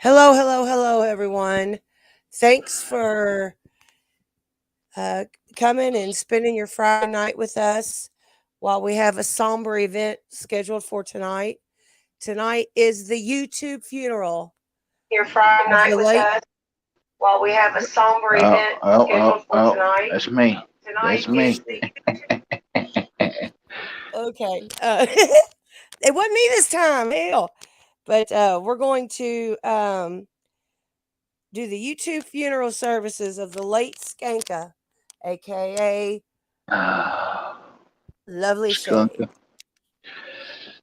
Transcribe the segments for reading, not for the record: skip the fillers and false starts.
Hello, everyone. Thanks for uh, coming and spending your Friday night with us while we have a somber event scheduled for tonight. Tonight is the YouTube funeral Your Friday of night the with late. us while we have a somber event scheduled for tonight. That's me. Tonight That's is me. Okay. It wasn't me this time. Hell. But we're going to do the YouTube funeral services of the late Skanka, aka Ah, Lovely Shay. Skunka.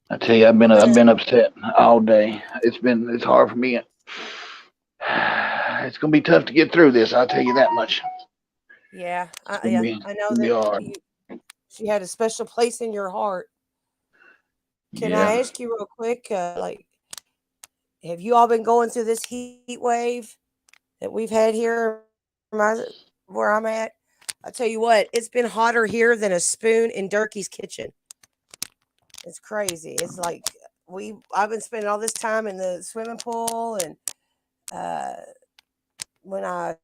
I tell you, We're I've gonna, been upset all day. It's hard for me. It's gonna be tough to get through this. I'll tell you that much. yeah, It's I, yeah. I it's know gonna be that hard. she had a special place in your heart. Can I Yeah. ask you real quick, have you all been going through this heat wave that we've had here where I'm at? I tell you what, it's been hotter here than a spoon in Durkee's kitchen. It's crazy. It's like I've been spending all this time in the swimming pool, and uh, when I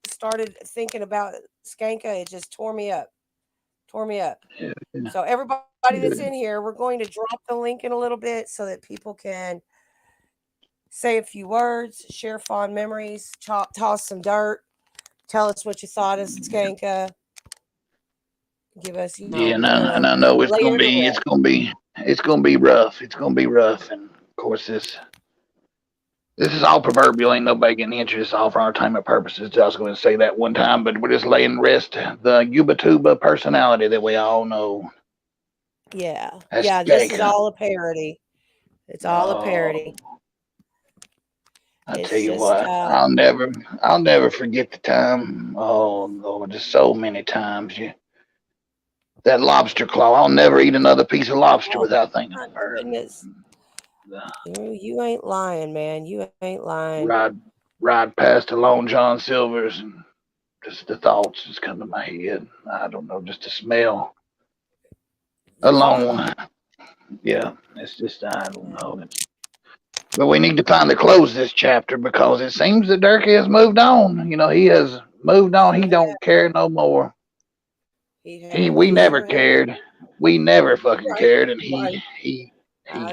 started thinking about Skanka, it just tore me up. Yeah. So everybody that's in Yeah. here, we're going to drop the link in a little bit so that people can say a few words, share fond memories, toss some dirt, tell us what you thought of Skanka, give us, Yeah, and I know lay under the rug. it's gonna be rough. It's gonna be rough, and of course this is all proverbial. Ain't nobody getting into this all for entertainment purposes. I was going to say that one time, but we're just laying rest the Ubatuba personality that we all know. Yeah, That's yeah. This is Jacob. all a parody. It's all a parody. Oh, I It's tell you just, what, I'll never forget the time. Oh Lord, just so many times. That lobster claw. I'll never eat another piece of lobster oh without thinking my of her. goodness. The You ain't lying, man. You ain't lying. ride, ride past the Long John Silver's and just the thoughts just come to my head. I don't know, just the smell The car. alone. Yeah, it's just I don't know. But we need to find to close this chapter because it seems that Durkee has moved on. You know, he has moved on. He Sure don't has. care no more. We He never sure has. cared. We never fucking Right. cared, and Right. I he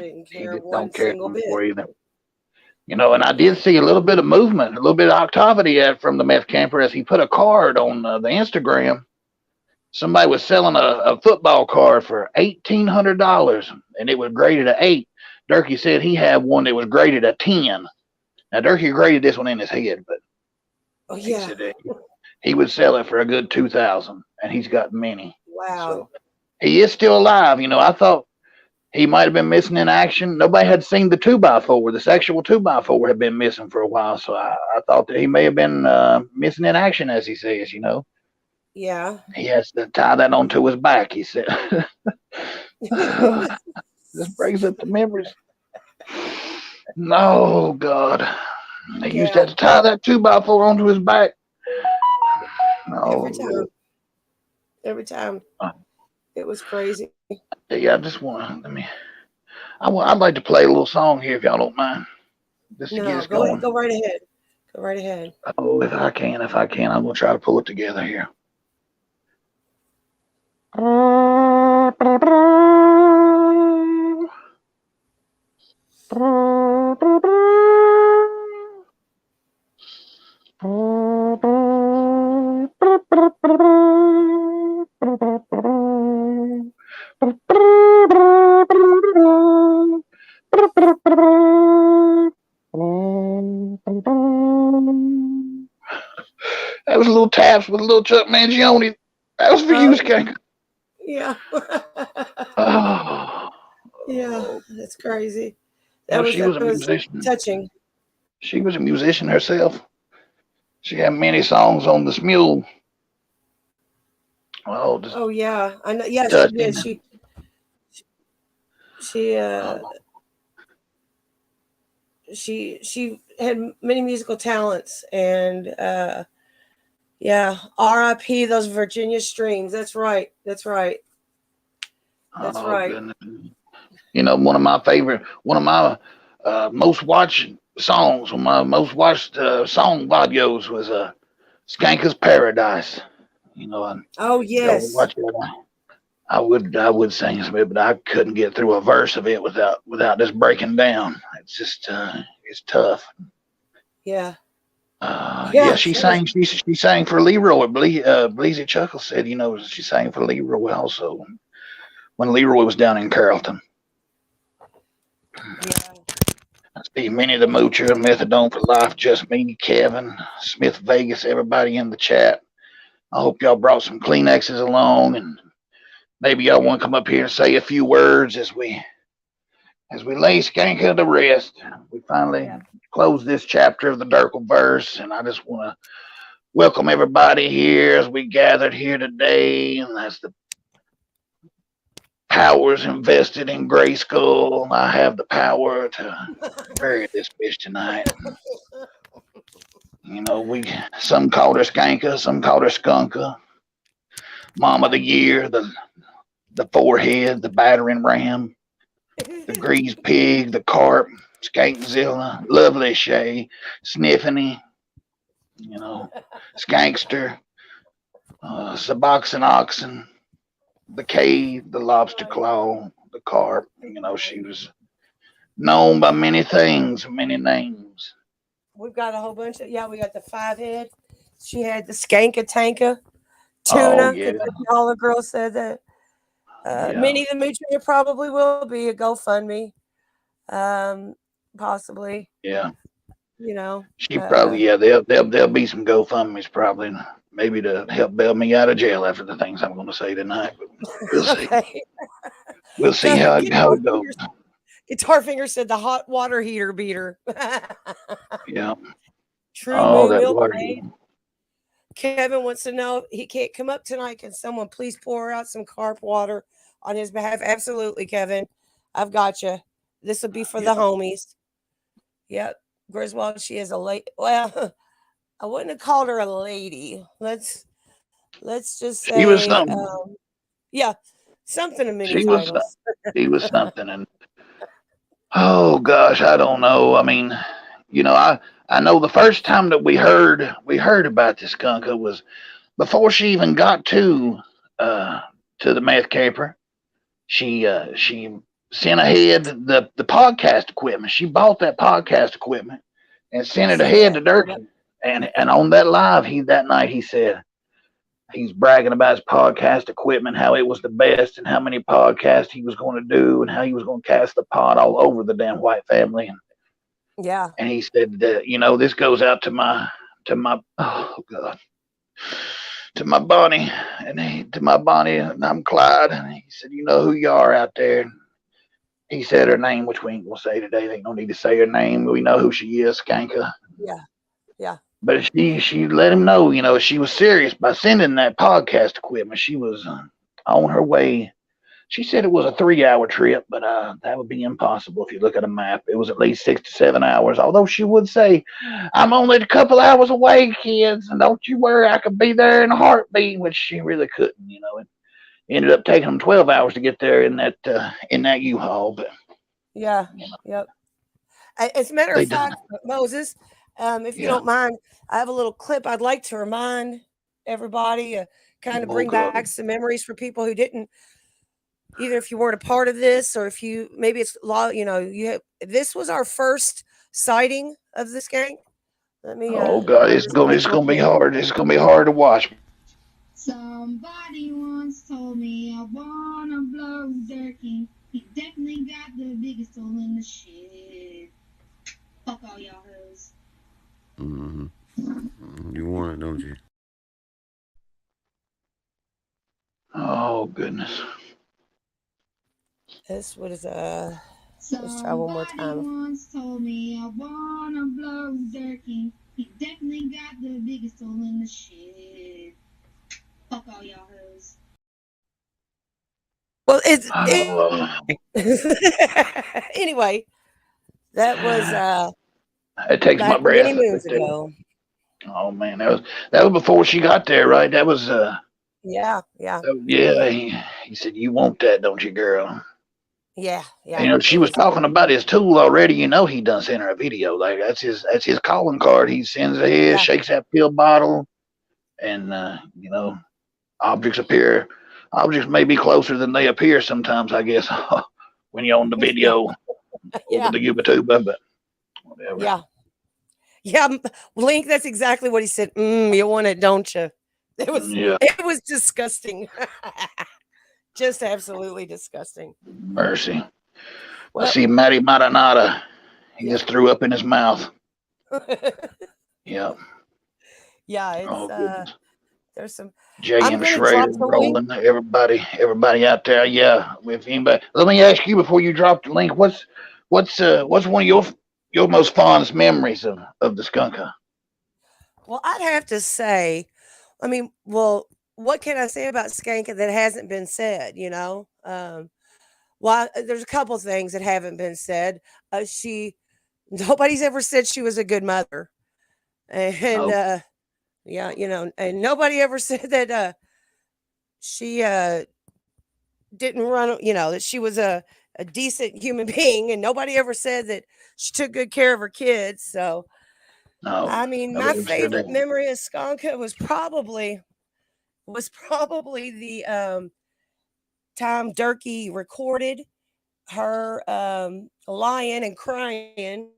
didn't he care just one don't care single no bit. more either. You know, and I did Yeah. see a little bit of movement, a little bit of activity from the meth camper as he put a card on the Instagram. Somebody was selling a football card for $1,800, and it was graded a 8. Durkee said he had one that was graded a 10. Now Durkee graded this one in his head, but Oh he yeah. said that he would sell it for a good 2,000, and he's got many. Wow. So he is still alive. You know, I thought he might have been missing in action. Nobody had seen the 2x4. The sexual 2x4 had been missing for a while, so I thought that he may have been missing in action, as he says. You know, Yeah. he has to tie that onto his back. He said, "This brings up the memories." No, God, he used to Yeah. have to tie that 2x4 onto his back. Every Oh time. Lord. Every time. Uh, It was crazy. Yeah, I just want let me. I'd like to play a little song here if y'all don't mind, just to get No, us going. go right ahead. Go right ahead. Oh, if I can, I'm gonna try to pull it together here. That was a little taps with a little Chuck Mangione. That was for you, Oh Skank. yeah. Oh, Yeah, that's crazy. well, she That was a was musician. touching. She was a musician herself. She had many songs on the mule. Oh, just Oh yeah. I know, yeah, she did. touching. She Oh, she had many musical talents, and yeah, R.I.P. those Virginia streams. That's right. That's right. That's oh right. goodness. You know, one of my most watched songs. My most watched song videos was Skanka's Paradise. You know, Oh y'all would yes. watch it. I would sing some of it, but I couldn't get through a verse of it without just breaking down. It's just it's tough. Yeah. Yeah, Yeah. she She was. sang. She sang for Leroy. Bleezy Chuckle said, she sang for Leroy also when Leroy was down in Carrollton. Yeah. Steve, Minnie the Moocher, Methadone for Life, Just Me, Kevin, Smith Vegas, everybody in the chat. I hope y'all brought some Kleenexes along, and maybe y'all want to come up here and say a few words as we lay Skanka to rest. We finally close this chapter of the Derkleverse, and I just want to welcome everybody here as we gathered here today, and as the powers invested in Grayskull, I have the power to bury this bitch tonight. Some called her Skanka, some called her Skunka, Mom of the Year, the forehead, the battering ram, the greased pig, the carp, Skankzilla, Lovely Shay, Sniffany, Skankster, Suboxone Oxen, the cave, the lobster claw, the carp. She was known by many things, many names. We've got a whole bunch of we got the 5 head. She had the Skanka Tanka Oh tuna yeah, because all the girls said that. yeah, Minnie the Moocher probably will be a GoFundMe, possibly. yeah. You know, She probably, yeah. There'll be some GoFundMe's probably, maybe to help bail me out of jail after the things I'm going to say tonight. But we'll see. okay. We'll see how it goes. Guitar Finger said the hot water heater beater. Yeah. True Oh, Moo that Milk water. Maid. Kevin wants to know he can't come up tonight. Can someone please pour out some carp water on his behalf? Absolutely, Kevin. I've got you. This will be for the homies. Yep. Griswold, she is a lady. Well, I wouldn't have called her a lady. Let's just say She was something. Yeah, something in many She was. titles. She was something, and oh gosh, I don't know. I mean, I know the first time that we heard about this Skunka was before she even got to the meth camper. She sent ahead the podcast equipment. She bought that podcast equipment and sent it ahead to Dirk. Yep. And on that live, that night he said he's bragging about his podcast equipment, how it was the best, and how many podcasts he was going to do, and how he was going to cast the pod all over the damn White family. And he said that, this goes out to my oh God, to my Bonnie, and I'm Clyde, and he said, you know who you are out there. He said her name, which we ain't gonna say today. They don't need to say her name. We know who she is, Skanka. Yeah. But she let him know, she was serious by sending that podcast equipment. She was on her way. She said it was a 3-hour trip, but that would be impossible if you look at a map. It was at least 6 to 7 hours. Although she would say, "I'm only a couple hours away, kids, and don't you worry, I could be there in a heartbeat," which she really couldn't. It ended up taking them 12 hours to get there in that U-Haul. But yep. As a matter of fact, Moses, if you don't mind, I have a little clip I'd like to remind everybody, kind of bring back some memories for people who didn't. Either if you weren't a part of this, or if you maybe it's this was our first sighting of this gang. Let me. Oh God, it's gonna be hard. It's gonna be hard to watch. Somebody once told me I wanna blow Durkee. He definitely got the biggest hole in the shit. Fuck all y'all hoes. You want it, don't you? Oh goodness. This was let's try one more time. Somebody once told me I wanna blow Durkee. He definitely got the biggest hole in the shit. Fuck all y'all hoes. Well, anyway, that was it takes my breath. Many moons ago. Oh man, that was before she got there, right? That was yeah. Yeah, he said, "You want that, don't you, girl?" Yeah, And, yeah. she was talking about his tool already. He done sent her a video. Like that's his calling card. He sends ahead, Yeah. shakes that pill bottle, and objects appear. Objects may be closer than they appear sometimes, I guess, when you're on the video over Yeah. the YouTube, but whatever. Yeah. Yeah. Link, that's exactly what he said. You want it, don't you? Yeah. It was disgusting. Just absolutely disgusting. Mercy. Well, I see Matty Maranata. He yeah. just threw up in his mouth. Yeah. Yeah, Oh, it's goodness. there's some. I'm J.M. gonna drop Schrader the link. rolling. Everybody out there. Yeah. If anybody, let me ask you before you drop the link. What's one of your most fondest memories of the Skunka? Well, I'd have to say, I mean, well, what can I say about Skanka that hasn't been said? Well, there's a couple things that haven't been said. Nobody's ever said she was a good mother, and Oh, yeah, and nobody ever said that she didn't run. That she was a decent human being, and nobody ever said that she took good care of her kids. So, no. I mean, my Nobody ever said favorite that. memory of Skanka was probably the time Durkee recorded her lying and crying,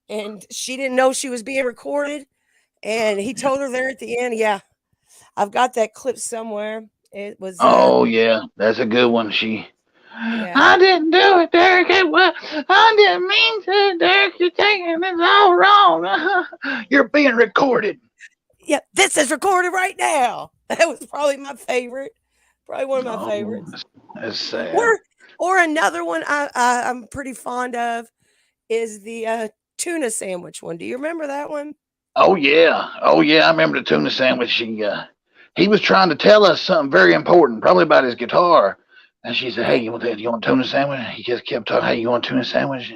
and she didn't know she was being recorded. And he told her there at the end, yeah, I've got that clip somewhere. It was Oh yeah, that's a good one. yeah. I didn't do it, Derek. I didn't mean to, Derek. You're taking this all wrong. You're being recorded. Yeah, this is recorded right now. That was probably my favorite. Probably one of my Oh, favorites. that's sad. Or another one I'm pretty fond of is the tuna sandwich one. Do you remember that one? Oh yeah, I remember the tuna sandwich. He was trying to tell us something very important, probably about his guitar. And she said, "Hey, you want that? You want a tuna sandwich?" He just kept talking. "Hey, you want a tuna sandwich?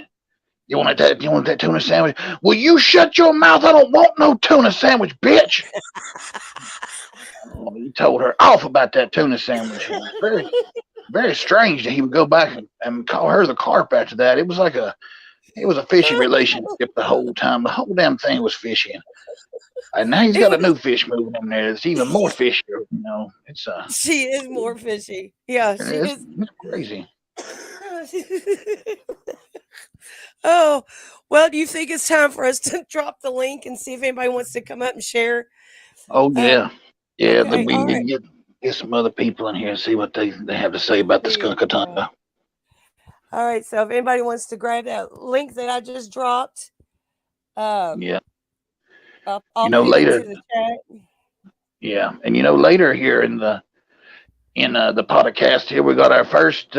You want that? You want that tuna sandwich? Will you shut your mouth? I don't want no tuna sandwich, bitch." He told her off about that tuna sandwich. It was very, very strange that he would go back and call her the carp after that. It was a fishy relationship the whole time. The whole damn thing was fishy. And now he's It got a was, new fish moving in there. It's even more fishier. she is more fishy. Yeah, she It's is. crazy. Oh, well, do you think it's time for us to drop the link and see if anybody wants to come up and share? Oh Uh, yeah, yeah. okay, We all need right. to get some other people in here and see what they have to say about the Yeah. Skunkatonga. All right, so if anybody wants to grab that link that I just dropped, Yeah. I'll put it Later. into the chat. Yeah, and later here in the podcast here, we got our first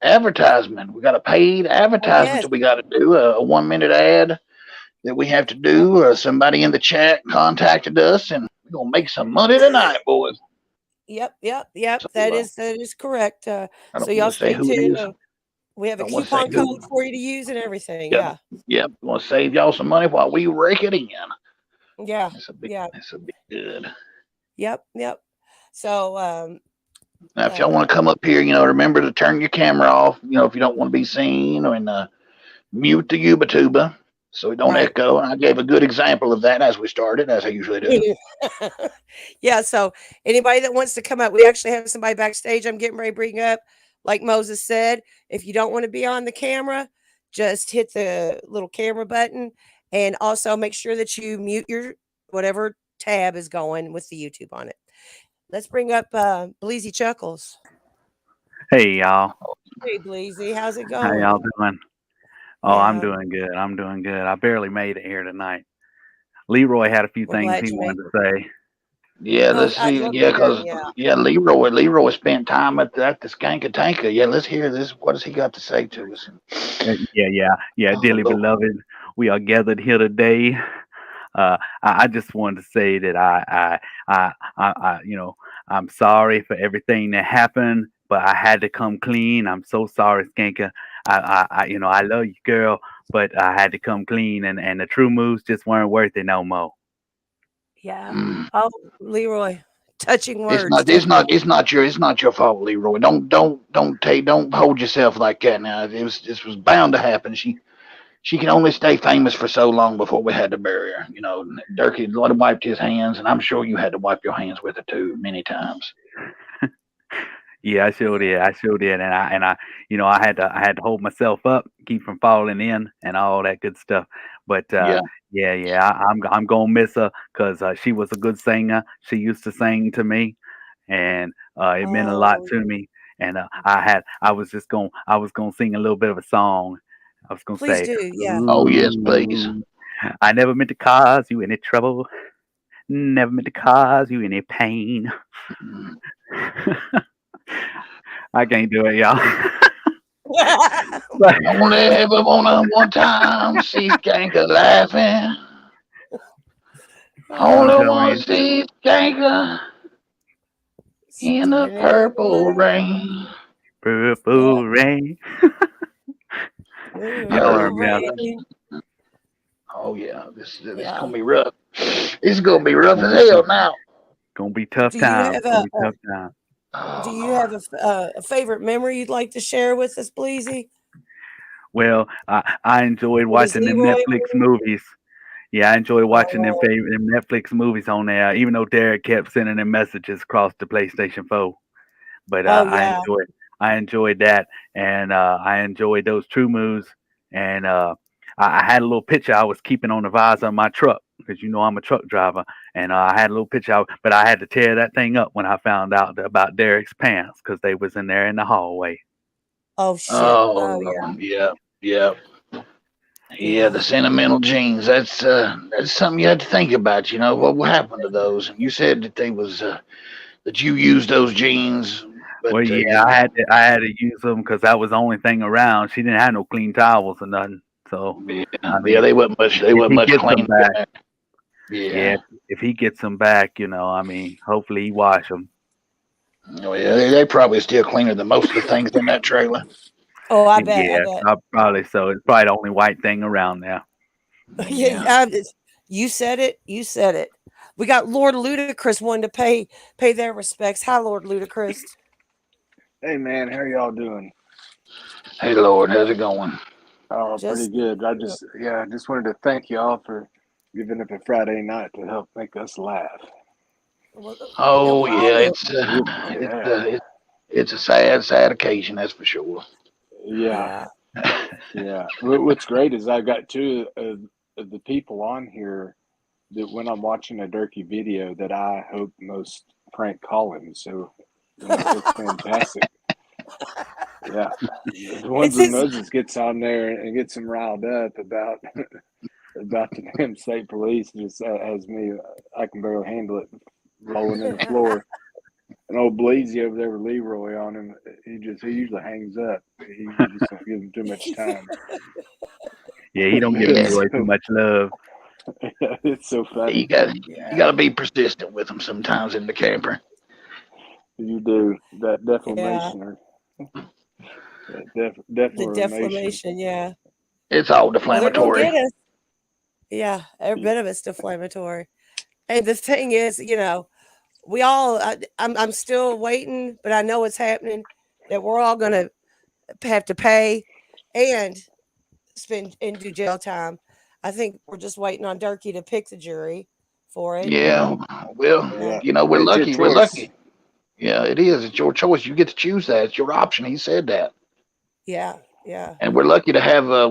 advertisement. We got a paid Oh, advertisement yes. that we got to do, a 1 minute ad that we have to do. Somebody in the chat contacted us, and we're gonna make some money tonight, boys. Yep. So, That is correct. I So don't y'all want to say stay who it tuned. is. We have a Don't want to say coupon who. code for you to use and everything. Yeah, Yeah. we want to save y'all some money while we rake it in. Yeah. That's a big good. Yep. So Now, if y'all want to come up here, remember to turn your camera off. If you don't want to be seen, or mute the Ubatuba so it don't right. echo. And I gave a good example of that as we started, as I usually do. Yeah, so anybody that wants to come up, we actually have somebody backstage I'm getting ready to bring up. Like Moses said, if you don't want to be on the camera, just hit the little camera button, and also make sure that you mute your whatever tab is going with the YouTube on it. Let's bring up Bleezy Chuckles. Hey y'all. Hey Bleezy, how's it How going? y'all doing? Oh, Yeah. I'm doing good. I'm doing good. I barely made it here tonight. Leroy had a few We're things glad he you wanted made to say. Yeah, let's I'd see. love Yeah, to hear because it, yeah. Leroy spent time at the Skanka Tanka. Yeah, let's hear this. What does he got to say to us? Yeah. Oh, Dearly Lord. beloved, we are gathered here today. I just wanted to say that I'm sorry for everything that happened, but I had to come clean. I'm so sorry, Skanka. I love you, girl, but I had to come clean, and the true moves just weren't worth it no more. Yeah. Mm. Oh, Leroy, touching words. It's not your fault, Leroy. Don't hold yourself like that now. This was bound to happen. She can only stay famous for so long before we had to bury her. You know, Durkee wiped his hands, and I'm sure you had to wipe your hands with her too many times. Yeah, I sure did. And I, I had to hold myself up, keep from falling in, and all that good stuff. But I'm gonna miss her because she was a good singer. She used to sing to me, and it meant a lot Oh, to me. And I was gonna sing a little bit of a song. I was gonna please say, do. Yeah. Oh yes, please. "Ooh, I never meant to cause you any trouble. Never meant to cause you any pain." I can't do it, y'all. But Only ever wanna one time see Skanka laughing. I'm Only telling wanna you, see Skanka in the Standing in the purple rain. yeah, purple rain. Y'all are purple a mess. rain. Oh yeah, this Yeah. gonna be rough. It's gonna be rough as hell now. Gonna be tough Do you times. have Gonna a be tough times. Oh Do you Lord. have a favorite memory you'd like to share with us, Bleezy? Well, I enjoyed What is watching them Leroy? Netflix movies. Yeah, I enjoy watching Oh, them Netflix movies on there, even though Derek kept sending them messages across the PlayStation 4. But oh yeah. I enjoyed that, and I enjoyed those True Moves. And I had a little picture I was keeping on the visor of my truck because I'm a truck driver, and I had a little picture, but I had to tear that thing up when I found out about Derek's pants because they was in there in the hallway. Oh shit. Oh Oh yeah. Lord. Yeah. Yeah. Yeah, Yeah. the sentimental genes. That's something you had to think about. You know what happened to those? And you said that they was that you used those genes, but Well, yeah, I had to use them because that was the only thing around. She didn't have no clean towels or nothing. So, yeah, I yeah, mean, they wasn't much. They if wasn't he much gets them clean. back, yeah, Yeah. if he gets them back, I mean, hopefully he wash them. Oh yeah, they probably still cleaner than most of the things in that trailer. Oh, I bet. I Yeah, bet. probably so. It's probably the only white thing around there. Yeah. Yeah. You said it. You said it. We got Lord Ludacris wanting to pay their respects. Hi, Lord Ludacris. Hey man, how are y'all doing? Hey Lord, how's it going? Oh, pretty Just good. I just wanted to thank y'all for giving up a Friday night to help make us laugh. well, no Oh yeah, problem. Yeah, it's a sad occasion, that's for sure. yeah, Yeah. yeah. What's great is I've got two of the people on here that when I'm watching a Durkee video that I hope most prank call him. So, it's fantastic. Yeah. The one It's Blue his. Moses gets on there and gets him riled up about the damn state police just has me. I can barely handle it, rolling in the floor. And old Bleezy over there with Leroy on him, he usually hangs up. He just don't give him too much time. Yeah, he don't give Yeah, Leroy too So much love. it's so you funny. got you Yeah. got to be persistent with them sometimes in the camper. You do that Yeah. defamation or The defamation. defamation. Yeah. It's all Oh, they're gonna deflammatory. get us. Yeah. Every bit of it's deflammatory. And the thing is, we all. I'm still waiting, but I know it's happening. That we're all gonna have to pay and spend and do jail time. I think we're just waiting on Durkee to pick the jury for it. Yeah, well, Yeah. Yeah, we're it's your lucky. We're choice. lucky. Yeah, it is. It's your choice. You get to choose that. It's your option. He said that, Yeah. Yeah. and we're lucky to have a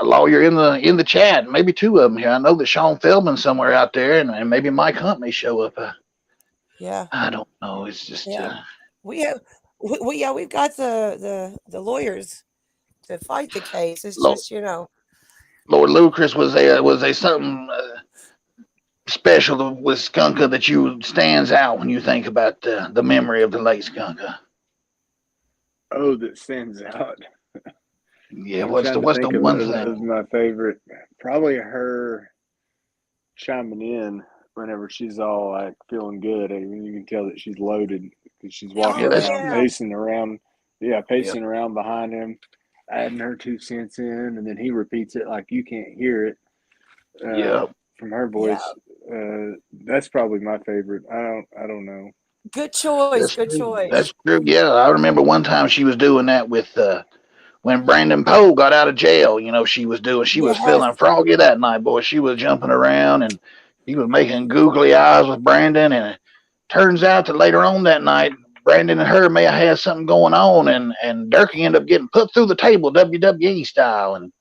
lawyer in the chat. Maybe two of them here. I know that Sean Feldman's somewhere out there, and maybe Mike Hunt may show up. Yeah. I don't know. It's just Yeah. We have. Yeah. We've got the lawyers to fight the case. It's Lord, just Lord Lucas was a something special with Skunka that you stands out when you think about the memory of the late Skunka. Oh, that stands out. Yeah, I'm trying to what's the think one of thing? my favorite. Probably her chiming in whenever she's all like feeling good. I mean, you can tell that she's loaded because she's walking Yeah, oh that's around, yeah. pacing around. Yeah, yeah, pacing around behind him, adding her 2 cents in, and then he repeats it like you can't hear it yeah. uh, from her Yeah. voice. That's probably my favorite. I don't know. Good choice. That's Good true. choice. That's true. Yeah, I remember one time she was doing that with when Brandon Poe got out of jail. You know, she was Yes. feeling froggy that night, boy. She was jumping around and he was making googly eyes with Brandon. And it turns out that later on that night, Brandon and her may have had something going on, and Durkee ended up getting put through the table, WWE style. And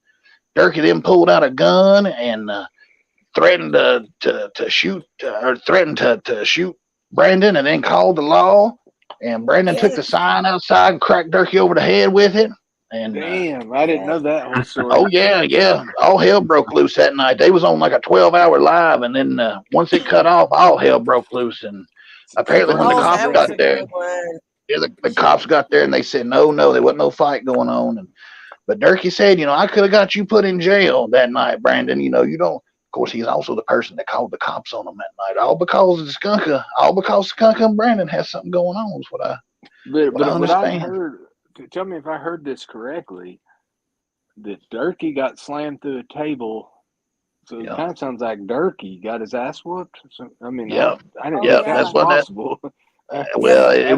Durkee then pulled out a gun and threatened to shoot or threatened to shoot Brandon, and then called the law. And Brandon took the Yes. sign outside and cracked Durkee over the head with it. And Damn, I didn't know that whole story. oh yeah, all hell broke loose that night. They was on like a 12-hour live, and then once it cut off, all hell broke loose. And apparently, when the Oh, cops that was got a there, good one. yeah, the cops got there and they said no, there wasn't no fight going on. But Durkee said, I could have got you put in jail that night, Brandon. You don't. Of course, he's also the person that called the cops on him that night, all because of the Skanka, and Brandon has something going on. Is what I understand. I heard. Tell me if I heard this correctly. That Durkee got slammed through a table. So it kind of sounds like Durkee got his ass whooped. So, I mean, I didn't know that was possible. Well, it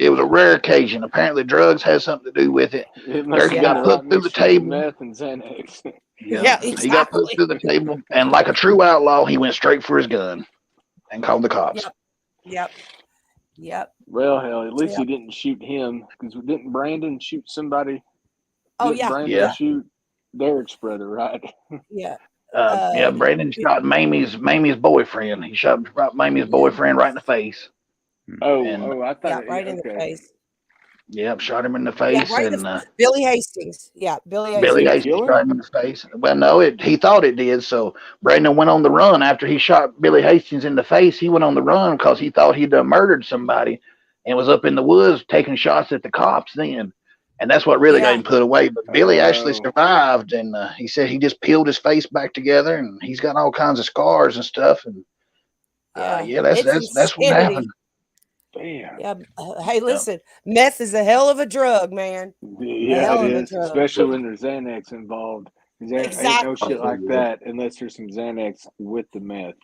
was a rare occasion. Apparently, drugs has something to do with it. Durkee got put through the table. Meth and Xanax. Yeah, exactly. He got put through the table, and like a true outlaw, he went straight for his gun and called the cops. Yep. Well, hell, at least he didn't shoot him, because didn't Brandon shoot somebody? Oh, didn't Brandon shoot Derek's brother, right? Yeah. Brandon shot Mamie's boyfriend. He shot Mamie's boyfriend right in the face. I thought right in the face. Yep, shot him in the face. Billy Hastings. Yeah, Billy Hastings shot him in the face. Well, no, he thought it did. So Brandon went on the run after he shot Billy Hastings in the face. He went on the run because he thought he'd murdered somebody and was up in the woods taking shots at the cops then. And that's what really got him put away. But Billy actually survived, and he said he just peeled his face back together, and he's got all kinds of scars and stuff. And that's what happened. Damn. Yeah. Hey, listen, meth is a hell of a drug, man. Yeah, it is, especially when there's Xanax involved. Exactly. Ain't no shit like that unless there's some Xanax with the meth.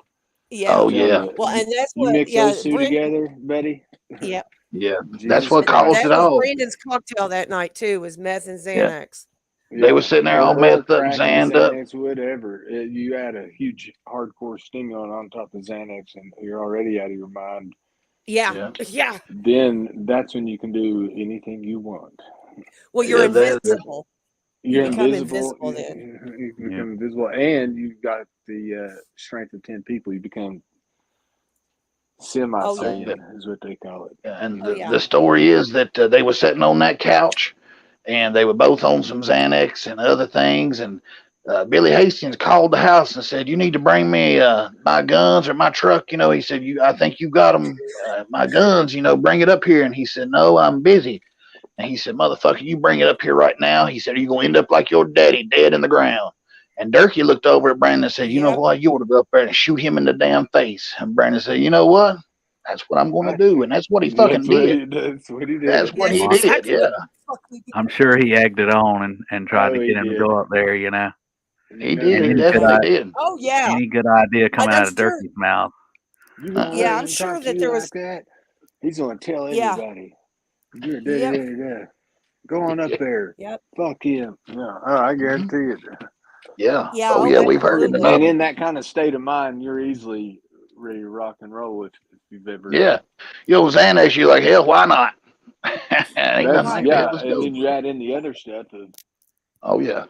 Yeah. Oh yeah. Well, and that's you what mix those two together, Betty. Yeah. Yeah, that's what caused it all. Brandon's cocktail that night too was meth and Xanax. Yeah. They were sitting there all meth up, Xanax, whatever. You add a huge hardcore stimulant on top of Xanax, and you're already out of your mind. Yeah. Then that's when you can do anything you want. Well, you're invincible. You become invisible then. You become invisible, and you've got the strength of 10 people. You become semi-sane is what they call it. And the story is that they were sitting on that couch, and they were both on some Xanax and other things. And Billy Hastings called the house and said, "You need to bring me my guns or my truck." He said, "I think you got them, my guns. Bring it up here." And he said, "No, I'm busy." And he said, "Motherfucker, you bring it up here right now." He said, "Are you going to end up like your daddy, dead in the ground?" And Durkee looked over at Brandon and said, "You know what? You ought to go up there and shoot him in the damn face." And Brandon said, "You know what? That's what I'm going to do." And that's what he fucking did. That's what he did. That's what he did, yeah. I'm sure he egged it on and tried to get him to go up there, He did. He definitely did. Oh, yeah. Any good idea coming out of Durkee's mouth. I'm sure that there was. That? He's going to tell everybody. Yeah. Go on up there. Yep. Fuck him. Yeah. I guarantee it. Yeah. Oh, yeah, we've heard it. And in that kind of state of mind, you're easily ready to rock and roll if you've ever. Yeah. Xanax, you're like, hell, why not? And then you add in the other stuff of. Oh, yeah.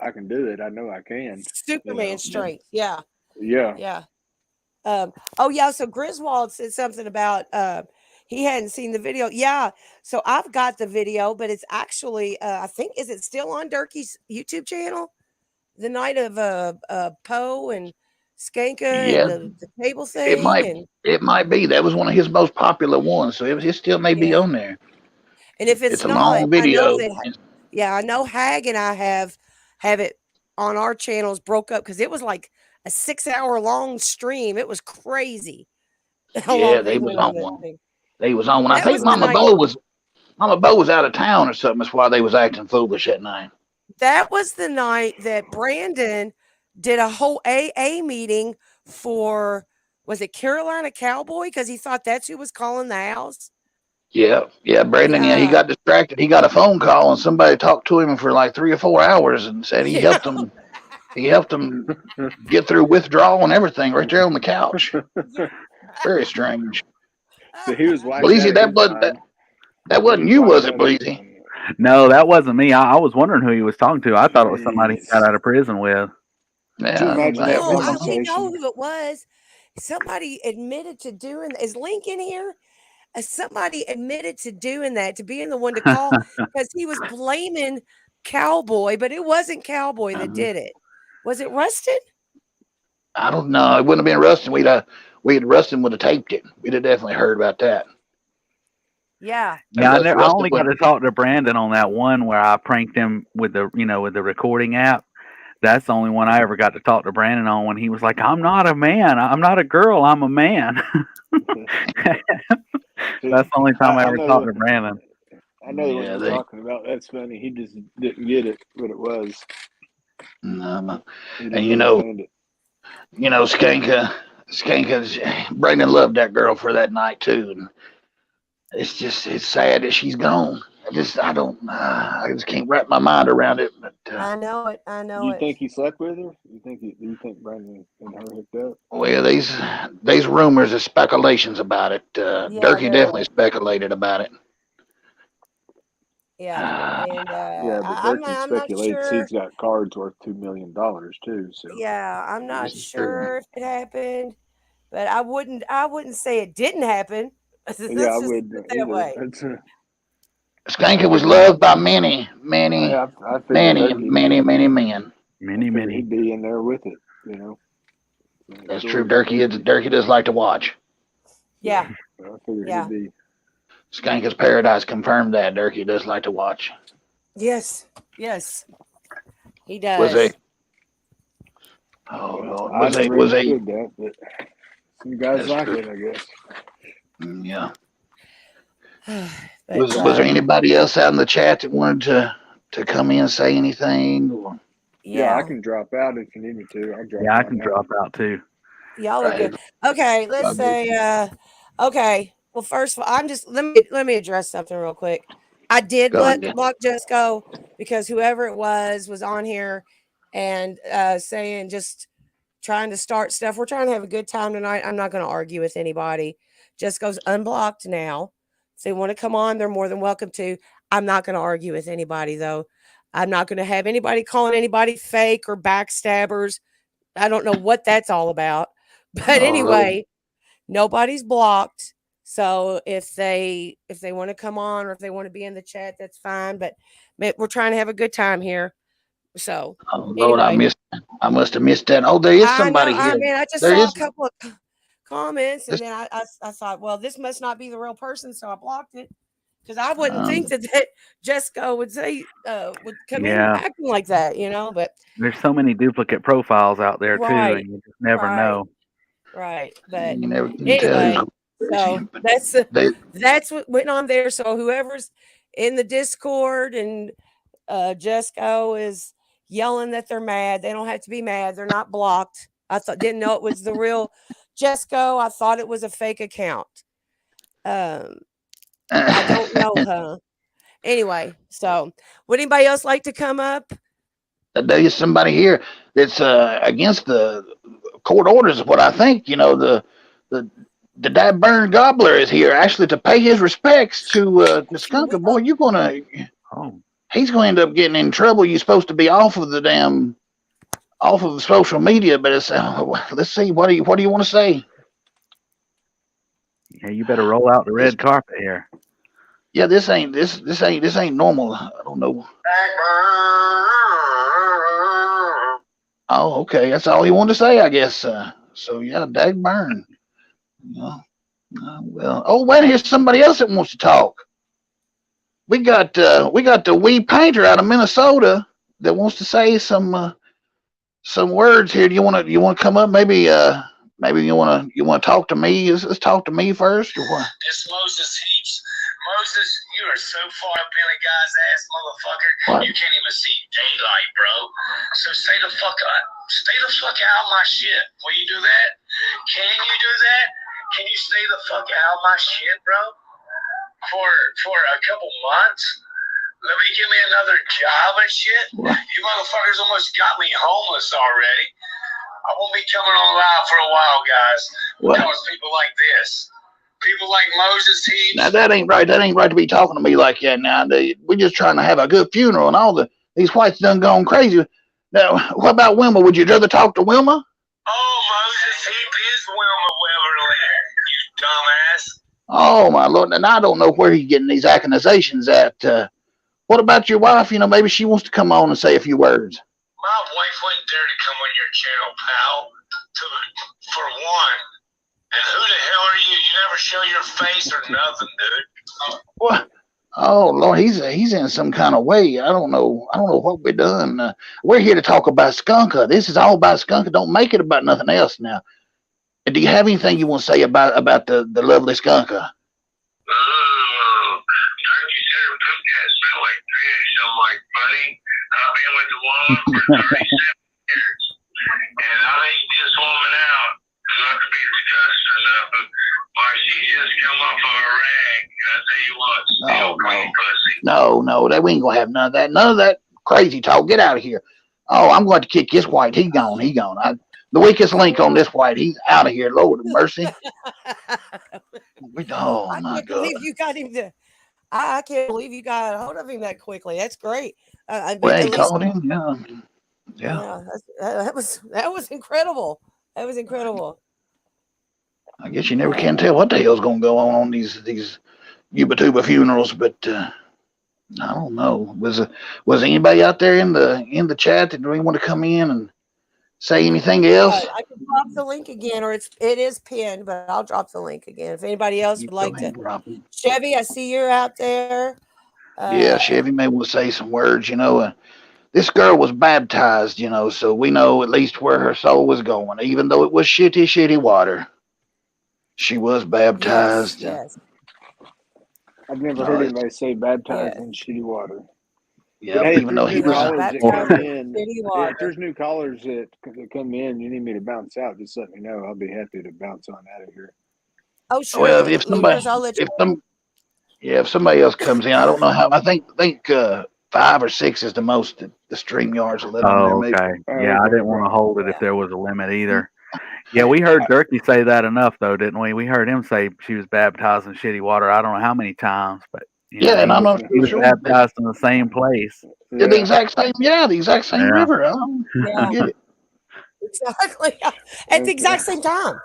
I can do it. I know I can. Superman strength. Yeah. Yeah. So Griswold said something about he hadn't seen the video. Yeah. So I've got the video, but it's actually I think, is it still on Durkee's YouTube channel? The night of Poe and Skanka and the table thing. It might be. That was one of his most popular ones, so it still may be on there. And if it's not, a long video. I know Hag and I have it on our channels broke up because it was like a 6-hour long stream. It was crazy. They was on one. They was on one. I think Mama Bo was out of town or something. That's why they was acting foolish that night. That was the night that Brandon did a whole AA meeting for, was it Carolina Cowboy? Because he thought that's who was calling the house. Yeah, Brandon. Yeah, he got distracted. He got a phone call, and somebody talked to him for like 3 or 4 hours, and said he helped him. He helped him get through withdrawal and everything right there on the couch. Very strange. So he was wiped Bleezy, out that wasn't you, was it, Bleezy? No, that wasn't me. I was wondering who he was talking to. I thought it was somebody he got out of prison with. Yeah, imagine that No, we conversation? know who it was. Somebody admitted to doing. Is Link in here? Somebody admitted to doing that, to being the one to call, because he was blaming Cowboy, but it wasn't Cowboy that did it. Was it Rustin? I don't know. It wouldn't have been Rustin. Rustin would have taped it. We'd have definitely heard about that. Yeah. Yeah, I only got to talk to Brandon on that one where I pranked him with the recording app. That's the only one I ever got to talk to Brandon on, when he was like, "I'm not a man. I'm not a girl. I'm a man." That's the only time I ever talked to Brandon. I know what you're talking about. That's funny. He just didn't get it, what it was. And Skanka, Brandon loved that girl for that night too. And it's sad that she's gone. I just can't wrap my mind around it. But I know it. You think he slept with her? Do you think Brandon and her hooked up? Well, these rumors and speculations about it. Durkee definitely speculated about it. Yeah, but Durkee speculates he's got cards worth $2 million too. So yeah, I'm not sure if it happened, but I wouldn't say it didn't happen. Yeah, I wouldn't that way. Skanka was loved by many men. Many. He'd be in there with it, That's true. Durkee does like to watch. Yeah. I figured he'd be. Skanka's Paradise confirmed that Durkee does like to watch. Yes, he does. Was he? Oh Lord, was he? That, but some guys like it, I guess. Yeah. Was there anybody else out in the chat that wanted to come in and say anything? Or? Yeah, I can drop out if you need me to. I can drop out too. Y'all are good. Okay, let's say. Okay. Well, first of all, let me address something real quick. I did let the block just go because whoever it was on here and saying, just trying to start stuff. We're trying to have a good time tonight. I'm not going to argue with anybody. Just goes unblocked now. If they want to come on, they're more than welcome to. I'm not going to argue with anybody, though. I'm not going to have anybody calling anybody fake or backstabbers. I don't know what that's all about. But anyway, nobody's blocked. So if they want to come on or if they want to be in the chat, that's fine. But we're trying to have a good time here. So Lord, anyway. I must have missed that. Oh, there is somebody here. I just saw a couple of comments, and then I thought, well, this must not be the real person, so I blocked it because I wouldn't think that Jessica would say would come in acting like that, But there's so many duplicate profiles out there too, and you just never know. Right, but anyway. So that's what went on there. So whoever's in the Discord and Jesco is yelling that they're mad. They don't have to be mad. They're not blocked. Didn't know it was the real Jesco. I thought it was a fake account. I don't know, huh? Anyway, so would anybody else like to come up? There's somebody here that's against the court orders of what I think. The Dad Burn Gobbler is here actually to pay his respects to Skanka. Boy, you're gonna. He's going to end up getting in trouble. You're supposed to be off of social media, but it's let's see. What do you want to say? Yeah, you better roll out the red carpet here. Yeah, this ain't normal. I don't know. Oh, okay. That's all you want to say, I guess. So yeah, Dag Burn. Well, wait, here's somebody else that wants to talk. We got the wee painter out of Minnesota that wants to say some words here. Do you want to come up? Maybe you want to talk to me. Let's talk to me first, or what? This Moses Heaps Moses, you are so far up in a guy's ass, motherfucker. What? You can't even see daylight, bro. So stay the fuck up. Stay the fuck out of my shit. Will you do that? Can you do that? Can you stay the fuck out of my shit, bro? For a couple months? Let me give me another job and shit. What? You motherfuckers almost got me homeless already. I won't be coming on live for a while, guys. What? Because people like this. People like Moses Heaps. Now that ain't right. That ain't right to be talking to me like that. Now we're just trying to have a good funeral, and all these whites done gone crazy. Now, what about Wilma? Would you rather talk to Wilma? Oh, Moses Heap is Wilma Weatherly, you dumbass. Oh my Lord! And I don't know where he's getting these accusations at. What about your wife? You know, maybe she wants to come on and say a few words. My wife wouldn't dare to come on your channel, pal. For one. And who the hell are you? You never show your face or nothing, dude. What? Oh Lord, he's in some kind of way. I don't know what we're doing. We're here to talk about Skanka. This is all about Skanka. Don't make it about nothing else now. Do you have anything you want to say about the lovely Skanka? Turkey said poop that smell like fish. I'm like, buddy, I've been with the woman for 37 years. And I ain't this woman out. Not to be discussed or nothing, but she just come off of a rag. And I tell you what, still clean pussy. No, that we ain't gonna have none of that. None of that crazy talk. Get out of here. Oh, I'm going to kick this white. He gone. The weakest link on this white. He's out of here. Lord of mercy. Oh my God! Believe you got him to. I can't believe you got a hold of him that quickly. That's great. Well, he called him. Yeah. That was incredible. That was incredible. I guess you never can tell what the hell's gonna go on these Ubatuba funerals, but I don't know. Was anybody out there in the chat that really want to come in and say anything else? I can drop the link again, or it is pinned, but I'll drop the link again if anybody else would like to. Chevy, I see you're out there. Yeah, Chevy may want to say some words. You know, this girl was baptized. You know, so we know at least where her soul was going, even though it was shitty water. She was baptized. Yes. I've never heard anybody say baptized in shitty water. Yeah, hey, even though he was if there's new callers that come in, you need me to bounce out, just let me know. I'll be happy to bounce on out of here. Oh, sure. Well, if somebody else comes in, I don't know how. I think 5 or 6 is the most that the StreamYards will let on there. Okay. Yeah, I didn't want to hold it if there was a limit either. Yeah, we heard Durkee say that enough, though, didn't we? We heard him say she was baptized in shitty water. I don't know how many times, but and I'm not he was baptized in the same place. Yeah, the exact same river. I get it. Exactly. At the exact same time.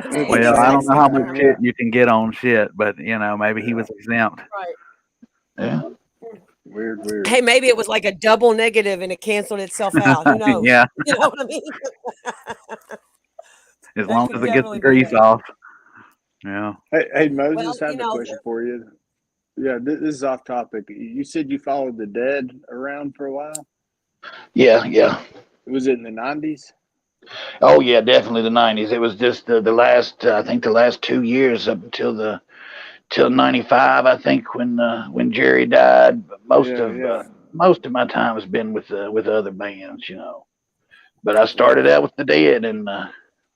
Well, I don't know how much shit you can get on shit, but maybe he was exempt. Right. Yeah. Weird. Hey, maybe it was like a double negative and it canceled itself out. Who knows? Yeah. You know what I mean? As long as it gets the grease off. Yeah. Hey, Moses, I have a question for you. Yeah, this is off topic. You said you followed the dead around for a while? Yeah. Was it in the 90s? Oh, yeah, definitely the 90s. It was just the last, I think the last 2 years up until 95, I think, when Jerry died. Most of my time has been with other bands, But I started out with the Dead, and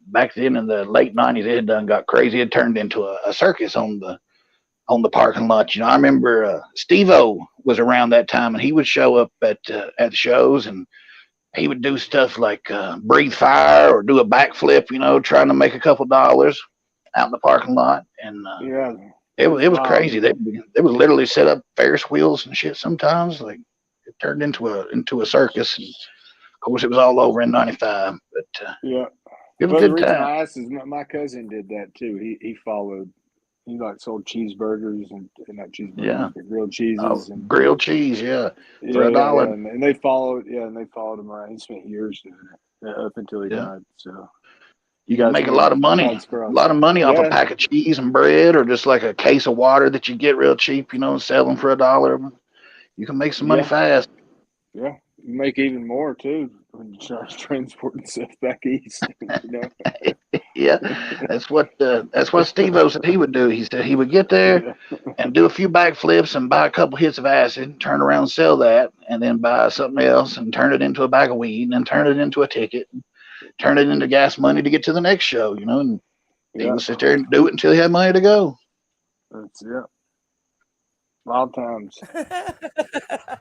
back then in the late 90s, it had done got crazy. It turned into a circus on the parking lot. I remember Steve-O was around that time, and he would show up at the shows, and he would do stuff like breathe fire or do a backflip, trying to make a couple dollars out in the parking lot. And it was crazy. They would literally set up Ferris wheels and shit sometimes. Like it turned into a circus, and of course it was all over in 95. But it was a good time. I asked is my cousin did that too. He followed. He sold cheeseburgers and not cheeseburgers, but grilled cheeses and grilled cheese, for $1. Yeah, and they followed him around. He spent years doing it up until he died. So you can make a lot of money, off a pack of cheese and bread, or just like a case of water that you get real cheap, and sell them for $1. You can make some money fast. Yeah, you make even more too. when you start transporting stuff back east. Yeah, that's what Steve-O said he would do. He said he would get there and do a few backflips and buy a couple hits of acid, turn around and sell that, and then buy something else and turn it into a bag of weed, and then turn it into a ticket, turn it into gas money to get to the next show, and he would sit there and do it until he had money to go. That's wild times.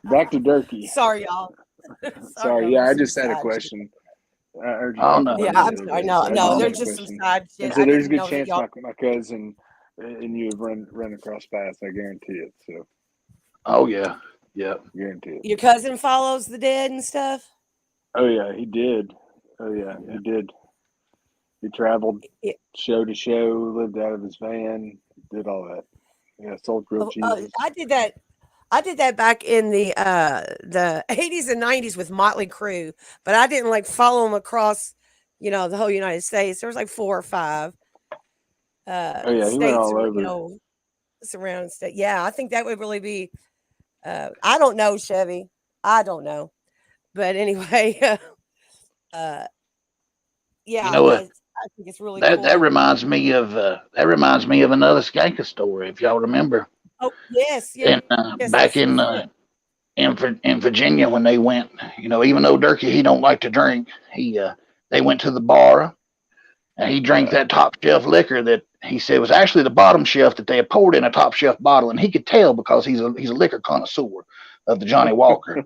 Back to Durkee. Sorry, y'all. Sorry, yeah, I just had a question. I heard you no. Yeah, I'm sorry. No, there's just some side shit. So there's a good chance my cousin and you have run across paths. I guarantee it. So. Oh yeah, guarantee it. Your cousin follows the dead and stuff. Oh yeah, he did. He did. He traveled show to show, lived out of his van, did all that. Yeah, sold grilled cheeses. I did that back in the 80s and 90s with Motley Crue, but I didn't follow them across, the whole United States. There was 4 or 5 he states, went all over. Surrounding state. Yeah, I think that would really be. I don't know, Chevy. I don't know, but anyway, yeah. You know what? I think it's really that cool. that reminds me of another Skanka story, if y'all remember. Oh yes, And back in Virginia when they went, even though Durkee he don't like to drink, they went to the bar and he drank that top shelf liquor that he said was actually the bottom shelf that they had poured in a top shelf bottle, and he could tell because he's a liquor connoisseur of the Johnny Walker.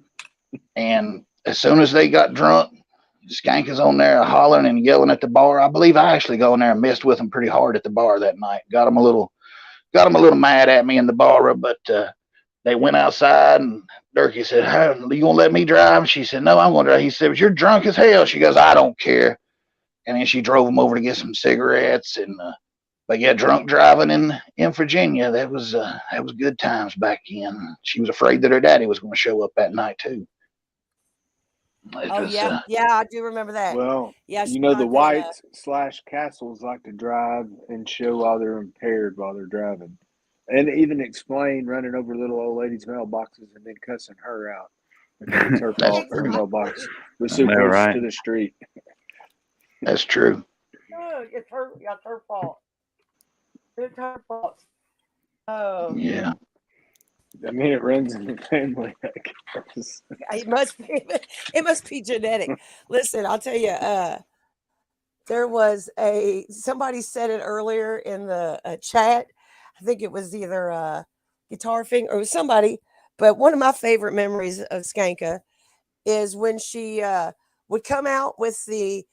And as soon as they got drunk, Skank is on there hollering and yelling at the bar. I believe I actually go in there and messed with him pretty hard at the bar that night. Got him a little mad at me in the bar, but they went outside and Durkee said, "Hey, are you gonna let me drive?" She said, "No, I'm gonna drive." He said, "But you're drunk as hell." She goes, "I don't care." And then she drove him over to get some cigarettes. And but yeah, drunk driving in Virginia, that was good times back then. She was afraid that her daddy was going to show up that night too. Yeah, I do remember that. Well, yeah, the whites / Castles like to drive and show while they're impaired while they're driving, and even explain running over little old ladies' mailboxes and then cussing her out. It's her fault. Her mailbox was so close to the street. That's true. It's her fault. It's her fault. Oh. Yeah. I mean, it runs in the family. It must be genetic. Listen, I'll tell you, there was somebody said it earlier in the chat. I think it was either Guitar Finger or somebody, but one of my favorite memories of Skanka is when she would come out with the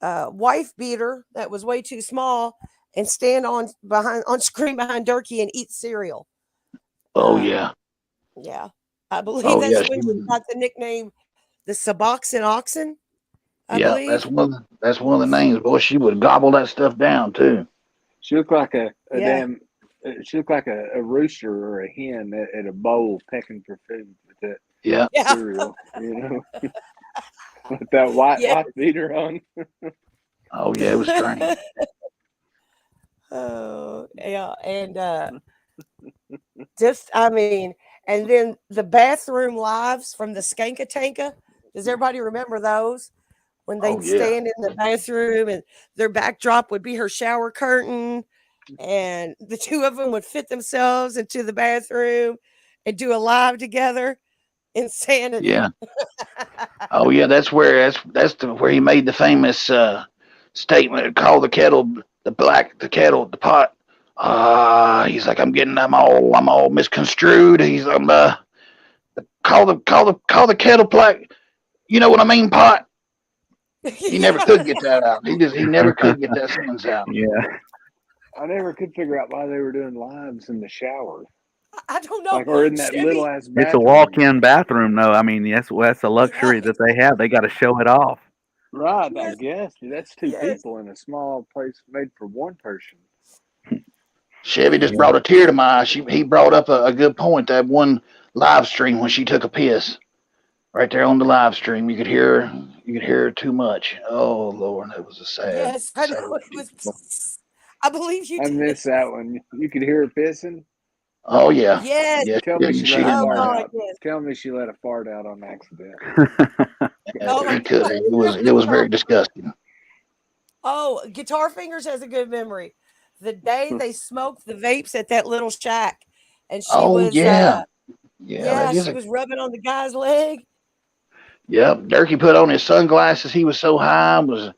wife beater that was way too small and stand on screen behind Durkee and eat cereal. Oh yeah. Yeah. I believe that's when she got the nickname the Suboxone Oxen. I believe. That's one of the names. Boy, she would gobble that stuff down too. She looked like a damn. She looked like a rooster or a hen at a bowl pecking for food with that cereal. With that white beater on. Oh yeah, it was strange. Oh yeah, and and then the bathroom lives from the Skanka Tanka. Does everybody remember those? When they'd stand in the bathroom and their backdrop would be her shower curtain, and the two of them would fit themselves into the bathroom and do a live together. Insanity. Yeah. Oh yeah, that's where he made the famous statement. Call the kettle the pot. He's like, I'm all misconstrued. He's call the kettle black. You know what I mean, pot. He never could get that out. He never could get that sentence out. Yeah. I never could figure out why they were doing lives in the shower. I don't know. Or in that little ass bathroom. It's a walk-in bathroom, though. I mean, that's a luxury that they have. They got to show it off. Right, I guess. That's two people in a small place made for one person. Chevy just brought a tear to my eye. He brought up a good point. That one live stream when she took a piss. Right there on the live stream, you could hear her too much. Oh Lord, that was a sad. Yes, I know it was. I believe you did. I missed that one. You could hear her pissing. Oh yeah. Yes. Yeah. Tell me she let a fart out. Yes. Tell me she let a fart out on accident. Oh my He could. God. It was very disgusting. Oh, Guitar Fingers has a good memory. The day they smoked the vapes at that little shack, and she Oh was, yeah, that is she was rubbing on the guy's leg. Yep. Durkee put on his sunglasses. He was so high, was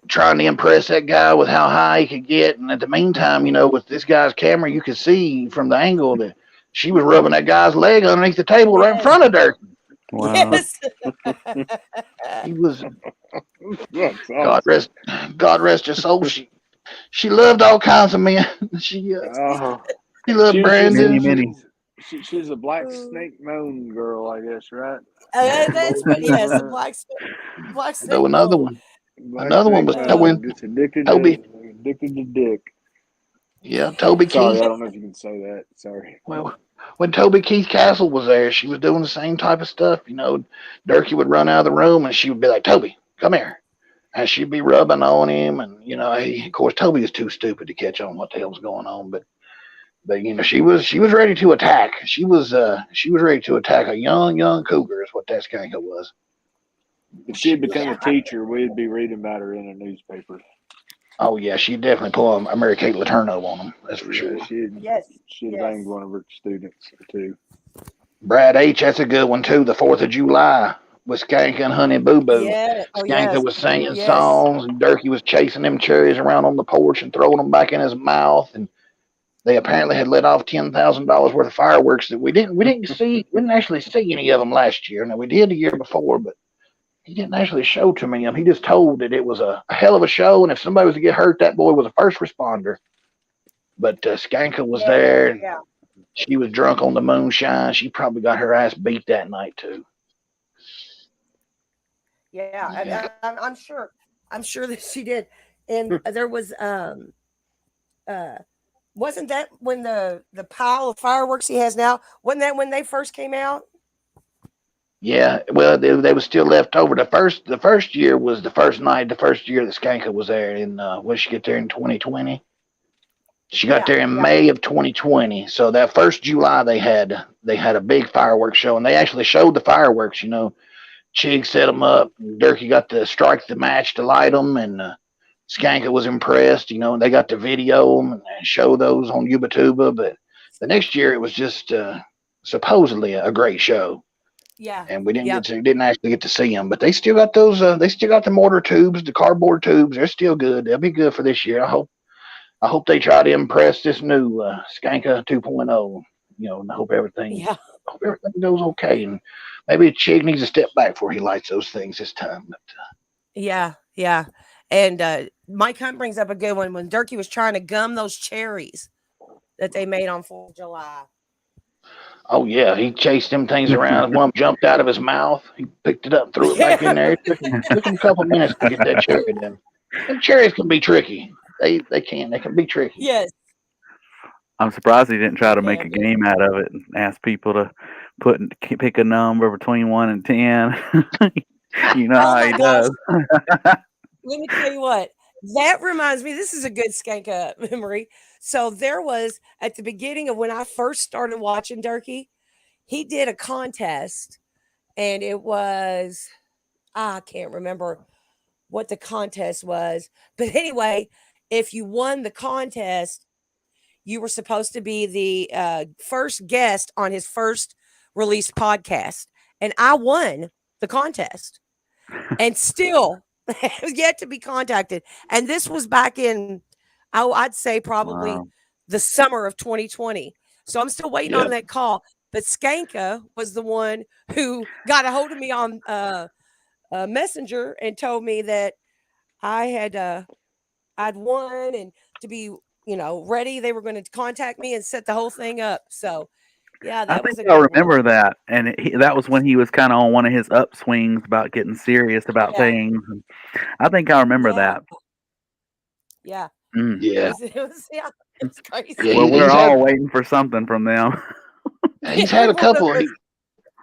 trying to impress that guy with how high he could get. And at the meantime, with this guy's camera, you could see from the angle that she was rubbing that guy's leg underneath the table right in Yes. front of Durkee. Wow. Yes. He was That's God awesome. rest her soul. She loved all kinds of men. She Oh, loved Many, Brandon. many. she's a black snake moan girl, I guess, right? That's what, yes, the black Though snake moan. Black another one snake was moan. Just addicted Toby. to dick. Yeah, Toby Sorry, Keith. I don't know if you can say that. Sorry. Well, when Toby Keith Castle was there, she was doing the same type of stuff. Durkee would run out of the room and she would be like, "Toby, come here." And she'd be rubbing on him. And, of course, Toby was too stupid to catch on what the hell was going on. But she was ready to attack. She was ready to attack a young cougar is what that Skanka was. If she had become a teacher, we'd be reading about her in a newspaper. Oh, yeah, she'd definitely pull a Mary Kate Letourneau on him. That's for sure. She'd banged one of her students, too. Brad H., that's a good one, too. The 4th of July with Skanka and Honey Boo Boo. Yeah. Oh, Skanka was singing songs, and Durkee was chasing them cherries around on the porch and throwing them back in his mouth. And they apparently had let off $10,000 worth of fireworks that we didn't actually see any of them last year. Now we did the year before, but he didn't actually show too many of them. He just told that it was a hell of a show, and if somebody was to get hurt, that boy was a first responder. But Skanka was there, and she was drunk on the moonshine. She probably got her ass beat that night too. Yeah, I'm sure that she did. And there was wasn't that when the pile of fireworks he has now, wasn't that when they first came out? Yeah, well, they was still left over. The first year was the first night, the first year that Skanka was there. In when she get there in 2020? She got there in May of 2020. So that first July they had a big fireworks show, and they actually showed the fireworks. Chig set them up. Durkee got to strike the match to light them, and Skanka was impressed. They got to video them and show those on Ubatuba. But the next year it was just supposedly a great show. Yeah, and we didn't actually get to see them, but they still got those. They still got the mortar tubes, the cardboard tubes. They're still good. They'll be good for this year. I hope they try to impress this new Skanka 2.0. And I hope everything goes okay. And maybe Chig needs to step back before he lights those things this time. But, yeah. And Mike Hunt brings up a good one when Durkee was trying to gum those cherries that they made on 4th of July. Oh yeah, he chased them things around. One jumped out of his mouth. He picked it up, threw it back in there. It took him a couple minutes to get that cherry done. And cherries can be tricky. They can be tricky. Yes. I'm surprised he didn't try to make a game out of it and ask people to pick a number between 1 and 10. How he does. Let me tell you what. That reminds me, this is a good Skanka memory. So there was, at the beginning of when I first started watching Durkee, he did a contest, and it was, I can't remember what the contest was. But anyway, if you won the contest, you were supposed to be the first guest on his first released podcast. And I won the contest. And still yet to be contacted. And this was back in, I'd say probably the summer of 2020. So I'm still waiting on that call. But Skanka was the one who got a hold of me on Messenger and told me that I'd won and to be, ready. They were going to contact me and set the whole thing up. So yeah, that was a good I remember that. And that was when he was kind of on one of his upswings about getting serious about things. And I think I remember that. Yeah. Yeah. It was crazy. Yeah, well, we're all waiting for something from them. He's had a couple.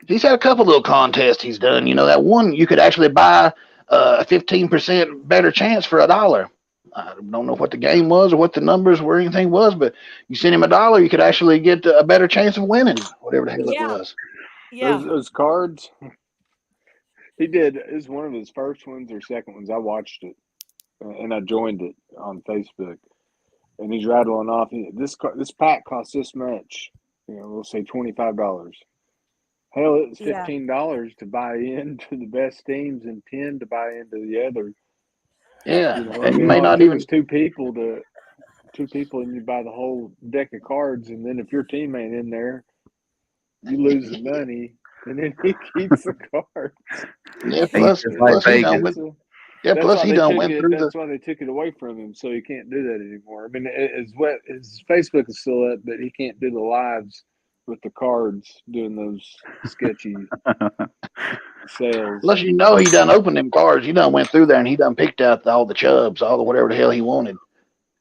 He's had a couple little contests he's done. That one you could actually buy a 15% better chance for $1. I don't know what the game was or what the numbers were, anything was, but you send him $1, you could actually get a better chance of winning, whatever the hell it was. Yeah. Those cards. He did. It's one of his first ones or second ones. I watched it and I joined it on Facebook. And he's rattling off. This pack costs this much. We'll say $25. Hell, it's $15 to buy into the best teams and $10 to buy into the other. Yeah, and you may not even two people, and you buy the whole deck of cards. And then if your team ain't in there, you lose the money, and then he keeps the cards. Yeah, plus he done went. Yeah, plus he done went through That's why they took it away from him, so he can't do that anymore. I mean, his Facebook is still up, but he can't do the lives with the cards doing those sketchy sales. Plus, he done opened them cards. He done went through there and he done picked out all the chubs, all the whatever the hell he wanted.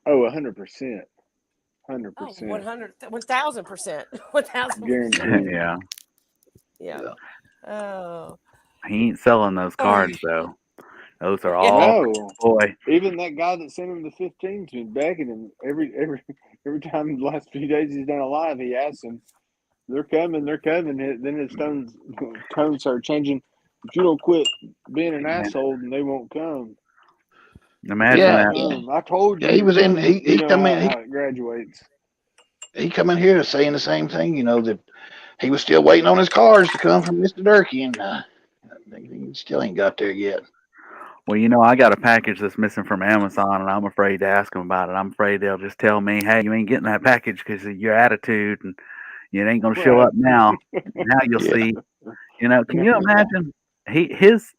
Oh, 100%. 100%. 1,000%. 1,000%. Guaranteed. Yeah. Oh. He ain't selling those cards though. Those are all boy. Even that guy that sent him the 15's been begging him every time the last few days he's done a live. He asks him, "They're coming." Then his tone started changing. If you don't quit being an asshole, then they won't come. Imagine that. I told you. Yeah, he was in. He come in. How it graduates. He come in here saying the same thing. That he was still waiting on his cards to come from Mr. Durkee, and he still ain't got there yet. Well, I got a package that's missing from Amazon, and I'm afraid to ask them about it. I'm afraid they'll just tell me, "Hey, you ain't getting that package because of your attitude, and it ain't gonna show up now. Now you'll see." Can you imagine? His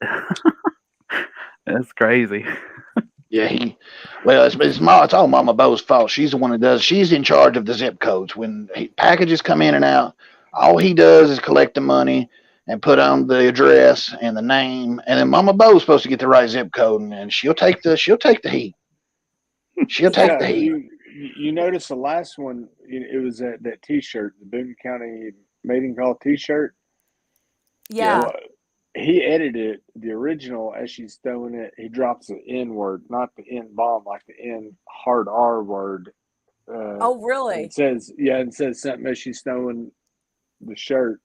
that's crazy. Yeah, it's all Mama Bo's fault. She's the one that does. She's in charge of the zip codes. When packages come in and out, all he does is collect the money and put on the address and the name, and then Mama Bo's supposed to get the right zip code, and she'll take the heat. She'll take the heat. You notice the last one? It was that T-shirt, the Boone County mating call T-shirt. Yeah. He edited the original as she's throwing it. He drops the N word, not the N bomb, like the N hard R word. Oh, really? It says something as she's throwing the shirt.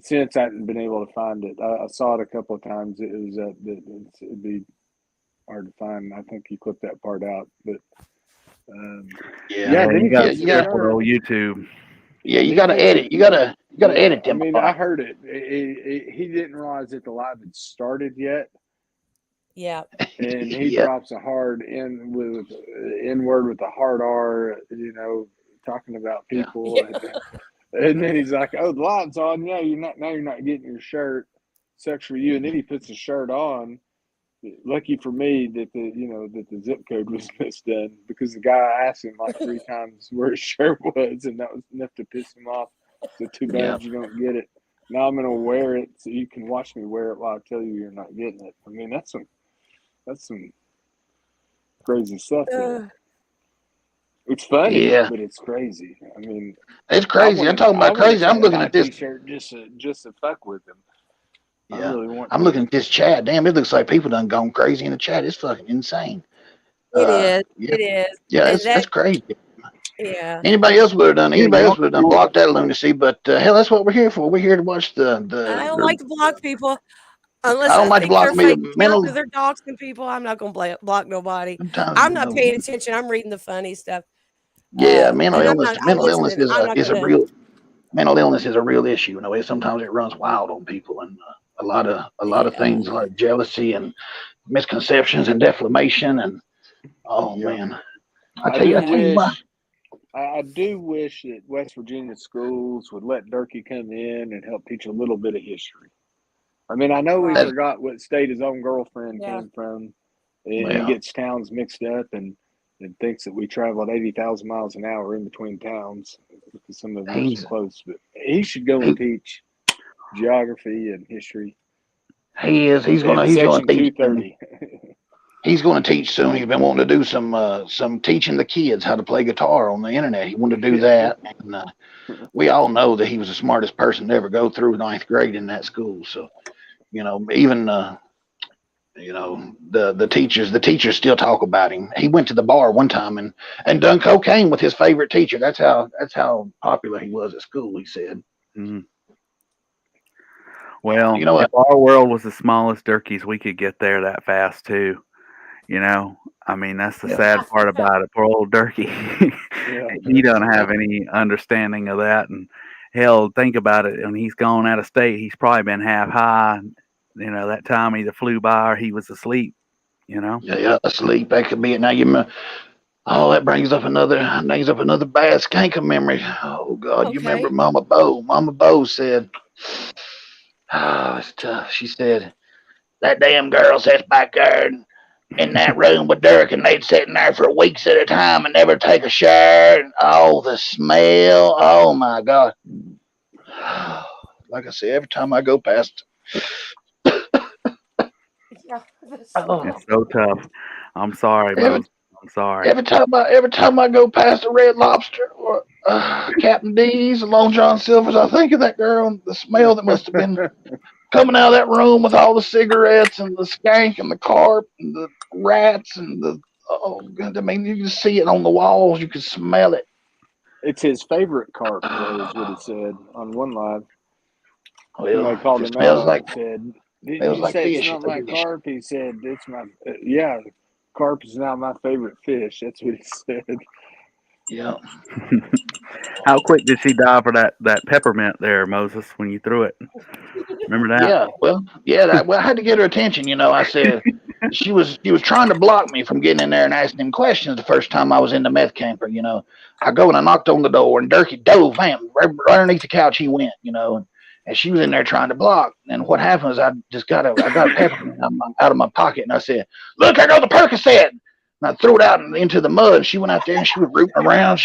Since I haven't been able to find it, I saw it a couple of times. It'd be hard to find. I think he clipped that part out, but then you got YouTube. Yeah, you got to edit. You got to edit them. I mean, I heard it. He didn't realize that the live had started yet. Yeah. And he drops a hard N with N word with a hard R. Talking about people. Yeah. And then he's like, "Oh, the line's on. Yeah, you're not getting your shirt. Sucks for you." And then he puts the shirt on. Lucky for me that the zip code was misdone, because the guy asked him like 3 times where his shirt was, and that was enough to piss him off. So too bad you don't get it. Now I'm gonna wear it so you can watch me wear it while I tell you you're not getting it. I mean, that's some crazy stuff there. It's funny, but it's crazy. I mean, it's crazy. I'm talking about crazy. I'm looking at this T-shirt just to fuck with him. Yeah, I'm looking at this chat. Damn, it looks like people done gone crazy in the chat. It's fucking insane. It is. It is. Yeah, that's crazy. Yeah. Anybody else would have done blocked that lunacy, but hell, that's what we're here for. We're here to watch I don't like to block people. Unless I don't like to block they're doxing people, I'm not going to block nobody. I'm not paying attention. I'm reading the funny stuff. Yeah, mental illness is a real issue. Sometimes it runs wild on people, and a lot of things like jealousy and misconceptions and defamation, and man, I do wish that West Virginia schools would let Durkee come in and help teach a little bit of history. I mean, I know we forgot what state his own girlfriend came from, and he gets towns mixed up and thinks that we traveled 80,000 miles an hour in between towns because some of them are so close. But he should go and teach geography and history. He is. He's going to teach. 230. He's going to teach soon. He's been wanting to do some teaching the kids how to play guitar on the internet. He wanted to do that. And we all know that he was the smartest person to ever go through 9th grade in that school. So, even the teachers still talk about him. He went to the bar one time and done cocaine with his favorite teacher. That's how popular he was at school, he said. Mm-hmm. Well, You know if what? our world was the smallest turkeys, we could get there that fast too. You know, I mean, that's the Yeah. sad part about it. Poor old Durkee. Yeah, He doesn't definitely. have any understanding of that. And hell, think about it. When he's gone out of state, he's probably been half high. You know, that time either flew by or he was asleep. You know. Yeah, asleep. That could be it. Now oh, that brings up another bad Skanka memory. Oh God, you remember Okay. Mama Bo? Mama Bo said, "Oh, it's tough." She said, "That damn girl sits back there in that room with Dirk, and they'd sit in there for weeks at a time and never take a shower. And oh, the smell! Oh my God!" Like I said, every time I go past, Yeah, the oh, It's smell. so tough. I'm sorry, every Moses. I'm sorry. every time I go past a Red Lobster or Captain D's, Long John Silver's, I think of that girl and the smell that must have been coming out of that room with all the cigarettes and the skank and the carp and the rats and the oh God, I mean you can see it on the walls, you can smell it. It's his favorite carp, though, is what he said on one live. Somebody Well, if called it him out smells on like it. Said, "Didn't smells you like say it fish, smelled it's a like fish. carp?" He said, "It's my yeah, carp is not my favorite fish." That's what he said. Yeah. How quick did she die for that peppermint there, Moses? When you threw it, remember that? Yeah. Well, yeah, I had to get her attention, I said she was trying to block me from getting in there and asking him questions the first time I was in the meth camper. I go and I knocked on the door and Durkee dove, bam, right underneath the couch he went. And she was in there trying to block. And what happened was I got a peppermint out of my pocket and I said, "Look, I got the Percocet." And I threw it out into the mud. She went out there and she was rooting around.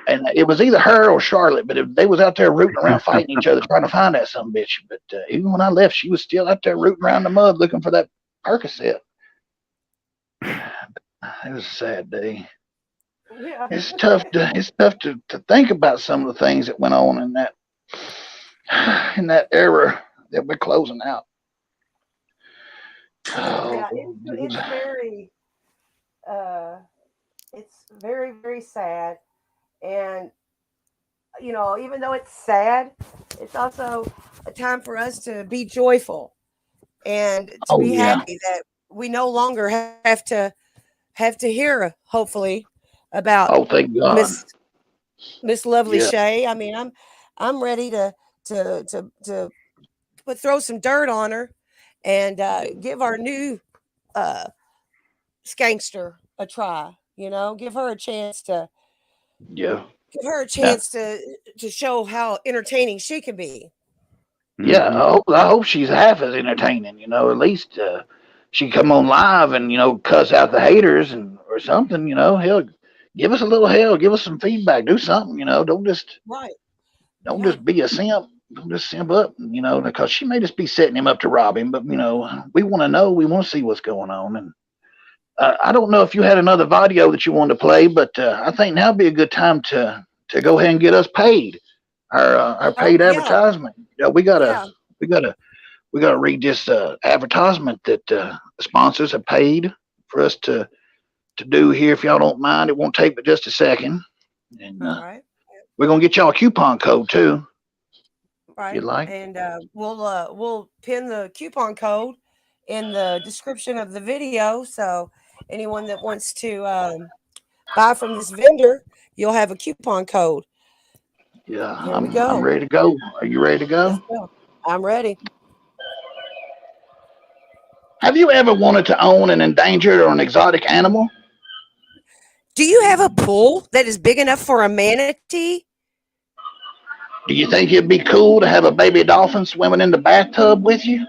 And it was either her or Charlotte, but they was out there rooting around, fighting each other, trying to find that some bitch. But even when I left, she was still out there rooting around the mud looking for that Percocet. It was a sad day. Yeah. It's tough to think about some of the things that went on in that era that we're closing out. Oh, Yeah, uh it's very, very sad. And even though it's sad, it's also a time for us to be joyful and to oh be yeah. happy that we no longer have to hear, hopefully, about Oh, thank God. Miss Lovely Yeah, Shay. I mean, I'm ready to throw some dirt on her and give our new uh, skankster a try. yeah. Give her a Now, chance to show how entertaining she can be. yeah, Hmm. I hope she's half as entertaining. At least she come on live and cuss out the haters and or something. Hell, give us a little hell, give us some feedback, do something. Don't just Right. don't Yeah. just be a simp. Don't just simp up. Because she may just be setting him up to rob him. But we want to know. We want to see what's going on. And I don't know if you had another video that you wanted to play, but I think now'd be a good time to go ahead and get us paid. Our Oh paid yeah. advertisement. Yeah, we gotta Yeah. we gotta we got to read this advertisement that the sponsors have paid for us to do here. If y'all don't mind, it won't take but just a second, and All right. we're gonna get y'all a coupon code too, if you'd Right. like. And we'll pin the coupon code in the description of the video. So anyone that wants to buy from this vendor, you'll have a coupon code. Yeah, Here we I'm go. ready to go. Are you ready to Let's go? go. I'm ready. Have you ever wanted to own an endangered or an exotic animal? Do you have a pool that is big enough for a manatee? Do you think it'd be cool to have a baby dolphin swimming in the bathtub with you?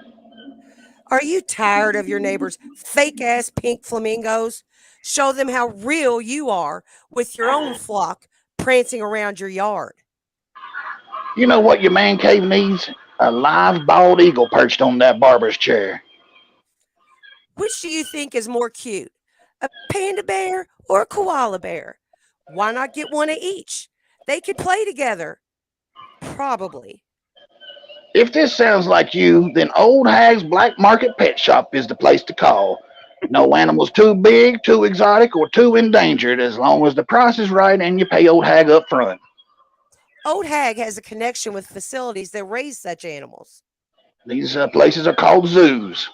Are you tired of your neighbor's fake ass pink flamingos? Show them how real you are with your own flock prancing around your yard. You know what your man cave needs? A live bald eagle perched on that barber's chair. Which do you think is more cute? A panda bear or a koala bear? Why not get one of each? They could play together. Probably. If this sounds like you, then Old Hag's Black Market Pet Shop is the place to call. No animals too big, too exotic, or too endangered as long as the price is right and you pay Old Hag up front. Old Hag has a connection with facilities that raise such animals. These places are called zoos.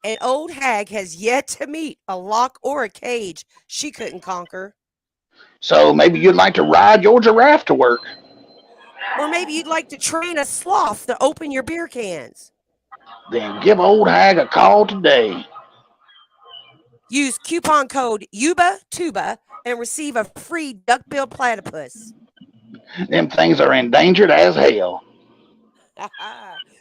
An old hag has yet to meet a lock or a cage she couldn't conquer. So maybe you'd like to ride your giraffe to work. Or maybe you'd like to train a sloth to open your beer cans. Then give old hag a call today. Use coupon code YUBA2BA and receive a free duck-billed platypus. Them things are endangered as hell.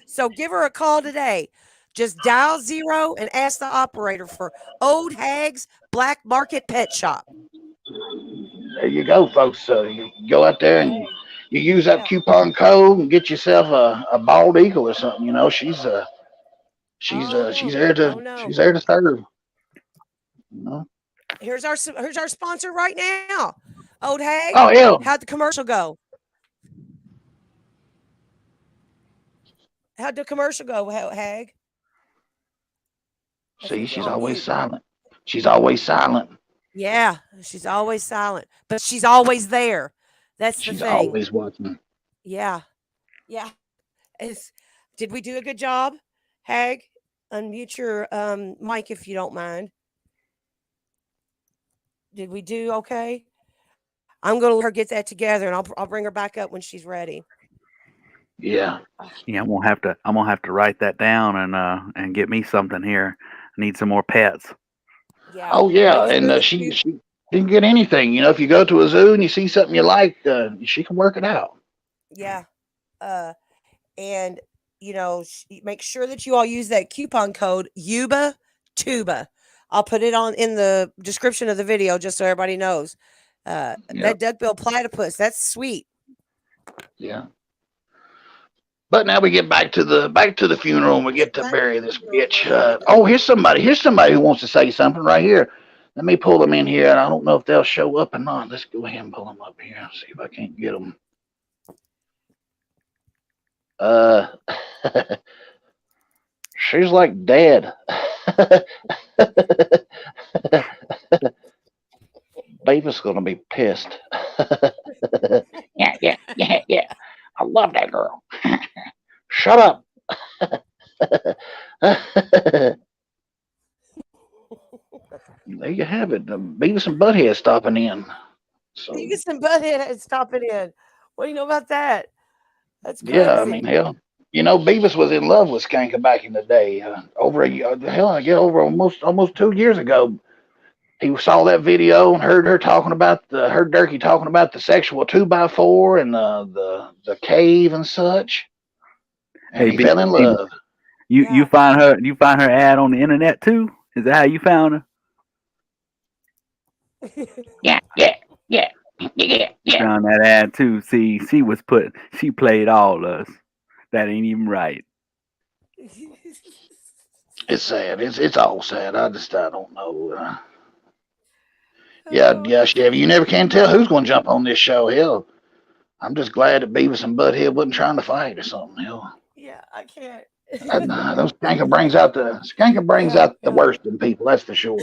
So give her a call today. Just dial 0 and ask the operator for Old Hag's Black Market Pet Shop. There you go, folks. You go out there and you use that coupon code and get yourself a bald eagle or something. You know, she's there to she's there to serve. You know? Here's our sponsor right now. Old Hag. Oh yeah. How'd the commercial go? How'd the commercial go, Hag? See, she's always silent. She's always silent. Yeah, she's always silent, but she's always there. That's the thing. She's always watching. Yeah. Did we do a good job, Hag? Unmute your mic if you don't mind. Did we do okay? I'm going to let her get that together, and I'll bring her back up when she's ready. Yeah. Yeah, I'm gonna have to write that down and get me something here. I need some more pets. Yeah. Oh yeah, and she can get anything. You know, if you go to a zoo and you see something you like, she can work it out. Yeah. And you know, make sure that you all use that coupon code YUBA2BA. I'll put it in the description of the video just so everybody knows. That duck-billed platypus, that's sweet. Yeah. But now we get back to the funeral and we get to bury this bitch. Here's somebody who wants to say something right here. Let me pull them in here, and I don't know if they'll show up or not. Let's go ahead and pull them up here. See if I can't get them. She's like dead. Beavis gonna be pissed. Yeah. I love that girl. Shut up. There you have it. Beavis and Butthead stopping in. So, Beavis and Butthead stopping in. What do you know about that? That's crazy. Yeah, I mean, hell, you know, Beavis was in love with Skanka back in the day. Over almost 2 years ago. He saw that video and heard Durkee talking about the sexual 2x4 and the cave and such. And he fell in love. You find her ad on the internet too? Is that how you found her? Yeah. Found that ad too. See, she played all us. That ain't even right. It's sad. It's all sad. I don't know. Yeah, Chevy. You never can tell who's going to jump on this show. Hell, I'm just glad that Beavis and Butthead wasn't trying to fight or something. Hell. Yeah, I can't. Those Skanka brings out the worst in people. That's for sure.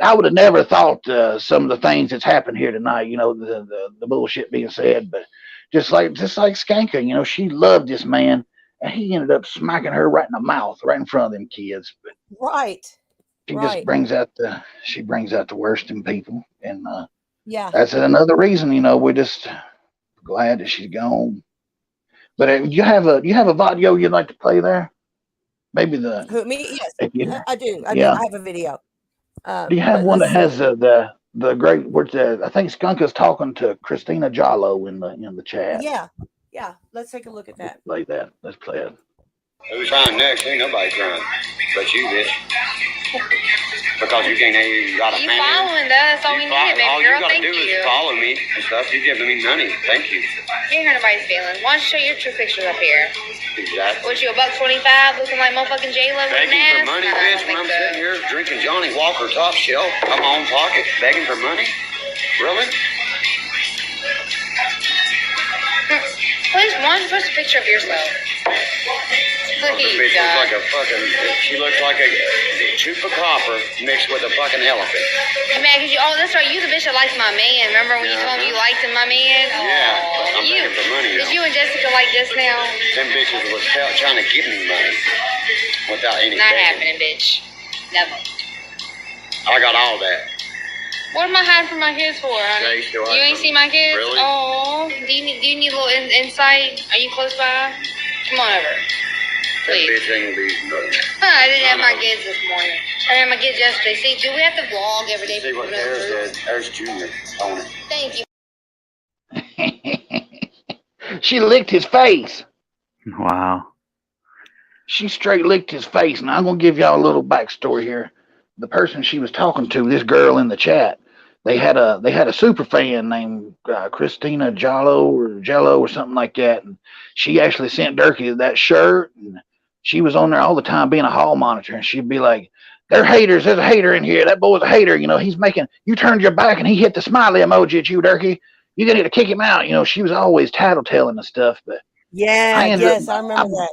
I would have never thought some of the things that's happened here tonight. You know, the bullshit being said, but just like Skanka, you know, she loved this man, and he ended up smacking her right in the mouth, right in front of them kids. But right. She just brings out the worst in people, and that's another reason. You know, we're just glad that she's gone. But you have a video you'd like to play there? Maybe me? Yes, I do. I have a video. Do you have one that has the great? I think Skunka's talking to Christina Jollo in the chat. Yeah. Let's take a look at that. Play that. Let's play it. Who's trying next? Ain't nobody trying, but you, bitch. Because you can't, you got a man. You following us? All we need, baby all girl. You gotta Thank do you. is follow me and stuff. You're giving me money. Thank you. You ain't hurt nobody's feelings. Why don't you show your true pictures up here? Exactly. What, you $1.25 looking like motherfucking J-Lo with an Begging ass? for money, bitch, when I'm sitting here drinking Johnny Walker top shelf, come on pocket, begging for money? Really? Please, why don't you post a picture of yourself? Please, like a fucking. She looks like a chup of copper mixed with a fucking elephant. Hey, man, that's right. You the bitch that likes my man. Remember when you told me you liked my man? Yeah, but I'm begging for money. Did you and Jessica like this now? Them bitches was trying to give me money without any. Not happening, bitch. Never. I got all that. What am I hiding from my kids for, honey? You ain't see my kids? Really? Oh, do you need a little insight? Are you close by? Come on over. Please. That bitch ain't gonna be nothing. I didn't have my kids this morning. I had my kids yesterday. See, do we have to vlog every day? See what Tara said. There's Junior on it. Thank you. She licked his face. Wow. She straight licked his face. Now I'm gonna give y'all a little backstory here. The person she was talking to, this girl in the chat, they had a super fan named Christina Jello or something like that, and she actually sent Durkee that shirt, and she was on there all the time being a hall monitor, and she'd be like, "They're haters. There's a hater in here. That boy's a hater. You know, he's making you turned your back and he hit the smiley emoji at you, Durkee. You're gonna need to kick him out." You know, she was always tattletelling and stuff, but I remember that.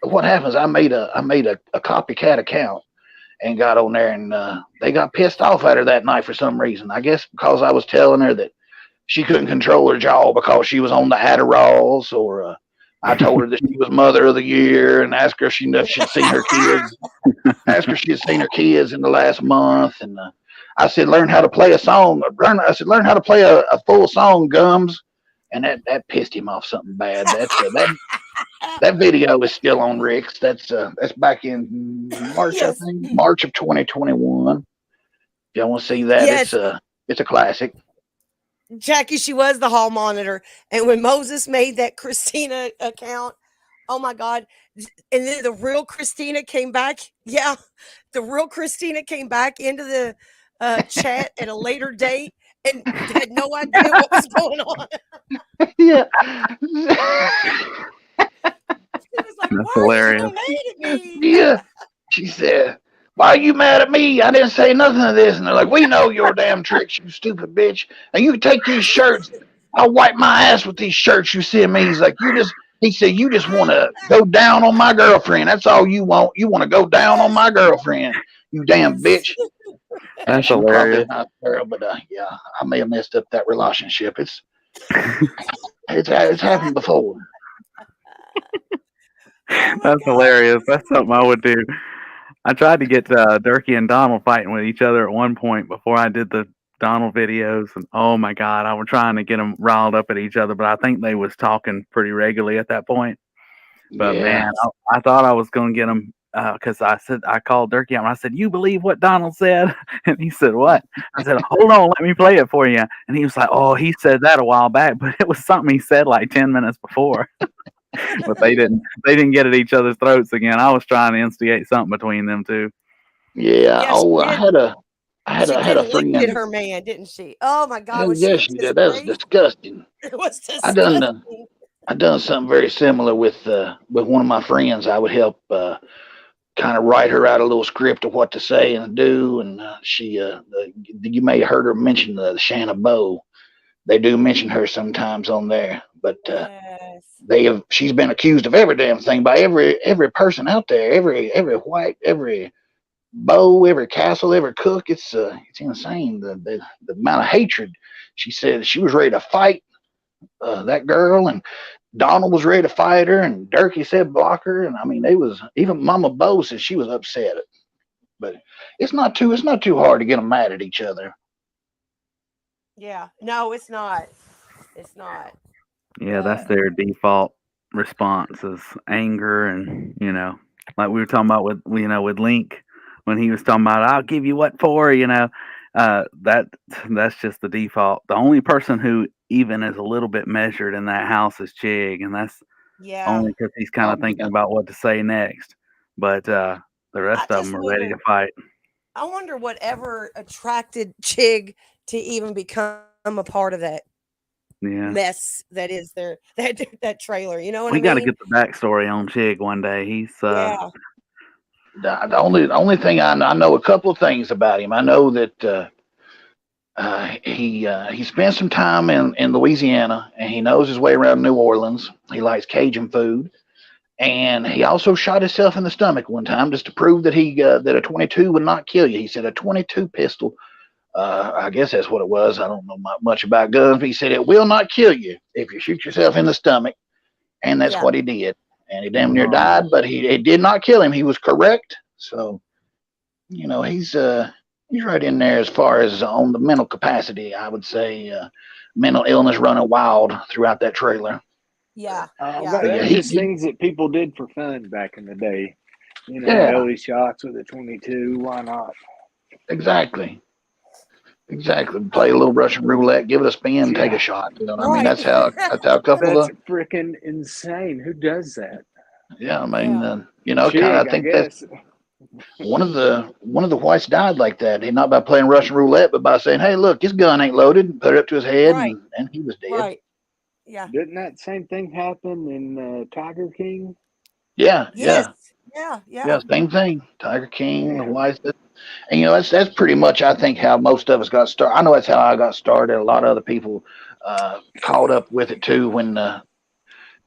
What happens? I made a copycat account and got on there, and they got pissed off at her that night for some reason. I guess because I was telling her that she couldn't control her jaw because she was on the Adderalls, or I told her that she was Mother of the Year and asked her if she'd seen her kids. Asked her if she had seen her kids in the last month, and I said, learn how to play a song. Learn how to play a full song, Gums. And that pissed him off something bad. That video is still on Rick's. That's back in March, Yes. I think, March of 2021. If y'all want to see that, Yes. it's a classic. Jackie, she was the hall monitor. And when Moses made that Christina account, oh my God. And then the real Christina came back. Yeah. The real Christina came back into the chat at a later date and had no idea what was going on. Yeah. She was like, That's why hilarious. are you so mad at me? Yeah. She said, "Why are you mad at me? I didn't say nothing of this." And they're like, "We know your damn tricks, you stupid bitch. And you take these shirts. I'll wipe my ass with these shirts you send me." He's like, he said, "You just want to go down on my girlfriend. That's all you want. You want to go down on my girlfriend, you damn bitch." That's She was probably hilarious. a nice girl, but yeah, I may have messed up that relationship. It's happened before. That's hilarious. That's something I would do. I tried to get Durkee and Donald fighting with each other at one point before I did the Donald videos, and oh my God, I was trying to get them riled up at each other, but I think they was talking pretty regularly at that point. But Yeah. man, I thought I was going to get them because I called Durkee out and I said, "You believe what Donald said?" And he said, "What?" I said, "Hold on, let me play it for you." And he was like, "Oh, he said that a while back, but it was something he said like 10 minutes before." But they didn't get at each other's throats again. I was trying to instigate something between them two. Yeah. Oh, I had a She friend. did her man, didn't she? Oh my God, was Yeah, she she did. That was disgraced? disgusting. It was I disgusting. done something very similar with one of my friends. I would help kind of write her out a little script of what to say and do, and she you may have heard her mention the Shanna Bow. They do mention her sometimes on there, but Yes. she's been accused of every damn thing by every person out there, every white, every bow, every castle, every cook. It's insane the amount of hatred. She said she was ready to fight that girl, and Donald was ready to fight her, and Durkee said block her, and I mean even Mama Bo said she was upset. But it's not too hard to get them mad at each other. Yeah. No, it's not. It's not. Yeah, that's their default response is anger, and like we were talking about with Link when he was talking about I'll give you what for, that's just the default. The only person who even is a little bit measured in that house is Chig, and that's only because he's kind of thinking about what to say next. But the rest of them are ready to fight. I wonder whatever attracted Chig to even become a part of that mess that is that trailer. You know what I mean? We got to get the backstory on Chig one day. He's the only thing I know a couple of things about him. I know that he spent some time in Louisiana, and he knows his way around New Orleans. He likes Cajun food, and he also shot himself in the stomach one time just to prove that that a 22 would not kill you. He said a 22 pistol, I guess that's what it was. I don't know much about guns, but he said it will not kill you if you shoot yourself in the stomach, and that's what he did. And he damn near died, but it did not kill him. He was correct. So, he's right in there as far as on the mental capacity. I would say mental illness running wild throughout that trailer. Yeah. That's just things that people did for fun back in the day. Belly shots with a 22. Why not? Exactly. Play a little Russian roulette, give it a spin, take a shot. You know what I mean? That's how a couple That's of. freaking insane. Who does that? Yeah, I mean, I think that's one of the whites died like that. He not by playing Russian roulette, but by saying, "Hey, look, this gun ain't loaded," and put it up to his head, and he was dead. Right. Yeah. Didn't that same thing happen in Tiger King? Yeah. Yes. Yeah. Same thing. Tiger King, the whites. And that's pretty much, I think, how most of us got started. I know that's how I got started. A lot of other people caught up with it too when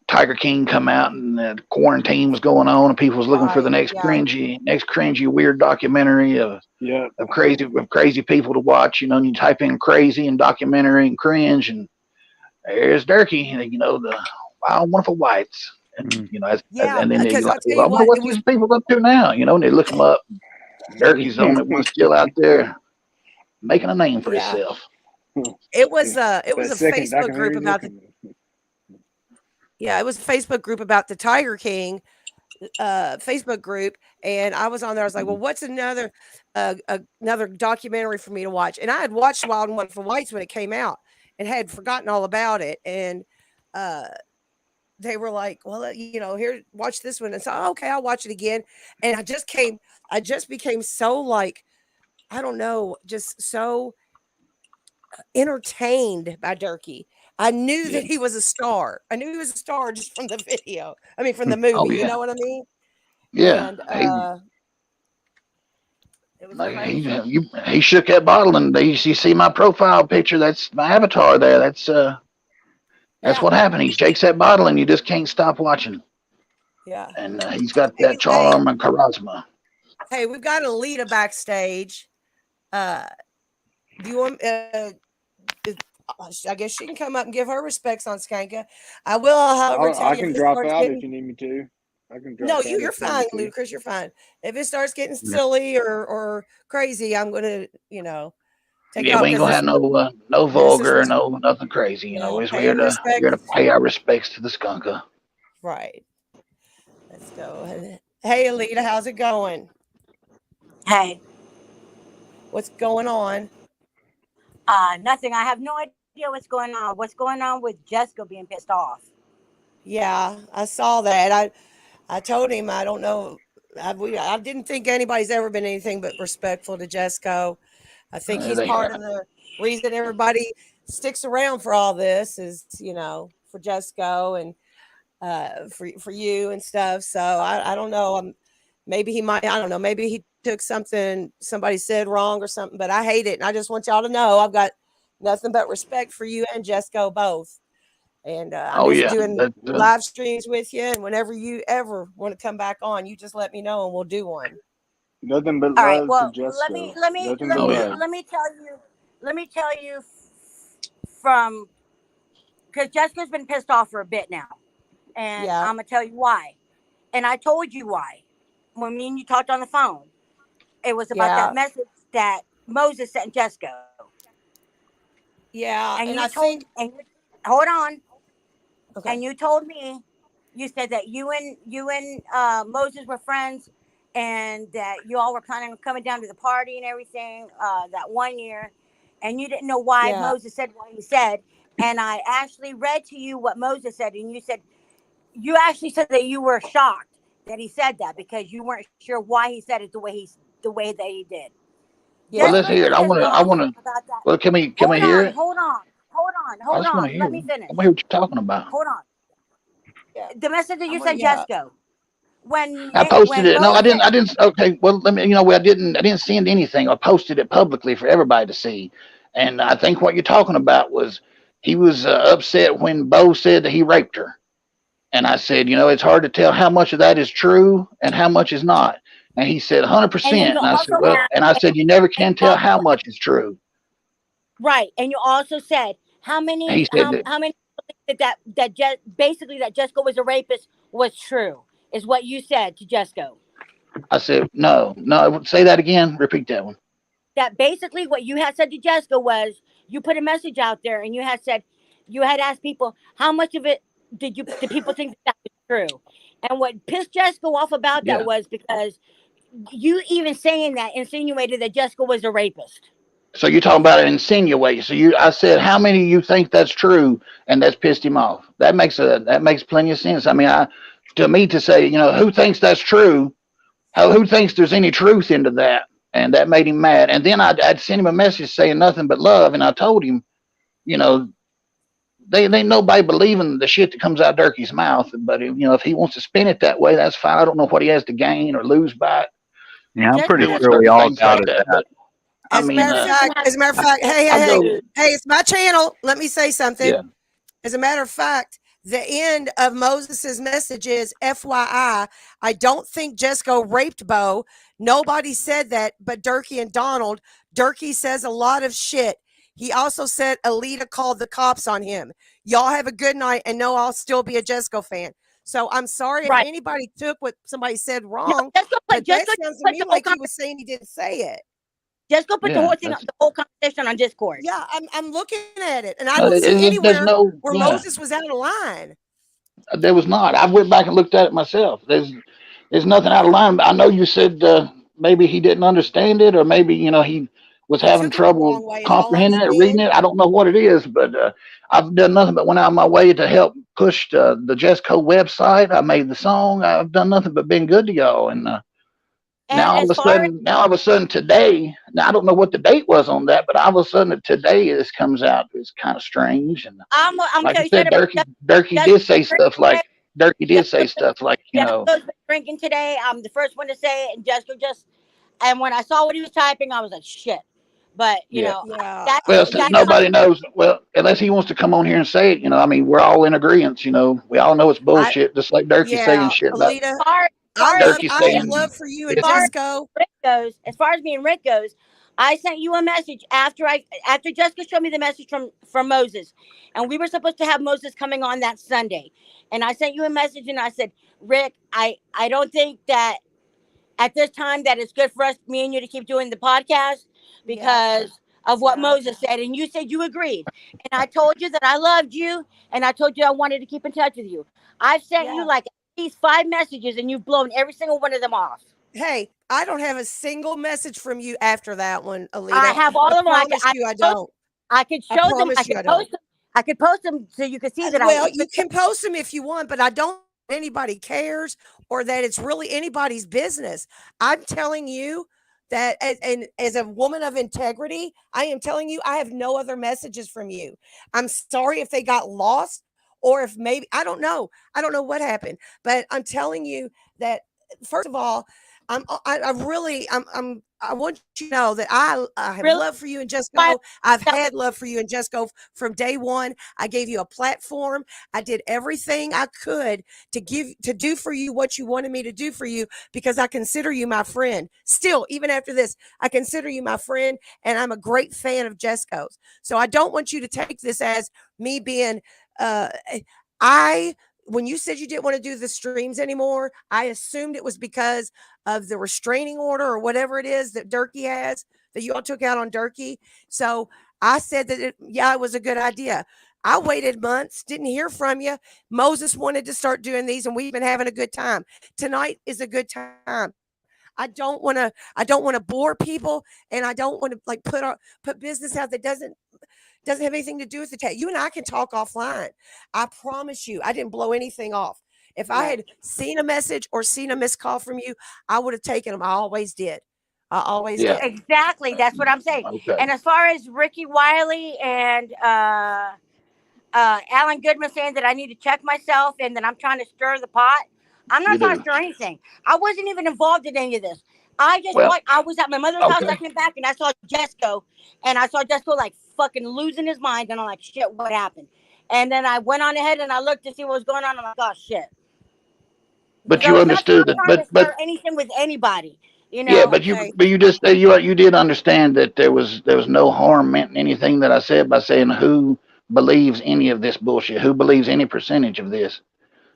Tiger King come out and the quarantine was going on, and people was looking for the next cringy, weird documentary of crazy people to watch. And you type in crazy and documentary and cringe, and there's Durkee. The wild, wonderful whites. And and then they like, I wonder what these people up to now. And they look them up. Durkee's the only one still out there making a name for himself. It was a Facebook group about the. Yeah, it was a Facebook group about the Tiger King Facebook group, and I was on there. I was like, "Well, what's another documentary for me to watch?" And I had watched Wild and Wonderful Whites when it came out, and had forgotten all about it. And they were like, "Well, here, watch this one." And so, okay, I'll watch it again. And I just became so like, I don't know, just so entertained by Durkee. I knew that he was a star. I knew he was a star just from the video. I mean, from the movie. You know what I mean? Yeah. And, he shook that bottle, and you see my profile picture. That's my avatar there. That's what happened. He shakes that bottle, and you just can't stop watching. Yeah. And he's got that charm and charisma. Hey, we've got Alita backstage. Do you want? I guess she can come up and give her respects on Skanka. I will, however, tell I you can drop out if you need me to. I can drop out. You're fine, Ludacris. You're fine. If it starts getting silly or crazy, I'm gonna, take off. We ain't gonna have no vulgar, nothing crazy. We're here to pay our respects to the Skanka. Right. Let's go. Hey, Alita, how's it going? Hey. What's going on? Nothing. I have no idea what's going on. What's going on with Jessica being pissed off? Yeah, I saw that. I told him I don't know. I didn't think anybody's ever been anything but respectful to Jesco. I think he's part of the reason everybody sticks around for all this is, for Jesco and for you and stuff. So I don't know. Maybe he might. I don't know. Maybe he took something somebody said wrong or something. But I hate it, and I just want y'all to know I've got nothing but respect for you and Jesco both. And I'm just doing live streams with you. And whenever you ever want to come back on, you just let me know and we'll do one. Nothing but all right. love Well, to Jessica. let me tell you from because Jessica's been pissed off for a bit now, and I'm gonna tell you why. And I told you why when me and you talked on the phone. It was about that message that Moses sent Jessica. Yeah, and hold on. Okay. And you told me, you said that you and Moses were friends, and that you all were planning on coming down to the party and everything that one year, and you didn't know why Moses said what he said. And I actually read to you what Moses said, and you actually said that you were shocked that he said that because you weren't sure why he said it the way that he did. Yeah. Well, let's hear it. I want to. Well, can we hear it? Hold on. Let me finish. I want to hear what you're talking about. Hold on. The message that you sent Jesco. When I posted it. No, I didn't. Okay. Well, let me. I didn't send anything. I posted it publicly for everybody to see. And I think what you're talking about was he was upset when Bo said that he raped her. And I said, it's hard to tell how much of that is true and how much is not. And he said 100%. And I said, you never can tell how much is true. Right. And you also said how many that Jessica was a rapist was true, is what you said to Jessica. I said, no, say that again. Repeat that one. That basically what you had said to Jessica was you put a message out there and you had said, you had asked people how much of it did people think that was true. And what pissed Jessica off about that was because you even saying that insinuated that Jessica was a rapist. So you're talking about an insinuation. So I said, how many of you think that's true, and that's pissed him off? That makes plenty of sense. I mean, to me to say, who thinks that's true? Who thinks there's any truth into that? And that made him mad. And then I'd send him a message saying nothing but love, and I told him, they ain't nobody believing the shit that comes out of Durkee's mouth. But if he wants to spin it that way, that's fine. I don't know what he has to gain or lose by it. Yeah, I'm pretty sure we all doubted that. As a matter of fact, hey, it's my channel. Let me say something. Yeah. As a matter of fact, the end of Moses's message is FYI, I don't think Jessica raped Bo. Nobody said that but Durkee and Donald. Durkee says a lot of shit. He also said Alita called the cops on him. Y'all have a good night, and no, I'll still be a Jessica fan. So I'm sorry if anybody took what somebody said wrong. But that sounds to me like he was saying he didn't say it. Just go put the whole thing, the whole conversation on Discord. Yeah, I'm looking at it, and I don't see anywhere where Moses was out of line. There was not. I went back and looked at it myself. There's nothing out of line. I know you said maybe he didn't understand it, or maybe he was having trouble comprehending it, reading it. I don't know what it is, but I've done nothing but went out of my way to help push the Jessica website. I made the song. I've done nothing but been good to y'all, and now all of a sudden today, now I don't know what the date was on that, but all of a sudden today this comes out. It's kind of strange. And I'm like I said, Durkee did say stuff like drinking today. I'm the first one to say it, and Jessica and when I saw what he was typing, I was like, shit. But nobody knows. Well, unless he wants to come on here and say it, I mean, we're all in agreement. We all know it's bullshit, just like Durkee saying shit about it. I love for you and Jessica. As far as me and Rick goes, I sent you a message after Jessica showed me the message from Moses, and we were supposed to have Moses coming on that Sunday, and I sent you a message and I said, Rick, I don't think that at this time that it's good for us, me and you, to keep doing the podcast because of what Moses said, and you said you agreed, and I told you that I loved you, and I told you I wanted to keep in touch with you. I've sent you like these 5 messages, and you've blown every single one of them off. Hey, I don't have a single message from you after that one, Alita. I have all of them. I don't. I could show them. I could post them so you could see that. Well, you can post them if you want, but I don't think anybody cares or that it's really anybody's business. I'm telling you that, and as a woman of integrity, I am telling you, I have no other messages from you. I'm sorry if they got lost. Or if maybe, I don't know what happened, but I'm telling you that, first of all, I want you to know that I have love for you and Jessica. I've had love for you and Jessica from day one. I gave you a platform. I did everything I could to do for you what you wanted me to do for you because I consider you my friend. Still, even after this, I consider you my friend, and I'm a great fan of Jessica's. So I don't want you to take this as me being when you said you didn't want to do the streams anymore, I assumed it was because of the restraining order or whatever it is that Durkee has that you all took out on Durkee. So I said that it was a good idea. I waited months, didn't hear from you. Moses wanted to start doing these, and we've been having a good time. Tonight is a good time. I don't want to bore people, and I don't want to put business out that doesn't have anything to do with the tech. You and I can talk offline. I promise you, I didn't blow anything off. If I had seen a message or seen a missed call from you, I would have taken them. I always did. Did. Exactly. That's what I'm saying. Okay. And as far as Ricky Wiley and Alan Goodman saying that I need to check myself and that I'm trying to stir the pot, I'm not trying to stir anything. I wasn't even involved in any of this. I just Well, I was at my mother's house. I okay. came back and I saw Jesco, and I saw Jesco like fucking losing his mind. And I'm like, shit, what happened? And then I went on ahead and I looked to see what was going on. I'm like, oh shit. But So you it's not that understood I'm that, trying to start anything with anybody, you yeah, know. but you just you did understand that there was no harm meant in anything that I said by saying who believes any of this bullshit, who believes any percentage of this.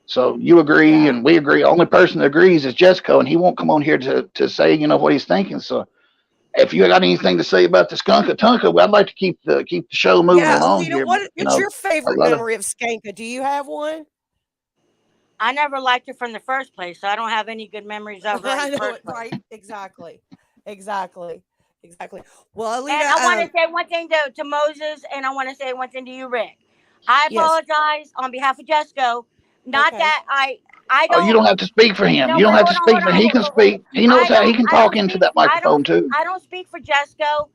So you agree, and we agree. Only person that agrees is Jesco, and he won't come on here to say what he's thinking. So if you got anything to say about the Skunka Tunka, well, I'd like to keep the show moving along Alita, here. But, what's your favorite lot of memory of Skanka? Do you have one? I never liked her from the first place, so I don't have any good memories of her. I in the know first it, place. right? Exactly. Well, Alita, And I want to say one thing to Moses, and I want to say one thing to you, Rick. I yes. apologize on behalf of Jesco. Not that I Oh, you don't. don't have to speak for him. No, You don't but have to speak for him. He can speak. He knows how. He can talk into that microphone too. I don't speak for Jesco.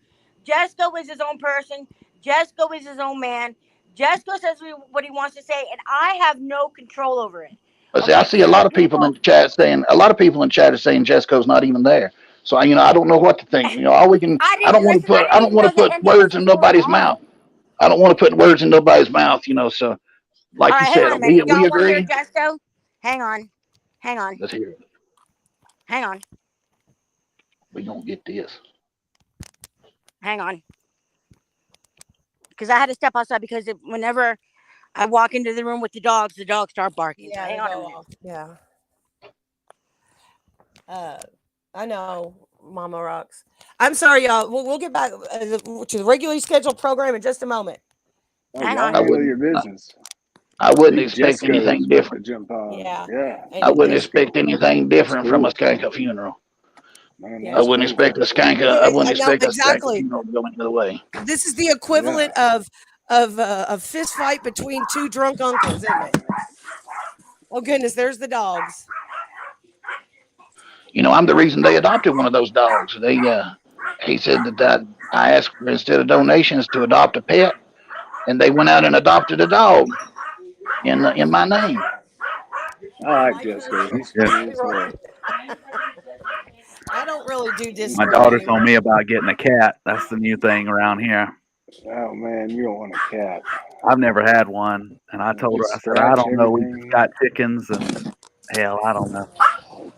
Jesco is his own person. Jesco is his own man. Jesco says what he wants to say, and I have no control over it. But see, I see a lot of people in the chat saying are saying Jesco's not even there. So I don't know what to think. All we can. I don't want to put. I don't want to put words in nobody's mouth. I don't want to put words in nobody's mouth. So like all you right, said, hang on a minute. we Y'all want to hear agree. Jesco? Hang on. Let's hear it. Hang on. We don't get this. Hang on. Because I had to step outside because whenever I walk into the room with the dogs start barking. Yeah, so hang on a minute. Yeah. I know, Mama Rocks. I'm sorry, y'all. We'll get back to the regularly scheduled program in just a moment. Oh, y'all handle your business. I wouldn't expect anything different. To jump on. Yeah. I wouldn't expect anything different from a Skanka funeral. Man, I wouldn't expect a Skanka. I wouldn't expect a Skanka funeral to go any other way. This is the equivalent of a fist fight between two drunk uncles, isn't it? Oh goodness, there's the dogs. I'm the reason they adopted one of those dogs. He said that I asked for, instead of donations, to adopt a pet, and they went out and adopted a dog in my name. I like Jesco. He's funny as hell. I don't really do Discord. My daughter told me about getting a cat. That's the new thing around here. Oh man, you don't want a cat. I've never had one, and I told her, I said, I don't know. We just got chickens, and hell, I don't know.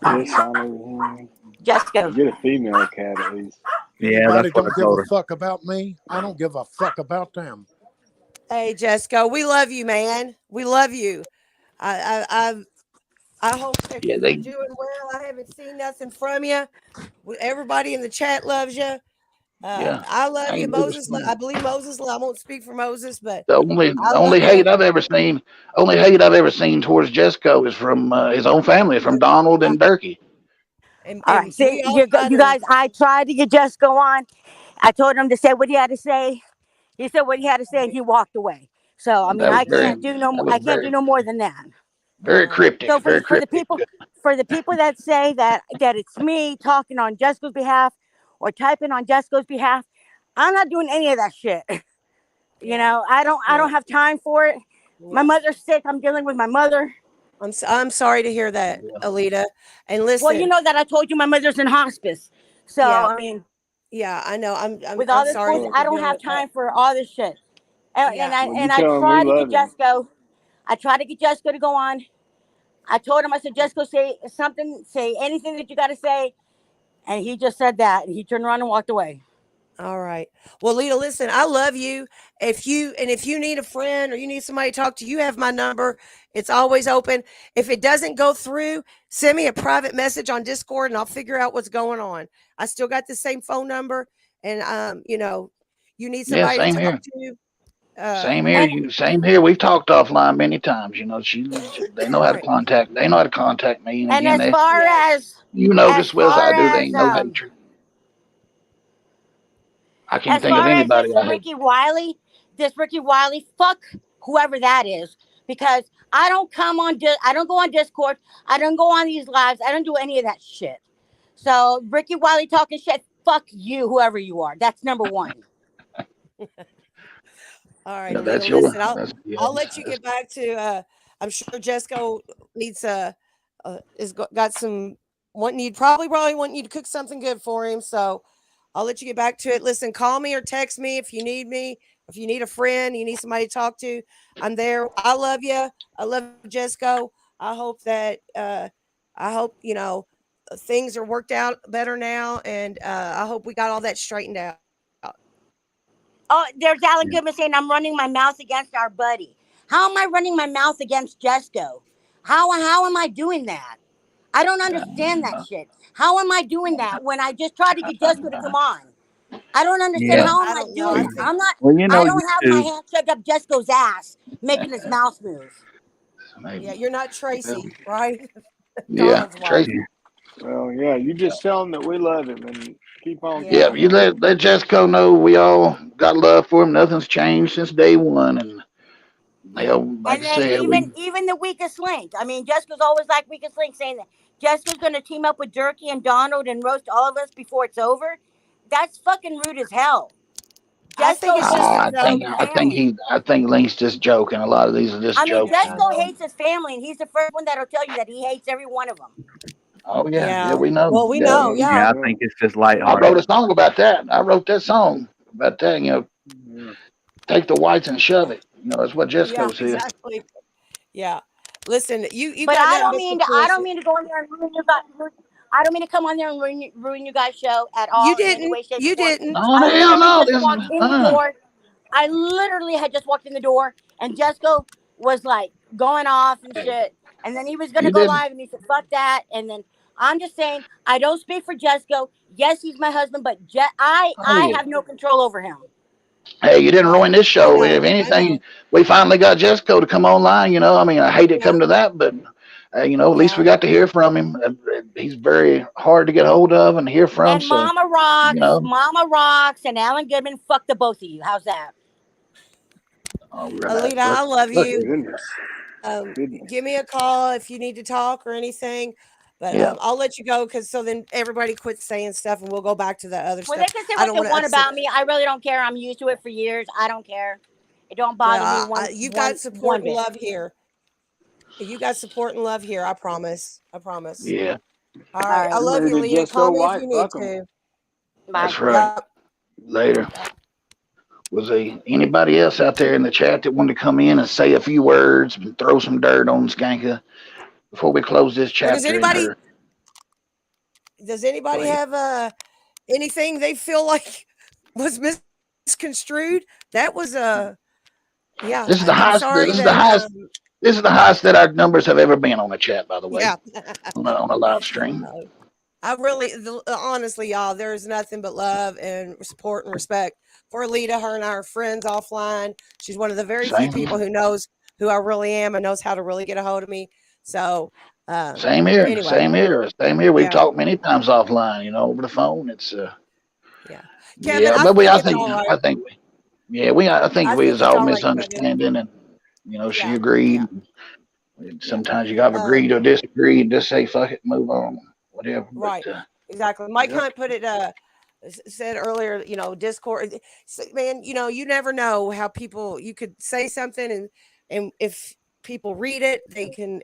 Piss on everything. Jesco. Get a female cat at least. Yeah, Everybody that's what don't I give told a her. fuck about me. I don't give a fuck about them. Hey, Jesco, we love you, man. We love you. I hope that you're doing well. I haven't seen nothing from you. Everybody in the chat loves you. I love you, Moses. I believe Moses. I won't speak for Moses, but the only hate I've ever seen towards Jesco is from his own family, from Donald and Durkee. All right, see, you guys, I tried to get Jesco on. I told him to say what he had to say. He said what he had to say, and he walked away. So I mean, I can't do no more. I can't do no more than that. Very cryptic. So very for the cryptic. for the people that say that it's me talking on Jesco's behalf or typing on Jesco's behalf, I'm not doing any of that shit. I don't have time for it. My mother's sick. I'm dealing with my mother. I'm sorry to hear that, Alita. And listen, well, you know that I told you my mother's in hospice. So I mean, I know. I'm with all this sorry. I don't have time for all this shit. And I tried to get Jesco. I tried to get Jesco to go on. I told him, I said, Jesco, say something, say anything that you got to say. And he just said that. And he turned around and walked away. All right. Well, Lita, listen, I love you. If you need a friend or you need somebody to talk to, you have my number. It's always open. If it doesn't go through, send me a private message on Discord and I'll figure out what's going on. I still got the same phone number. And, you need somebody to talk to. Same here. Same here. We've talked offline many times. They know how to contact. They know how to contact me. And again, as far as as well as I do, they ain't no hatred. I can't think of anybody. As this Ricky Wiley, fuck whoever that is, because I don't go on Discord. I don't go on these lives. I don't do any of that shit. So Ricky Wiley talking shit. Fuck you, whoever you are. That's number one. All right, listen, I'll let you get back to. I'm sure Jesco needs got some probably wanting you to cook something good for him. So I'll let you get back to it. Listen, call me or text me if you need me. If you need a friend, you need somebody to talk to, I'm there. I love you. I love Jesco. I hope that things are worked out better now, and I hope we got all that straightened out. Oh, there's Alan Goodman saying I'm running my mouth against our buddy. How am I running my mouth against Jesco? How am I doing that? I don't understand that shit. How am I doing that when I just tried to get Jesco to come on? I don't understand. Yeah. How am I I don't know. doing I it? think I'm not. Well, you know, I don't have my YouTube. hand shoved up Jesco's ass, making his mouth move. yeah, you're not Tracy, right? Yeah, Donald's wife. Tracy. Well, yeah, you just tell him that we love him and keep on Yeah. Yeah, you let Jesco know we all got love for him. Nothing's changed since day one, and hell, like And I then said, even the weakest link. I mean, Jessica's always like weakest link, saying that Jessica's going to team up with Durkee and Donald and roast all of us before it's over. That's fucking rude as hell. I think Jesco it's just hates a his joke. fucking family. I think Link's just joking. A lot of these are just I mean, jokes. Yeah. Jesco hates his family, and he's the first one that'll tell you that he hates every one of them. Oh yeah, Yeah. we know. Well, we Yeah, know. Yeah. Yeah, I think it's just I wrote lighthearted. a song about that. I wrote that song about that. Take the whites and shove it. That's what Yeah. Jesco said. Exactly. Yeah. Listen, you But got I nothing don't but mean support. to go in there and ruin your guys. I don't mean to come on there and ruin you guys' show at all You in any didn't. way, shape, You or form. didn't. No, I hell literally no. just This walked in the is door. I literally had just walked in the door, and Jesco was like going off and shit. And then he was gonna you go didn't. live, and he said, "Fuck that." And then I'm just saying, I don't speak for Jesco. Yes, he's my husband, but Oh I yeah. have no control over him. Hey, you didn't ruin Right. this I show. know. If I anything, know. we finally got Jesco to come online. I mean, I hate it Yeah. come to that, but at least we Yeah. got to hear from him. He's very hard to get hold of and hear from. And So, you know, Mama Rocks, and Alan Goodman. Fuck the both of you. How's that? all right. Alita, I love Look, you. Goodness. Give me a call if you need to talk or anything. But yeah. I'll let you go because so then everybody quits saying stuff and we'll go back to the other Well, they stuff. can say I what don't they want to want upset. about me. I really don't care. I'm used to it for years. I don't care. It don't bother me You got support and bit. love here. You got support and love here. I promise. I promise. Yeah. All right. I I'm love you, ready to Alita. just Call go me if white. you need Fuck 'em. to. Bye. That's right. Yep. Later. Was there anybody else out there in the chat that wanted to come in and say a few words and throw some dirt on Skanka before we close this Well, chapter in her? Does anybody have anything they feel like was misconstrued? That was yeah. This is the I'm highest. sorry This is that the highest. This is the highest that our numbers have ever been on the chat. By the way, yeah. on a live stream. I really, honestly, y'all, there's nothing but love and support and respect for Alita. Her and I are friends offline. She's one of the very few people who knows who I really am and knows how to really get a hold of me. So, same here. Anyway. Same here. We've talked many times offline. Over the phone. It's Kevin, yeah, I but think I it's think all right. I think we was it's all all right, misunderstanding, and she Yeah, agreed. Sometimes you gotta agree to disagree and just say fuck it, move on, whatever. Right. But, Exactly. Mike Hunt put it said earlier, Discord, man, you never know how you could say something and if people read it, it can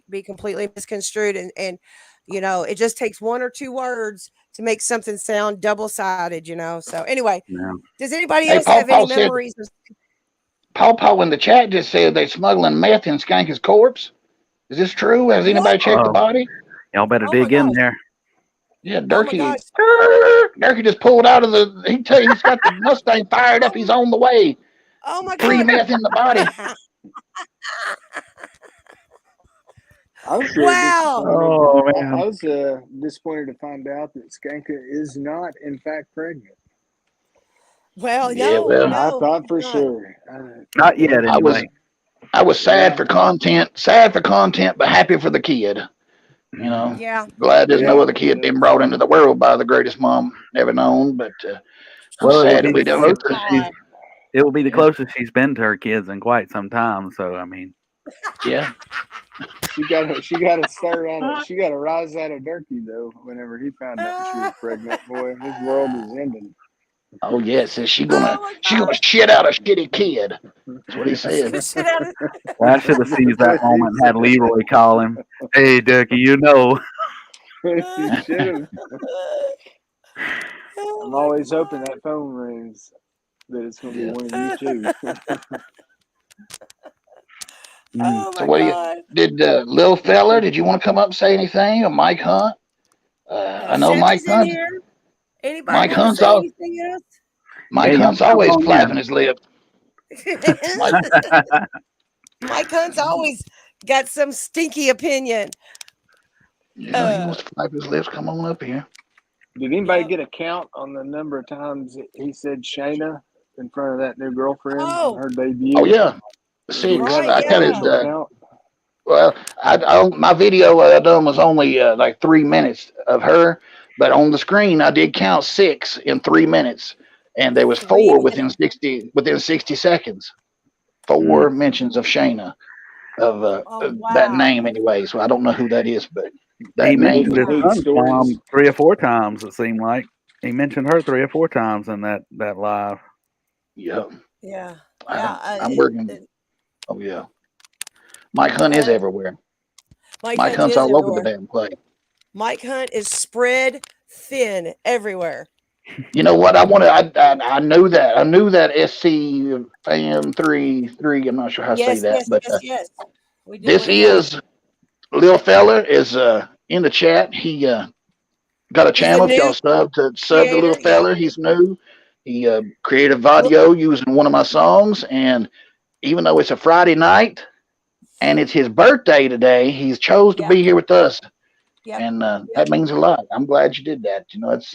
be completely misconstrued and it just takes one or two words to make something sound double-sided, So anyway, does anybody else have any memories? Paul in the chat just said they're smuggling meth in Skanka's corpse. Is this true? Has anybody checked the body? Y'all better dig in there. Yeah, Durkee just pulled out of the. He's got the Mustang fired up. He's on the way. Oh my God! Pre-meth in the body. I was I was disappointed to find out that Skanka is not, in fact, pregnant. Well, I thought for sure. Not yet, anyway. I was sad for content, but happy for the kid. Yeah. Glad there's no other kid being brought into the world by the greatest mom ever known. But I'm sad that we don't. It will be the closest she's been to her kids in quite some time. So I mean, yeah. She got to start on it. She got to rise out of Durkee though. Whenever he found out she was pregnant, boy, his world is ending. Oh yes, she gonna shit out a shitty kid. That's what he said. I should have seized that moment and had Leroy call him. Hey, Durkee, You should have. I'm always hoping that phone rings, that it's going to be one of you two. Oh So my what God. did Lil Feller? Did you want to come up and say anything? Or Mike Hunt? I know Mike Chevy's in Hunt. here. Anybody Mike want to Hunt's say all. anything else? Mike Hey, y'all Hunt's jump always on flapping his lips. Mike, Mike Hunt's always got some stinky opinion. yeah, he wants to flap his lips. Come on up here. Did anybody get a count on the number of times he said Shayna in front of that new girlfriend on her debut? Oh yeah, Do 6. we have I an counted. official count? Well, my video I done was only like 3 minutes of her, but on the screen I did count 6 in 3 minutes, and there was 4 within 60 seconds. 4 mentions of Shayna of that name anyway. So I don't know who that is, but that He name. mentioned his son's mom 3 or 4 times. It seemed like he mentioned her 3 or 4 times in that live. Yep. Yeah. I'm working. Oh yeah. Mike Hunt is everywhere. Mike Hunt's all over the damn place. Mike Hunt is spread thin everywhere. You know what? I knew that. I knew that SC fan 3. I'm not sure how to say that, but yes. We do. this is Lil Fella is in the chat. He got a channel. If y'all sub to Lil Fella, he's new. He created video using one of my songs, and even though it's a Friday night and it's his birthday today, he's chose to be here with us, and that means a lot. I'm glad you did that. You know, it's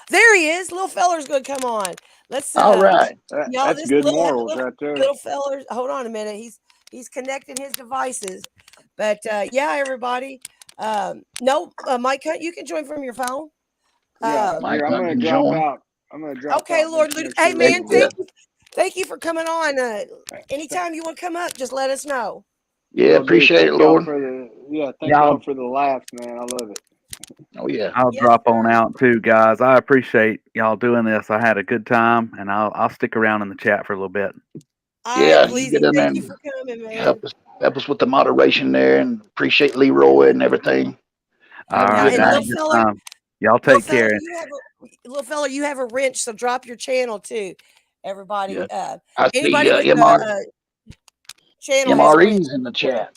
there he is. Little feller's gonna come on. Let's all right. y'all, That's good morals right there. Little feller's, hold on a minute. He's connecting his devices. But yeah, everybody. No, Mike Hunt, you can join from your phone. Yeah, Mike I'm Hunt gonna can drop join. out. I'm gonna drop okay, out. Lord Luke. Hey man, thank you for coming on. Anytime you want to come up, just let us know. Yeah, appreciate it, Lord. Thank y'all for the laughs, man. I love it. Oh yeah. I'll drop on out too, guys. I appreciate y'all doing this. I had a good time, and I'll stick around in the chat for a little bit. Yeah, please get in there. Thank you for coming, man. Help us with the moderation there, and appreciate Leroy and everything. All right, and little fella, y'all take care. Little fella, you have a wrench, so drop your channel too, everybody. Yeah. I see anybody with channel MRE's in the chat.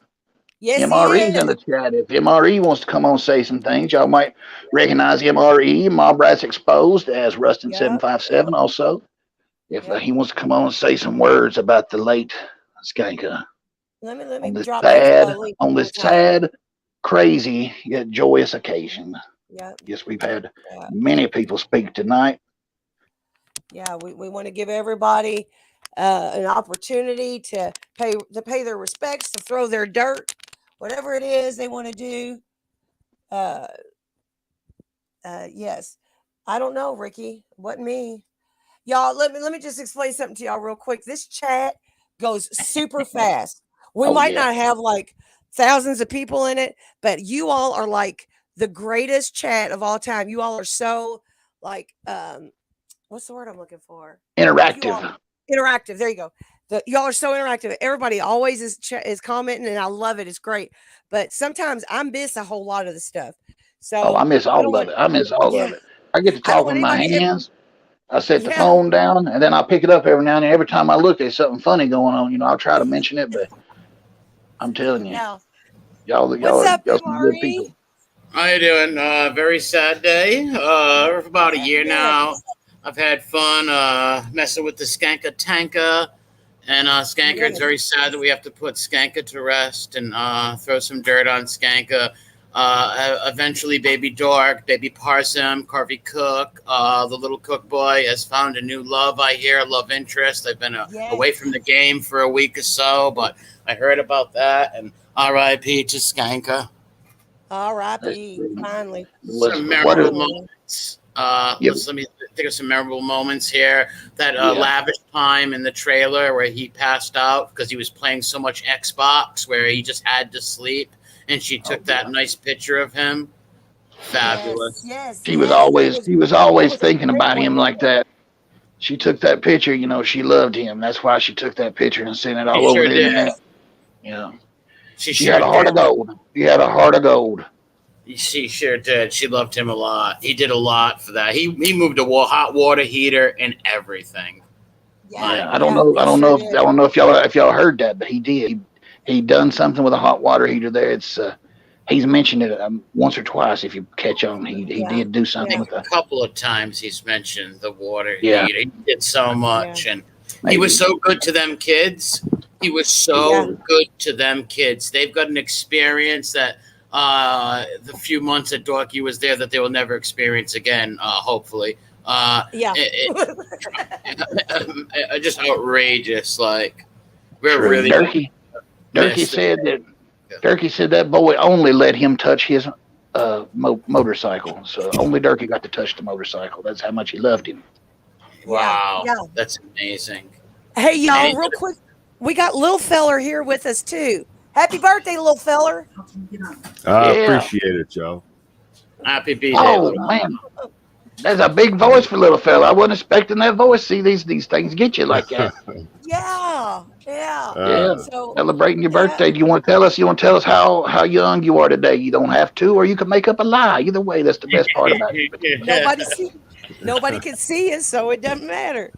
Yes, MRE's in the chat. If MRE wants to come on and say some things, y'all might recognize MRE, Mob Rats Exposed, as Rustin757 also. If he wants to come on and say some words about the late Skanka. Let me on this drop sad, crazy yet joyous occasion. Yeah. Yes, we've had many people speak tonight. Yeah, we want to give everybody an opportunity to pay their respects, to throw their dirt, whatever it is they want to do. Yes. I don't know, Ricky. Wasn't me. Y'all, let me just explain something to y'all real quick. This chat goes super fast. We might not have like thousands of people in it, but you all are like the greatest chat of all time. You all are so like what's the word I'm looking for? Interactive. Interactive. There you go. Y'all are so interactive. Everybody always is commenting, and I love it. It's great. But sometimes I miss a whole lot of the stuff. So I miss all of it. I miss all of it. I get to talk with my hands. I set the phone down, and then I pick it up every now and then. Every time I look, there's something funny going on. You know, I'll try to mention it, but I'm telling you, y'all are some good people. How you doing? Very sad day. For about a year now, I've had fun messing with the Skanka Tanka, and Skanka. It's very sad that we have to put Skanka to rest and throw some dirt on Skanka. Eventually, Baby Dork, Baby Parsum, Carvey Cook, the little Cook boy has found a new love. I hear a love interest. I've been away from the game for a week or so, but I heard about that. And R.I.P. to Skanka. R.I.P. Finally. Some memorable moments. Let me think of some memorable moments here. That lavish time in the trailer where he passed out because he was playing so much Xbox, where he just had to sleep. And she took that nice picture of him. Fabulous. Yes. She was always thinking about him like that. She took that picture, you know, she loved him. That's why she took that picture and sent it all over the internet. Yeah. She had a heart of gold. She had a heart of gold. She sure did. She loved him a lot. He did a lot for that. He moved a hot water heater and everything. Yeah, I don't know. I don't know if y'all heard that, but he did. He done something with a hot water heater there. It's he's mentioned it once or twice. If you catch on, he did do something with that. A couple of times he's mentioned the water Yeah. heater. He did so much, and he was so good to them kids. He was so good to them kids. They've got an experience that the few months that Dorky was there that they will never experience again, hopefully. Just outrageous. Like, we're really Derky said that boy only let him touch his motorcycle. So only Derky got to touch the motorcycle. That's how much he loved him. Wow. That's amazing. Hey, y'all, real quick. We got Lil Feller here with us, too. Happy birthday, Lil Feller. I appreciate it, y'all. Happy birthday. Oh, man. That's a big voice for Little Fella. I wasn't expecting that voice. See, these things get you like that. Yeah. So, celebrating your birthday. Do you want to tell us? You want to tell us how young you are today? You don't have to, or you can make up a lie. Either way, that's the best part about it. Nobody can see us, so it doesn't matter.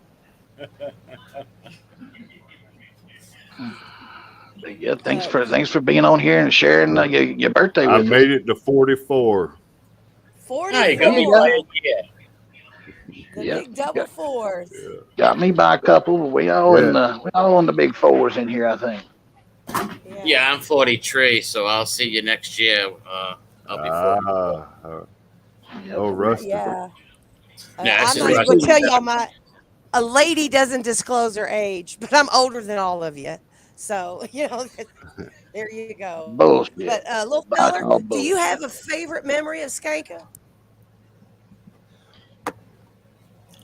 Yeah, thanks for being on here and sharing your birthday with us. I made it to 44. 44. The big double fours. Got me by a couple. But we all in the big fours in here, I think. Yeah, I'm 43, so I'll see you next year. I'll be 40. Rusty. Yeah. I'm not even going to tell y'all a lady doesn't disclose her age, but I'm older than all of you. So, there you go. Bullshit. But, Lil Feller, do you have a favorite memory of Skanka?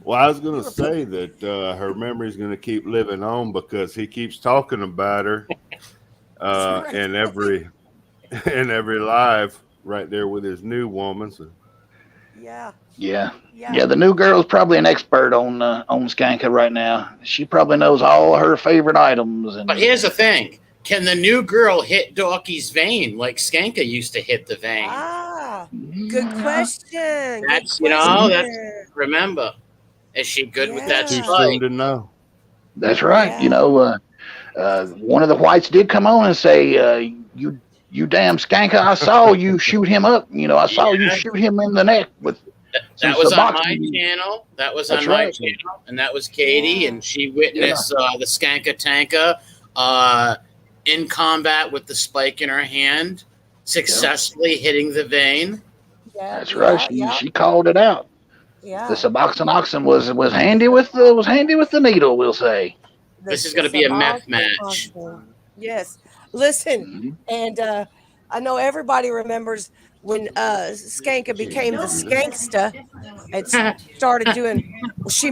Well, I was going to say that her memory is going to keep living on because he keeps talking about her in every live right there with his new woman. So. Yeah. The new girl's probably an expert on Skanka right now. She probably knows all her favorite items. But here's the thing: can the new girl hit Dorky's vein like Skanka used to hit the vein? Good question. That's remember. Is she good with that Too soon to know. That's right. One of the whites did come on and say, "You damn Skanka! I saw you shoot him up. I saw you shoot him in the neck with." That was on my channel. That was on my channel, and that was Katie, and she witnessed the Skanka Tanka in combat with the spike in her hand, successfully hitting the vein. That's right. She called it out. Yeah. The Suboxone Oxen was handy with the needle. We'll say. This is going to be a meth match. Yes. Listen, and I know everybody remembers when Skanka became the Skanksta and started doing. She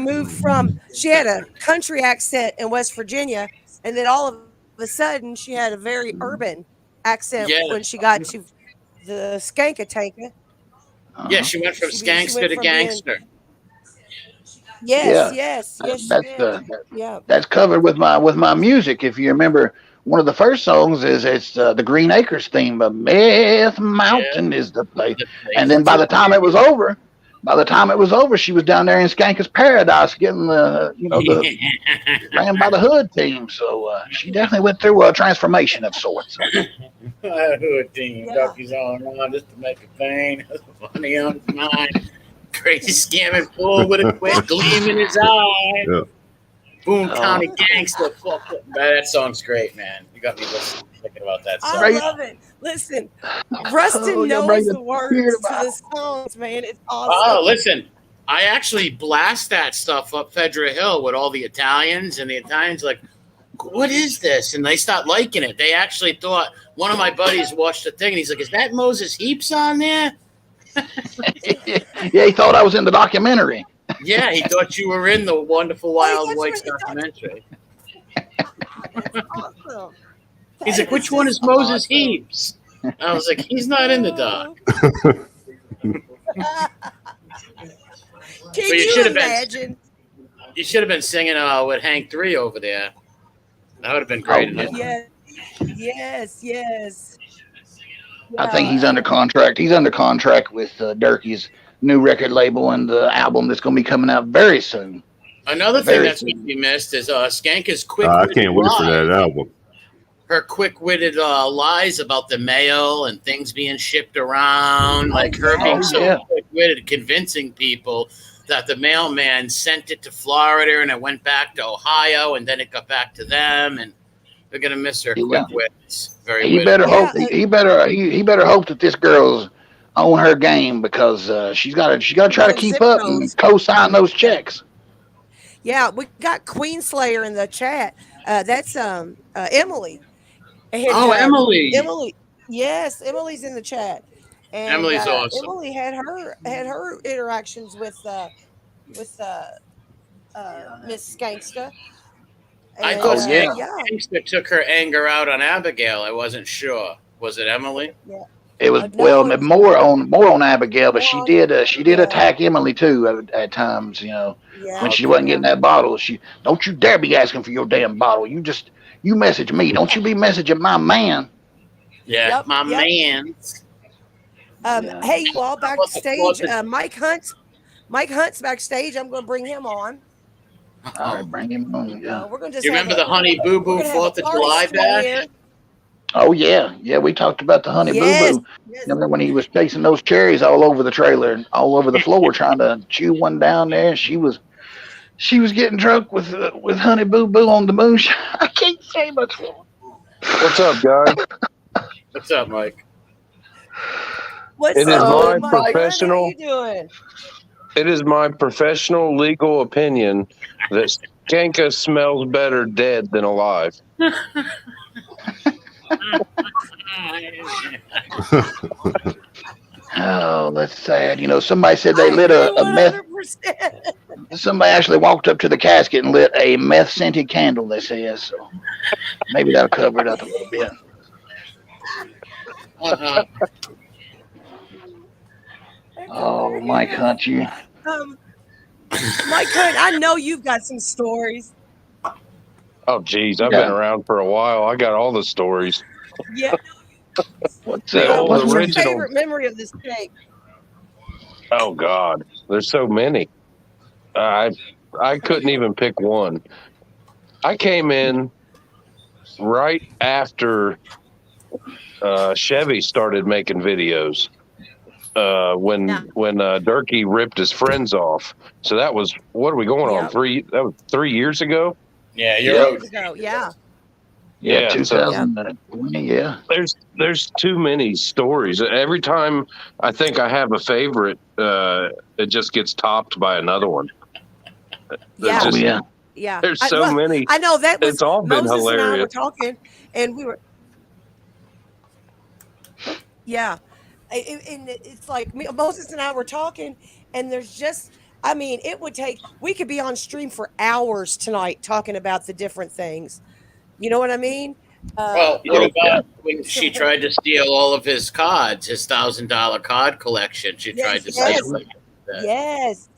had a country accent in West Virginia, and then all of a sudden she had a very urban accent when she got to the Skanka Tanka. Yeah, she went from Skankster to Gangster. Yes. That's covered with my music. If you remember, one of the first songs is the Green Acres theme. Meth Mountain is the place. And then by the time it was over, she was down there in Skanka's Paradise getting the ran by the Hood team. So she definitely went through a transformation of sorts. Hood team, Ducky's all around just to make a thing. That's funny on his mind. Crazy scamming fool with a quick gleam in his eye. Yeah. Boone County Gangster. That song's great, man. You got me thinking about that song. I love it. Listen, Rustin knows the words to the songs, man. It's awesome. Oh, listen. I actually blast that stuff up Federal Hill with all the Italians, and the Italians like, what is this? And they start liking it. They actually thought, one of my buddies watched the thing, and he's like, is that Moses Heaps on there? Yeah, he thought I was in the documentary. Yeah, he thought you were in the Wonderful Wild Whites documentary. That's awesome. He's like, which one is Moses Heaps? I was like, he's not in the doc. Can you imagine? You should have been singing with Hank 3 over there. That would have been great. Yes. I think he's under contract. He's under contract with Durkee's new record label and the album that's going to be coming out very soon. Another thing that's going to be missed is Skanka's quick-witted I can't wait for lies. that album. Her quick-witted lies about the mail and things being shipped around, like her being so quick-witted, convincing people that the mailman sent it to Florida and it went back to Ohio and then it got back to them, and they're going to miss her quick wits. He better hope. He better hope that this girl's on her game, because she's got to try to keep up and co-sign those checks. Yeah, we got Queen Slayer in the chat. That's Emily. And, Emily. Emily. Yes, Emily's in the chat. And Emily's awesome. Emily had her interactions with Miss Skanka. I thought Skanka took her anger out on Abigail. I wasn't sure. Was it Emily? Yeah. It was more on Abigail, but she did attack Emily too at times. When she wasn't getting that bottle, don't you dare be asking for your damn bottle. You message me. Don't you be messaging my man. Yeah, my man. Hey, you all backstage. Mike Hunt's backstage. I'm going to bring him on. All right, bring him on. Yeah. We're going to you remember the Honey Boo Boo 4th of July bash? Oh yeah, we talked about the Honey Boo Boo. Remember when he was chasing those cherries all over the trailer and all over the floor, trying to chew one down there? She was getting drunk with Honey Boo Boo on the moonshine. I can't say much more. What's up, guys? What's up, Mike? What's up, Mike? How you doing? It is my professional legal opinion that Skanka smells better dead than alive. Oh, that's sad. Somebody said they lit a meth. Somebody actually walked up to the casket and lit a meth-scented candle, they say. So maybe that'll cover it up a little bit. Oh, Mike Hunt, you. Mike Hunt, I know you've got some stories. Oh, geez, I've been around for a while. I got all the stories. Yeah. What's your favorite memory of this cake? Oh God, there's so many. I couldn't even pick one. I came in right after Chevy started making videos. When Durkee ripped his friends off. So that was, what are we going on? That was 3 years ago. Yeah, years ago. Yeah. Yeah, 2020. Yeah. There's too many stories. Every time I think I have a favorite, it just gets topped by another one. Yeah. There's so many. I know that was. It's all been Moses hilarious. and I were talking, and we were. Yeah, and it's like Moses and I were talking, and there's just. I mean, we could be on stream for hours tonight talking about the different things. You know what I mean? Well, what about when she tried to steal all of his cards, his $1,000 card collection? She tried to steal it. Yes.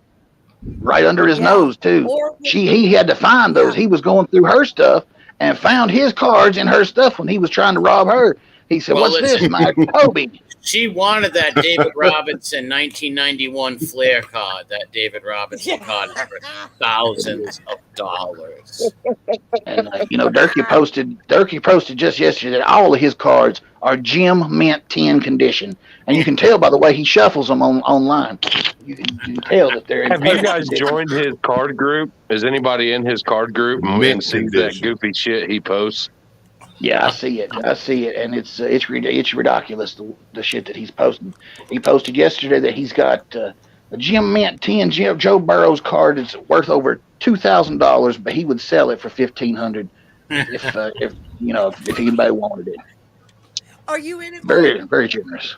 Right under his nose too. He had to find those. He was going through her stuff and found his cards in her stuff when he was trying to rob her. He said, "What's this, my Kobe?" She wanted that David Robinson 1991 Flair card, that David Robinson card for thousands of dollars. And Durkee posted just yesterday that all of his cards are gem mint 10 condition, and you can tell by the way he shuffles them online. You can tell that they're. Have you guys joined his card group? Is anybody in his card group and sees that goofy shit he posts? Yeah, I see it, and it's ridiculous the shit that he's posting. He posted yesterday that he's got a Gem Mint 10 Joe Burrow's card that's worth over $2,000, but he would sell it for $1,500 if anybody wanted it. Are you in it? Very, very generous.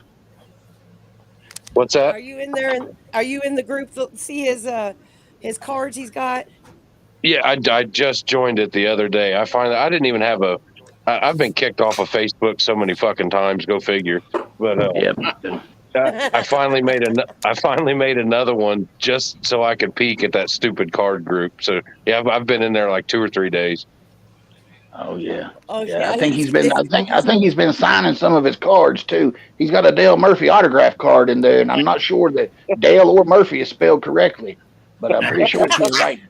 What's that? Are you in there? Are you in the group? See his cards he's got. Yeah, I just joined it the other day. I didn't even have I've been kicked off of Facebook so many fucking times. Go figure. But I finally made another one just so I could peek at that stupid card group. So yeah, I've been in there like 2 or 3 days. Oh yeah. Oh Yeah, yeah, he's I think he's been signing some of his cards too. He's got a Dale Murphy autograph card in there, and I'm not sure that Dale or Murphy is spelled correctly, but I'm pretty sure it's his writing.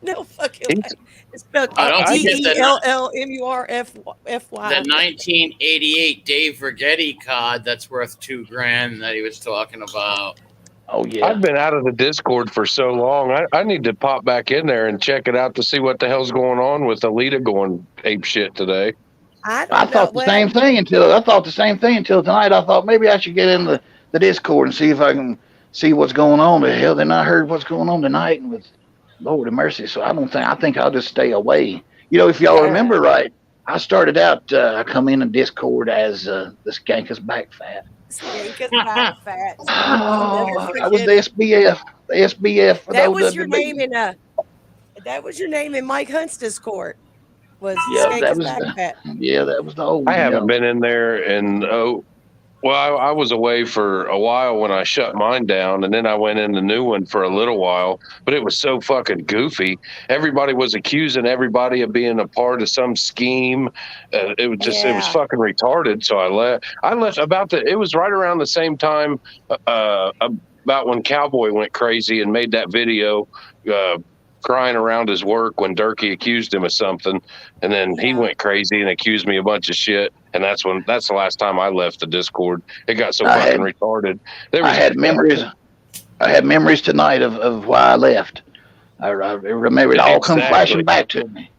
no fucking way. It's spelled don't forget that DELLMURFY. that 1988 Dave Rigetti card that's worth $2,000 that he was talking about. Oh yeah. I've been out of the Discord for so long. I need to pop back in there and check it out to see what the hell's going on with Alita going ape shit today. I thought the same thing until tonight. I thought maybe I should get in the Discord and see if I can see what's going on. The hell, then I heard what's going on tonight, and with Lord of mercy. So I think I'll just stay away. You know, if y'all remember right, I started out. I come in Discord as the Skanka's back fat. Skanka's back fat. Oh, I was the SBF. The SBF. That was your name in That was your name in Mike Hunt's Discord. Skanka's back fat. Yeah, that was the old. I haven't been in there in well, I was away for a while when I shut mine down, and then I went in the new one for a little while, but it was so fucking goofy. Everybody was accusing everybody of being a part of some scheme. It was just, it was fucking retarded. So I left. It was right around the same time about when Cowboy went crazy and made that video crying around his work when Durkee accused him of something, and then he went crazy and accused me a bunch of shit, and that's the last time I left the Discord. It got so fucking retarded. I had memories tonight of why I left. I remember it all come flashing back to me.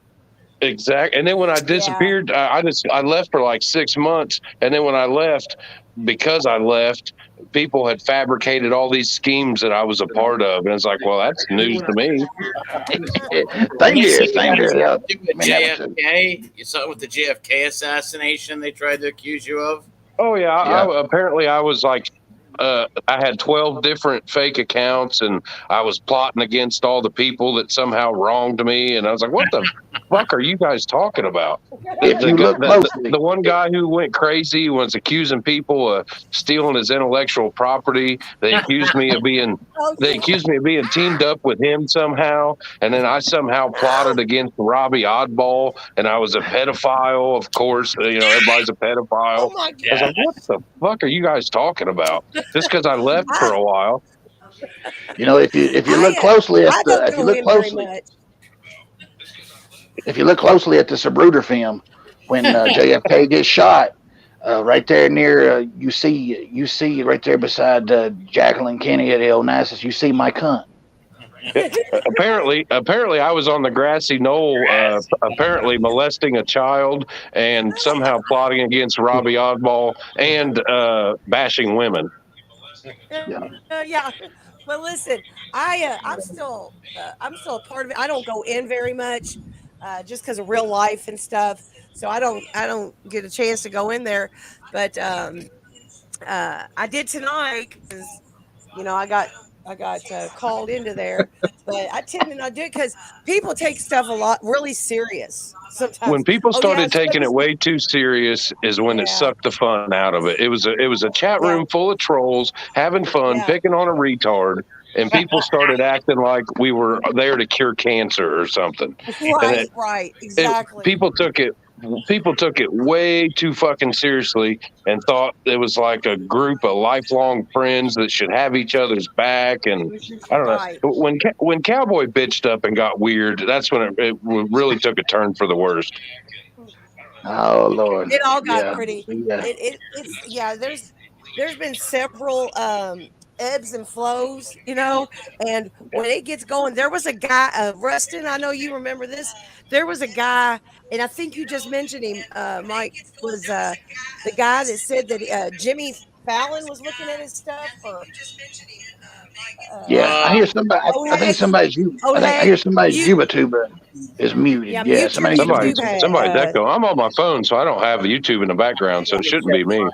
Exactly. And then when I disappeared, I left for like 6 months, and then when I left, because I left, people had fabricated all these schemes that I was a part of, and it's like, well, that's news to me. Thank you. JFK, you saw it with the JFK assassination they tried to accuse you of. Oh yeah. Apparently I was like, I had 12 different fake accounts, and I was plotting against all the that somehow wronged me, and I was like, what the fuck are you guys talking about? The one guy who went crazy was accusing people of stealing his intellectual property. They accused me of being teamed up with him somehow, and then I somehow plotted against Robbie Oddball, and I was a pedophile, of course. You know, everybody's a pedophile. Oh my God. I was like, what the fuck are you guys talking about? Just because I left for a while. You know, if you look closely at the Sabruder film, when JFK gets shot, right there near you see right there beside Jacqueline Kennedy at Onassis, you see Mike Hunt. Apparently, I was on the grassy knoll, apparently molesting a child and somehow plotting against Robbie Oddball and bashing women. Yeah. Well, listen, I'm still a part of it. I don't go in very much, just because of real life and stuff. So I don't get a chance to go in there. But I did tonight because I got called into there. But I tend to not do it because people take stuff really serious sometimes. When people started taking it way too serious is when it sucked the fun out of it. It was a chat room full of trolls having fun, picking on a retard, and people started acting like we were there to cure cancer or something. Right, exactly. People took it way too fucking seriously and thought it was like a group of lifelong friends that should have each other's back. And I don't know, when Cowboy bitched up and got weird, that's when it really took a turn for the worst. Oh Lord, it all got pretty. There's been several ebbs and flows, and when it gets going, there was a guy, Rustin, I know you remember this. There was a guy, and I think you just mentioned him, Mike, was the guy that said that Jimmy Fallon was looking at his stuff. I hear somebody. I think somebody's YouTuber is muted. Yeah, somebody's echo. I'm on my phone, so I don't have YouTube in the background, so it shouldn't be me.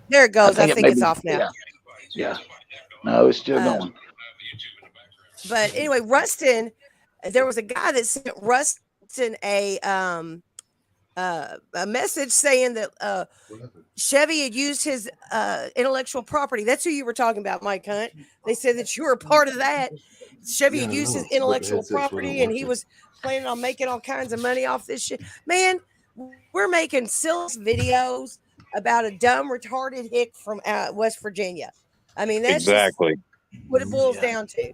There it goes. I think it's off now. Yeah. No, it's still going. But anyway, Rustin, there was a guy that sent Rustin a a message saying that Chevy had used his intellectual property. That's who you were talking about, Mike Hunt. They said that you were a part of that. Chevy had used his intellectual property, and he was planning on making all kinds of money off this shit. Man, we're making silly videos about a dumb, retarded hick from West Virginia. I mean, that's exactly just what it boils down to.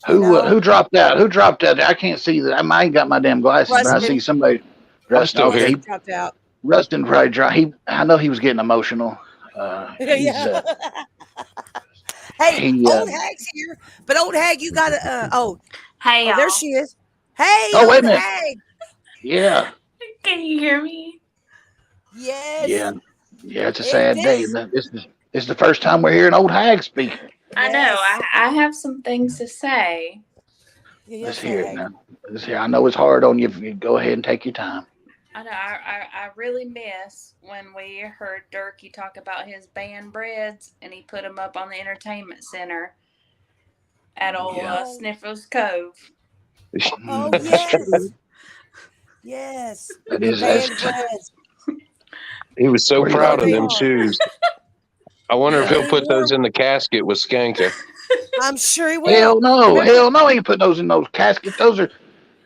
Who dropped out? Who dropped out? I can't see that. I ain't got my damn glasses, but I see somebody. I'm still here. Dropped out. Rustin probably dropped. I know he was getting emotional. Yeah. Hey, old hag's here, but old hag, you gotta. Hey, there she is. Hey, Oh, wait a old minute. hag. Yeah. Can you hear me? Yes. Yeah. It's a sad day. This is the first time we're hearing old hag speak. I know. I have some things to say. Let's hear it now. Let's hear. I know it's hard on you. Go ahead and take your time. I know. I really miss when we heard Durkee talk about his band breads and he put them up on the entertainment center at old Sniffles Cove. Oh yes. Yes. That is band breads. He was so proud of them shoes. I wonder if he'll put those in the casket with Skanka. I'm sure he will. Hell no, he ain't putting those in those caskets. Those are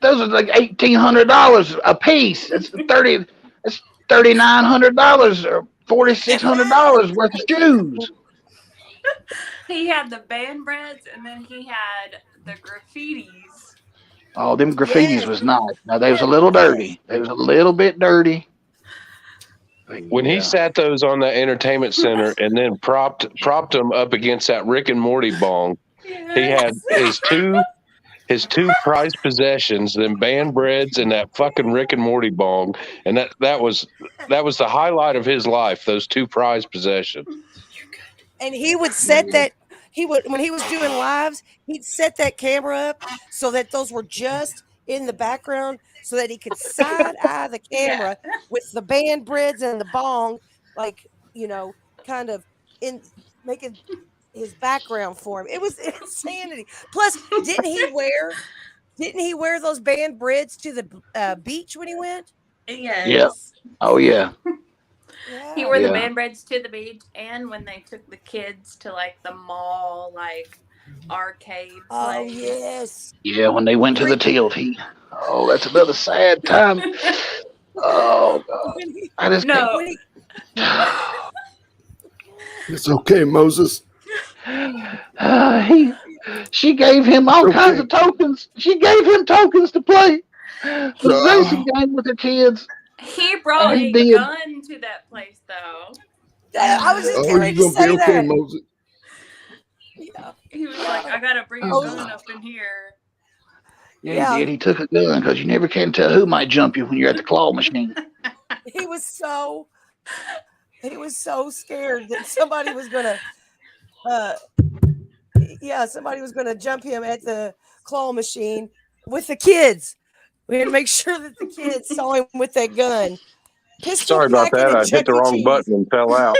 like $1,800 a piece. That's $3,900 or $4,600 worth of shoes. He had the band breads and then he had the graffitis. Oh, them graffitis was nice. Now they was a little dirty. They was a little bit dirty. When he sat those on that entertainment center and then propped them up against that Rick and Morty bong, he had his two prized possessions, them band breads and that fucking Rick and Morty bong, and that was the highlight of his life. Those two prized possessions. And he would set that. When he was doing lives, he'd set that camera up so that those were just in the background, so that he could side eye the camera with the band breads and the bong, like, kind of in making his background for him. It was insanity. Plus, didn't he wear those band breads to the beach when he went? Yes. Yeah. Oh yeah. He wore the band breads to the beach, and when they took the kids to like the mall, like arcade place. Oh yes. Yeah, when they went to the TLT. Oh, that's another sad time. Oh God. I just It's okay, Moses. She gave him all kinds of tokens. She gave him tokens to play the racing game with the kids. He brought a gun to that place, though. I was just going to say that. Moses. Yeah. He was like, I gotta bring a gun up in here. Yeah, he did. He took a gun because you never can tell who might jump you when you're at the claw machine. He was so scared that somebody was gonna jump him at the claw machine with the kids. We had to make sure that the kids saw him with that gun. Sorry about that. I hit the wrong button and fell out.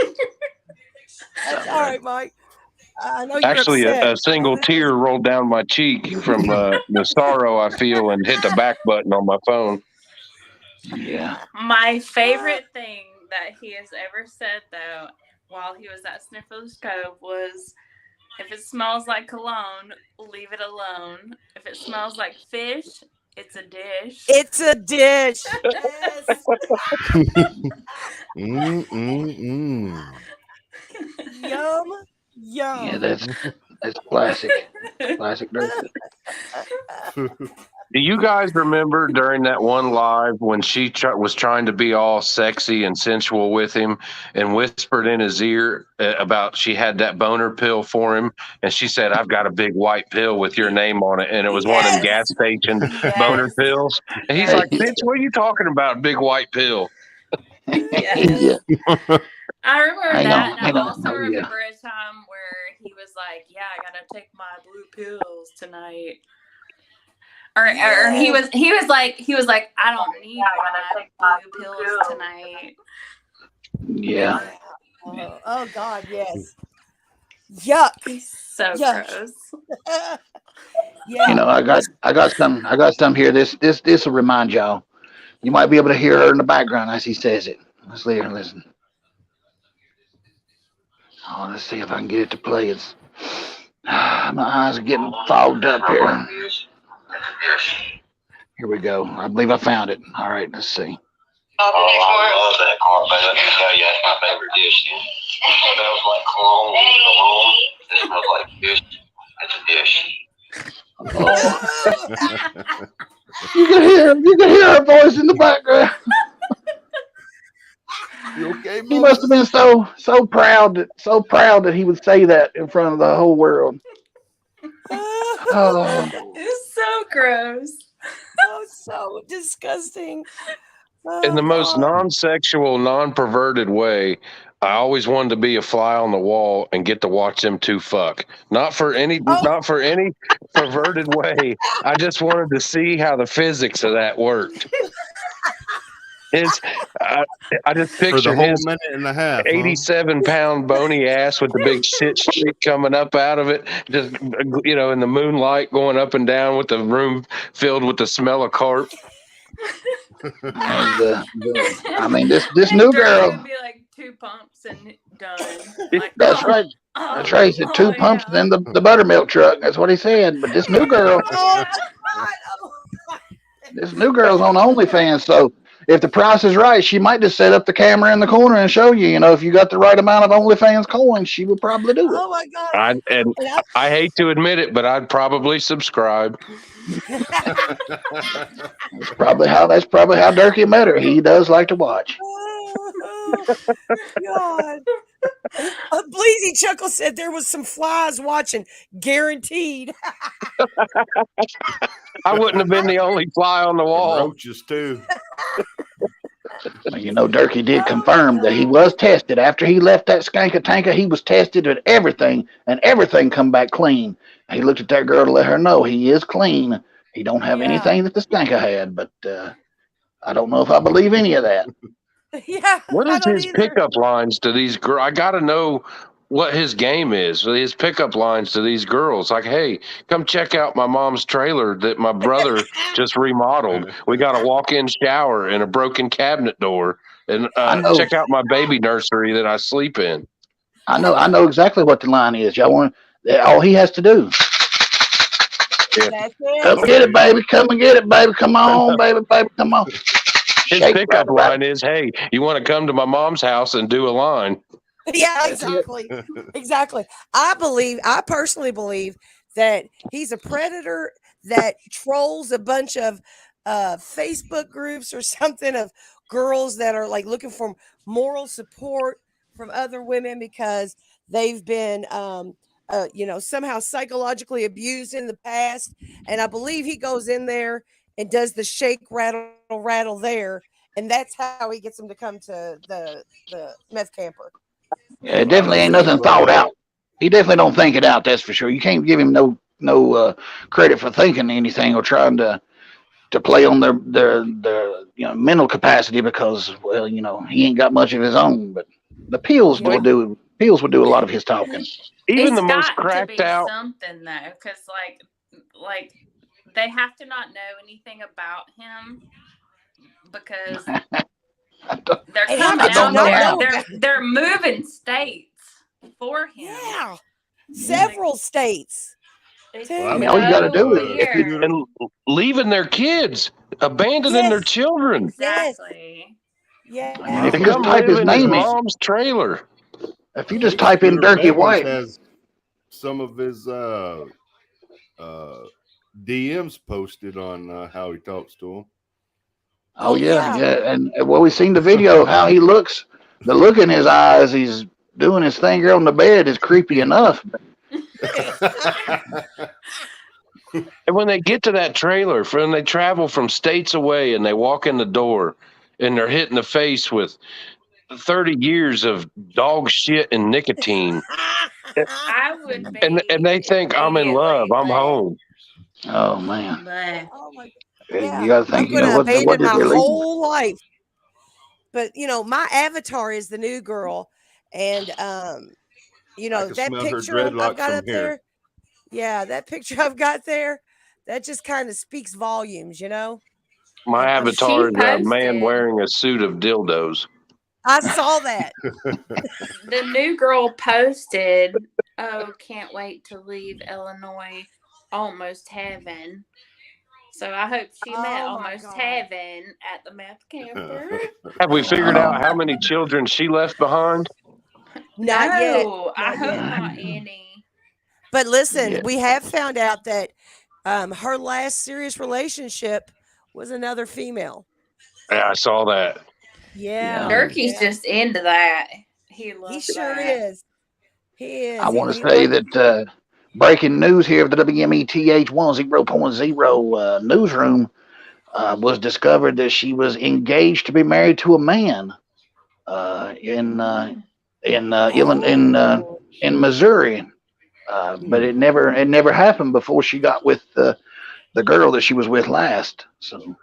That's all right, Mike. I know you're Actually, upset. a single tear rolled down my cheek from the sorrow I feel and hit the back button on my phone. Yeah. My favorite thing that he has ever said, though, while he was at Sniffles Cove was, if it smells like cologne, leave it alone. If it smells like fish, it's a dish. It's a dish. Yes. Yum. Yeah, that's classic. Classic Durkee. Do you guys remember during that one live when she was trying to be all sexy and sensual with him and whispered in his ear about she had that boner pill for him, and she said, "I've got a big white pill with your name on it," and it was one of them gas station boner pills. And he's like, "Bitch, what are you talking about, big white pill?" Yes. I remember that, and I also remember a time where he was like, "Yeah, I gotta take my blue pills tonight." Or he was like, "I don't need my blue pills tonight." Yeah. Oh God, yes. Yuck. So gross. Yeah. I got some here. This will remind y'all. You might be able to hear her in the background as he says it. Let's let her listen. Oh, let's see if I can get it to play. It's my eyes are getting fogged up here. Here we go. I believe I found it. All right, let's see. Oh, I love that car, but let me tell you, that's my favorite dish. It smells like cologne in the room. It smells like fish. It's a dish. You can hear her voice in the background. You okay, He must have been so proud that he would say that in front of the whole world. Oh. It's so gross. Oh, so disgusting. In the most non-sexual, non-perverted way, I always wanted to be a fly on the wall and get to watch them two fuck. Not for any perverted way. I just wanted to see how the physics of that worked. I just For the picture whole his minute and a half, 87-pound bony ass with the big shit streak coming up out of it, just in the moonlight going up and down with the room filled with the smell of carp. And I mean, this new girl. Would be like 2 pumps and done. Like, That's right. That's right. He said 2 pumps, then the buttermilk truck. That's what he said. But this new girl, this new girl's on OnlyFans. So if the price is right, she might just set up the camera in the corner and show you. If you got the right amount of OnlyFans coins, she would probably do it. Oh my God! I hate to admit it, but I'd probably subscribe. That's probably how Durkee met her. He does like to watch. God. Bleezy Chuckle said there was some flies watching, guaranteed. I wouldn't have been the only fly on the wall. Roaches too. Durkee did confirm that he was tested after he left that Skanka tanker. He was tested at everything, and everything come back clean. He looked at that girl to let her know he is clean. He don't have anything that the Skanka had, but I don't know if I believe any of that. Yeah. What is his pickup lines to these girls? I got to know what his game is. His pickup lines to these girls, like, "Hey, come check out my mom's trailer that my brother just remodeled. We got a walk-in shower and a broken cabinet door, and check out my baby nursery that I sleep in." I know exactly what the line is. Y'all want all he has to do. Yeah. Come get it, baby. Come and get it, baby. Come on, baby, come on. His pickup line is, "Hey, you want to come to my mom's house and do a line?" Yeah, exactly. Exactly. I personally believe that he's a predator that trolls a bunch of Facebook groups or something of girls that are like looking for moral support from other women because they've been somehow psychologically abused in the past. And I believe he goes in there and does the shake, rattle there. And that's how he gets them to come to the meth camper. Yeah, it definitely ain't nothing thought out. He definitely don't think it out. That's for sure. You can't give him no credit for thinking anything or trying to play on their mental capacity because he ain't got much of his own. But the pills would do a lot of his talking. Even it's the most got cracked to be out. something though, because like they have to not know anything about him because they're coming out there. They're moving states for him. Yeah, several states. Well, I mean, all you got to do is and leaving their kids, abandoning their children. Exactly. Yeah. I mean, if you just type his name in mom's trailer. If you just type in Durkee White, has some of his DMs posted on how he talks to him. Oh yeah. And we've seen the video of how he looks. The look in his eyes, he's doing his thing here on the bed is creepy enough. And when they get to that trailer, when they travel from states away and they walk in the door and they're hit in the face with 30 years of dog shit and nicotine. I would be and they think I'm in love. I'm home. Oh man. Oh my God. Yeah. You gotta think, I'm gonna abandon my whole whole life. But my avatar is the new girl. And that picture I've got up there. Yeah, that picture I've got there, that just kind of speaks volumes, My avatar is a man posted. wearing a suit of dildos. I saw that. The new girl posted, "Oh, can't wait to leave Illinois. Almost heaven." So I hope she met almost heaven at the meth camper. Have we figured out how many children she left behind? Not yet. I hope not any. But listen, we have found out that her last serious relationship was another female. Yeah, I saw that. Yeah. Durkee's just into that. He loves sure that. is. He is. I want to say that breaking news here of the WMETH 10.0 newsroom was discovered that she was engaged to be married to a man in Missouri, but it never happened before she got with the girl that she was with last. So.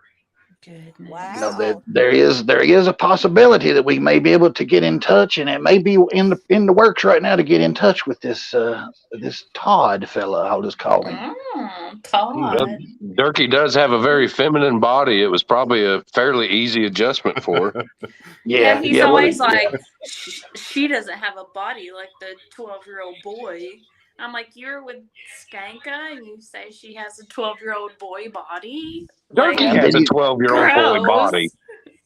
Wow. There is a possibility that we may be able to get in touch, and it may be in the works right now to get in touch with this Todd fella. I'll just call him. Todd. Durkee does have a very feminine body. It was probably a fairly easy adjustment for her. Yeah, he's always like, she doesn't have a body like the 12-year-old boy. I'm like, you're with Skanka and you say she has a 12-year-old boy body? Durkee has a 12-year-old boy body.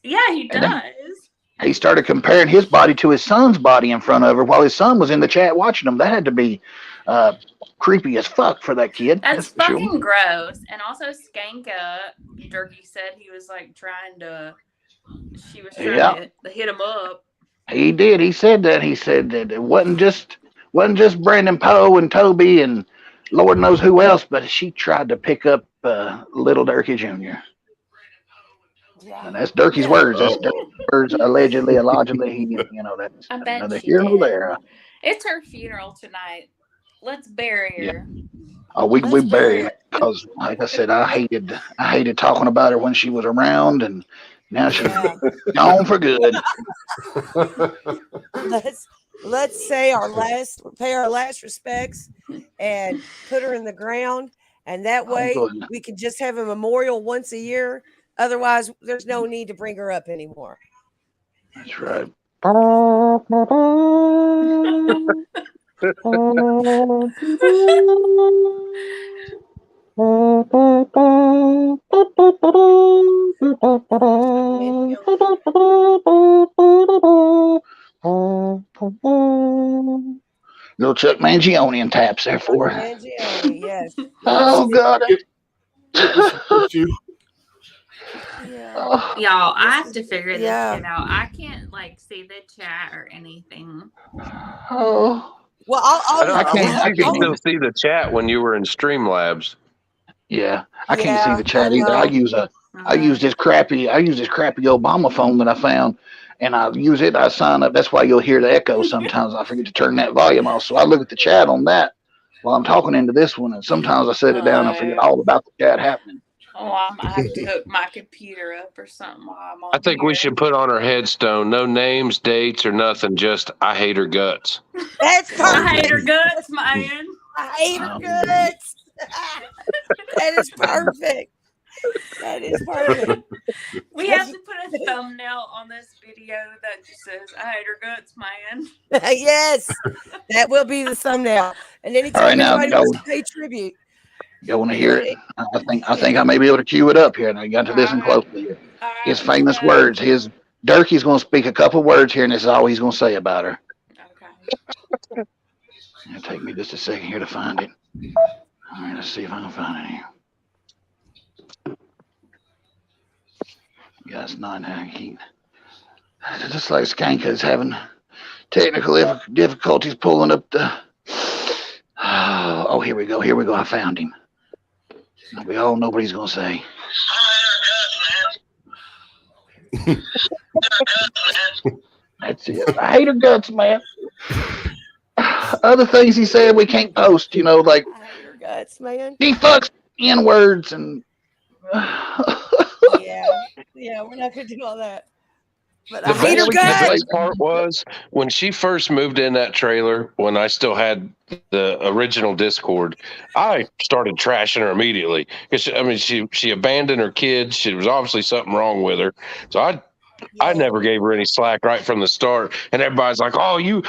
Yeah, he does. He started comparing his body to his son's body in front of her while his son was in the chat watching him. That had to be creepy as fuck for that kid. That's fucking gross. And also Skanka, Durkee said he was like she was trying to hit him up. He did. He said that. He said that it wasn't just Brandon Poe and Toby and Lord knows who else, but she tried to pick up little Durkee Jr. And that's Durkee's words. That's Durkee's words. Allegedly. That's I bet neither she here nor did. there. It's her funeral tonight. Let's bury her. Oh, we bury her because, like I said, I hated talking about her when she was around, and now she's gone for good. Let's pay our last respects and put her in the ground, and that way we can just have a memorial once a year. Otherwise, there's no need to bring her up anymore. That's right. Little Chuck Mangione and taps there for her. Mangione, yes. Oh God. Y'all, I have to figure this shit out. I can't see the chat or anything. Oh. Well, I can still see the chat when you were in Streamlabs. Yeah, I can't see the chat either. I use this crappy Obama phone that I found, and I use it. I sign up. That's why you'll hear the echo sometimes. I forget to turn that volume off, so I look at the chat on that while I'm talking into this one, and sometimes I set it down and forget all about the chat happening. Oh, I might have to hook my computer up or something while I'm on I think we should put on her headstone, no names, dates, or nothing, just I hate her guts. That's perfect. I hate her guts, man. I hate her guts. That is perfect. That is perfect. We have to put a thumbnail on this video that just says, I hate her guts, man. Yes, that will be the thumbnail. And anytime anybody wants to pay tribute. You want to hear it? I think I may be able to cue it up here. And I got to listen closely here. His famous words. Durkee's going to speak a couple words here, and this is all he's going to say about her. Okay. It'll take me just a second here to find it. All right, let's see if I can find it here. Yeah, it's not hanging. Just like Skanka is having technical difficulties pulling up the. Oh, here we go. Here we go. I found him. We all know what he's going to say. That's it. I hate her guts, man. Other things he said we can't post, like. I hate her guts, man. He fucks N-words and. Yeah, we're not going to do all that. But I hate her The guts. best part was when she first moved in that trailer, when I still had the original Discord, I started trashing her immediately. She abandoned her kids. There was obviously something wrong with her. So I never gave her any slack right from the start. And everybody's like, "Oh, you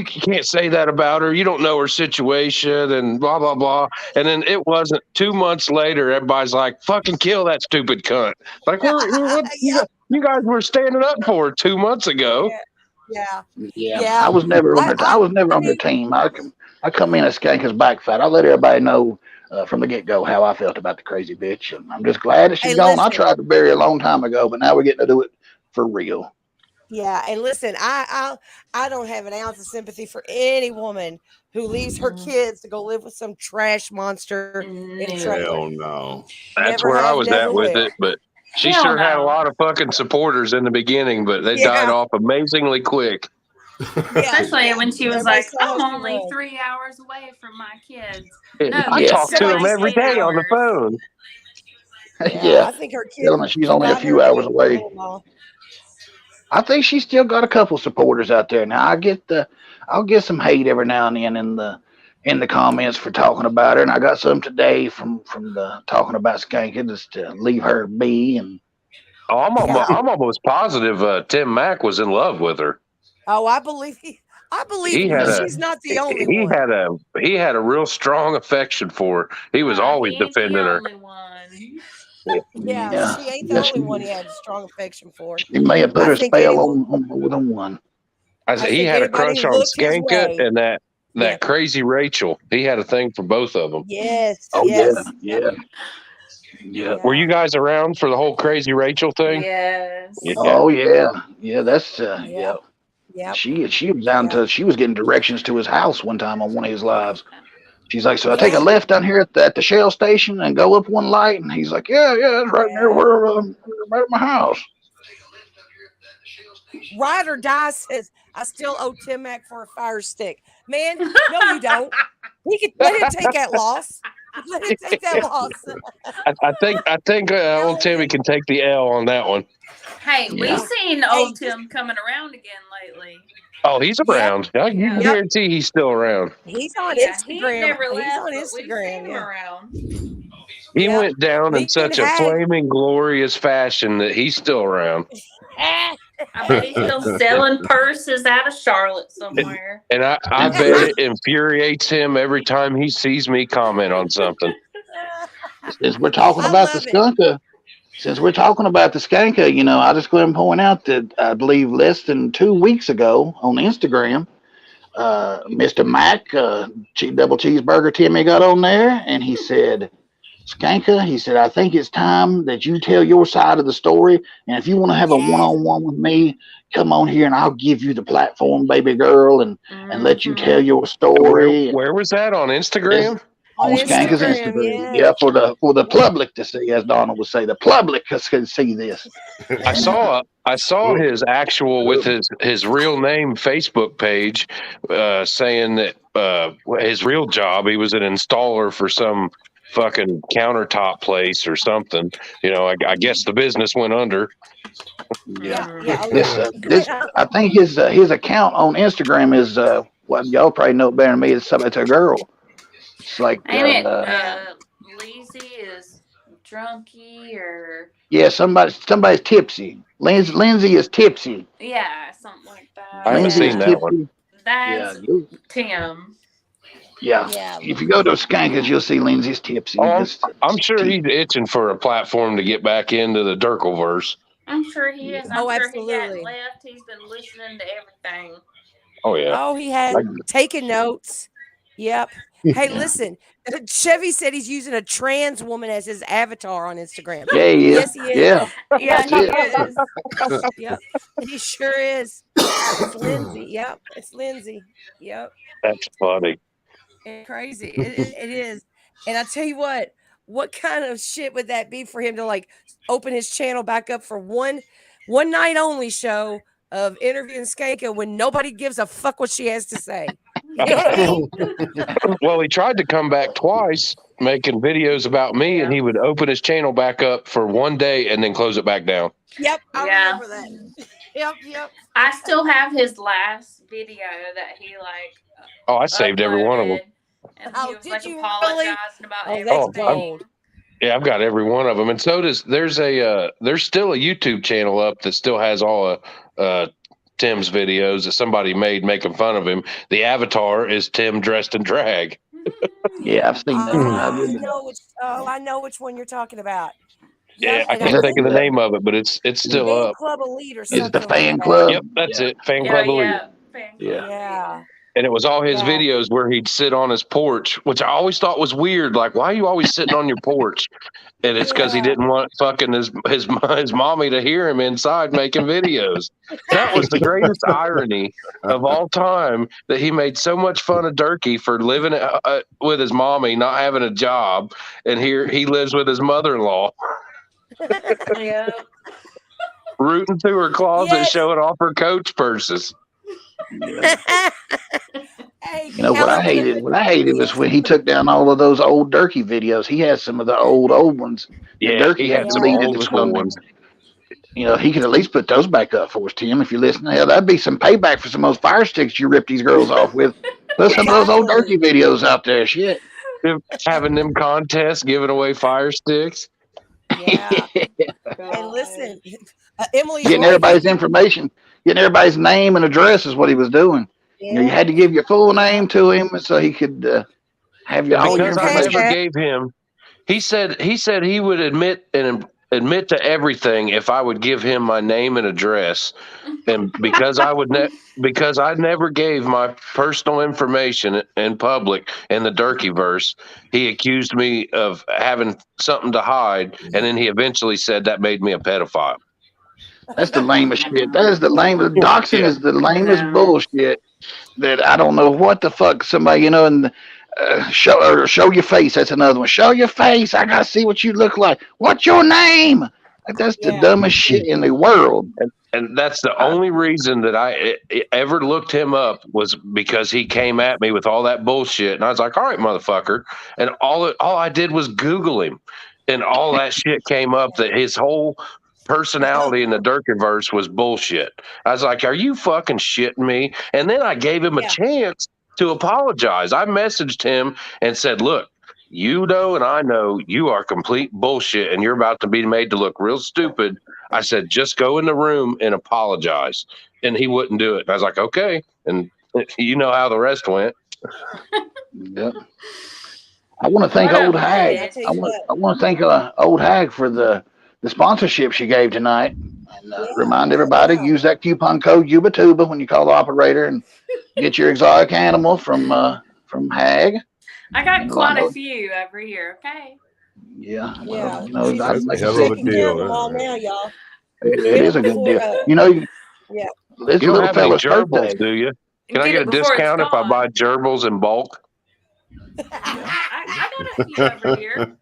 can't say that about her. You don't know her situation and blah, blah, blah." And then it wasn't 2 months later, everybody's like, "Fucking kill that stupid cunt." Like, you guys were standing up for her 2 months ago. Yeah. I was never on her team. I come in as Skanka's back fat. I let everybody know from the get go how I felt about the crazy bitch, and I'm just glad that she's gone. I tried to bury her a long time ago, but now we're getting to do it for real. Yeah, and listen, I don't have an ounce of sympathy for any woman who leaves her kids to go live with some trash monster in a trailer. Hell no. That's Never where I have, was never at with will. it, but she Hell sure had a no. lot of fucking supporters in the beginning, but they died off amazingly quick. Especially when she was Everybody like, saw how "I'm she only was. 3 hours away from my kids." Yeah, No, I you talk spent to like them every 8 day on the hours. phone. Yeah, I think her kids Telling her she's only a got few her hours beat, away. Mama. I think she's still got a couple supporters out there. Now I'll get some hate every now and then in the comments for talking about her, and I got some today from the talking about Skanka just to leave her be. And Oh, I'm almost positive Tim Mack was in love with her. Oh, I believe she's not the only one. He had a real strong affection for her. He was always He ain't defending the her. only one. Yeah, she ain't the only one he had a strong affection for. He may have put I her think spell on more than one. He think had a anybody crush who on looked his Skanka way. and that crazy Rachel. He had a thing for both of them. Yes. Oh yes. yeah. Were you guys around for the whole crazy Rachel thing? Yes. Yeah. Oh yeah. That's Yeah. She was down to she was getting directions to his house one time on one of his lives. She's like, so I take a left down here at the Shell station and go up one light, and he's like, yeah, it's right near where right at my house. Ride or Die says, I still owe Tim Mack for a fire stick. Man, no, you don't. He could let him take that loss. Let him take that loss. I think old Timmy can take the L on that one. Hey, we've seen old Tim coming around again lately. Oh, he's around. You can guarantee he's still around. He's on He Instagram. never He's left, on but we've Instagram. seen him around. He went down in Meek such and a Hag. flaming glorious fashion that he's still around. I bet he's still selling purses out of Charlotte somewhere. And I bet it infuriates him every time he sees me comment on something. Since we're talking about the Skanka, I just go ahead and point out that I believe less than 2 weeks ago on Instagram, Mr. Mac, double cheeseburger Timmy got on there, and he said, Skanka, he said, I think it's time that you tell your side of the story. And if you want to have a one-on-one with me, come on here and I'll give you the platform, baby girl, and let you tell your story. Where was that on Instagram? On Skanka's Instagram. Yeah, for the public to see, as Donald would say, the public can see this. I saw his actual with his real name Facebook page saying that his real job, he was an installer for some fucking countertop place or something. I guess the business went under. This I think his account on Instagram is well, y'all probably know it better than me. It's a girl. It's like Ain't it Lazy is drunky or somebody's tipsy. Lindsay is tipsy. yeah, something like that. I haven't seen that one. That's Tim. Yeah. If you go to Skanka's, you'll see Lindsay's tipsy. Oh, I'm sure he's itching for a platform to get back into the Derkleverse. I'm sure he is. I'm sure absolutely. he hadn't left. He's been listening to everything. Oh yeah. Oh, he has taken notes. Yep. Hey, listen. Chevy said he's using a trans woman as his avatar on Instagram. Yeah, Yes, he is. Yeah. Yeah, he is. Yep. He sure is. It's Lindsay. Yep. It's Lindsay. Yep. That's funny. It's crazy. It is. And I tell you what kind of shit would that be for him to like open his channel back up for one night only show of interviewing Skanka when nobody gives a fuck what she has to say? You know what I mean? Well, he tried to come back twice making videos about me, and he would open his channel back up for one day and then close it back down. Yep, I remember that. Yep. I still have his last video that he like. Oh, I saved every one of them. And Oh, he was did like you apologizing really? about Oh, that's everything. gold. Yeah, I've got every one of them, and so does there's still a YouTube channel up that still has all of Tim's videos that somebody made making fun of him. The avatar is Tim dressed in drag. Yeah, I've seen that one. I know which one you're talking about. Yeah, Yep, I can't think of the name of it, but it's still Fan up. Club Elite or Is something. it the fan like club? Yep, that's it. Fan Club Elite. Yeah. And it was all his videos where he'd sit on his porch, which I always thought was weird. Like, why are you always sitting on your porch? And it's because he didn't want fucking his mommy to hear him inside making videos. That was the greatest irony of all time, that he made so much fun of Durkee for living with his mommy, not having a job, and here he lives with his mother-in-law. Yeah. Rooting through her closet, showing off her Coach purses. You know what I hated? What I hated was when he took down all of those old Durkee videos. He had some of the old ones. Yeah, Durkee he had some deleted old it school from ones. You know, he could at least put those back up for us, Tim, if you're listening. Hell, that'd be some payback for some of those fire sticks you ripped these girls off with. Put some of those old Durkee videos out there. Shit. Having them contests, giving away fire sticks. Yeah. And listen, Emily's Getting everybody's information, getting everybody's name and address is what he was doing. Yeah. You know, you had to give your full name to him so he could have your all your Because I information. never gave him. He said he would admit to everything if I would give him my name and address, and because I never gave my personal information in public in the Derkleverse, he accused me of having something to hide, and then he eventually said that made me a pedophile. That's the lamest shit. That is the lamest. Doxing is the lamest bullshit. That I don't know what the fuck somebody, and show your face. That's another one. Show your face. I gotta see what you look like. What's your name? Like, that's the dumbest shit in the world. And that's the only reason that I ever looked him up, was because he came at me with all that bullshit, and I was like, "All right, motherfucker." And all I did was Google him, and all that shit came up, that his whole personality in the Derkleverse was bullshit. I was like, "Are you fucking shitting me?" And then I gave him a chance to apologize. I messaged him and said, "Look, you know, and I know you are complete bullshit, and you're about to be made to look real stupid." I said, "Just go in the room and apologize." And he wouldn't do it. And I was like, "Okay." And you know how the rest went. Yep. I want to thank Old Hag. I want to thank Old Hag for the sponsorship she gave tonight. And remind everybody, use that coupon code UBATUBA when you call the operator and get your exotic animal from Hag. I got quite a few over here. Okay. Yeah. Yeah. That's a hell of a deal. All now, y'all. It is a good deal. Yeah. This You don't little have any fella's gerbils, birthday. do you? Can I get a discount if I buy gerbils in bulk? I got a few over here.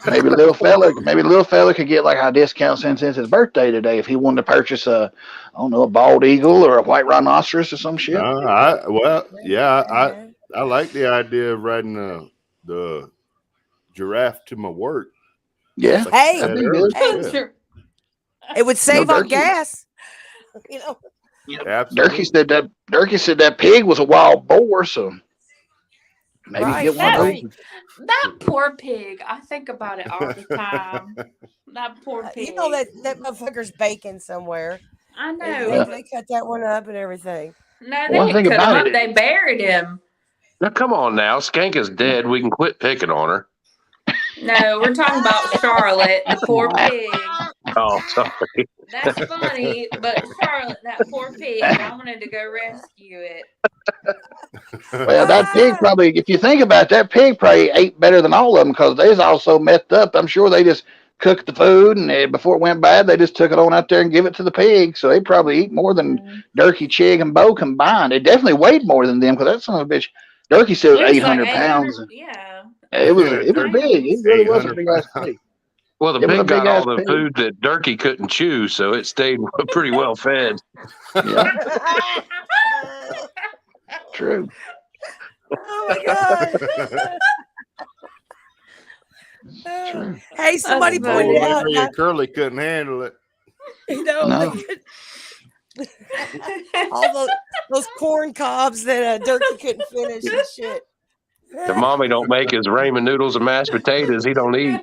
Maybe little fella could get like a discount since it's his birthday today if he wanted to purchase a bald eagle or a white rhinoceros or some shit. I like the idea of riding the giraffe to my work. Yeah. Like I said earlier. It would save on gas. Durkee said that pig was a wild boar, so maybe get one of those. That poor pig. I think about it all the time. That poor pig. You know that motherfucker's baking somewhere. I know. They cut that one up and everything. No, they didn't cut him up. They buried him. Now, come on now. Skanka's dead. We can quit picking on her. No, we're talking about Charlotte, the poor pig. Oh, sorry. That's funny, but Charlotte, that poor pig, I wanted to go rescue it. Well, that pig probably, if you think about it, that pig probably ate better than all of them because they was all so messed up. I'm sure they just cooked the food, and before it went bad, they just took it on out there and give it to the pig. So they probably eat more than Durkee, Chig, and Bo combined. It definitely weighed more than them because that son of a bitch, Durkee said 800 pounds. Yeah. It was big. It really was a big ass pig. Well, the pig got all the food that Durkee couldn't chew, so it stayed pretty well fed. Yeah. True. Oh my god. Hey, somebody pointed out. Curly couldn't handle it. You know, No. All those corn cobs that Dirkie couldn't finish and shit. If mommy don't make his ramen noodles and mashed potatoes, he don't eat.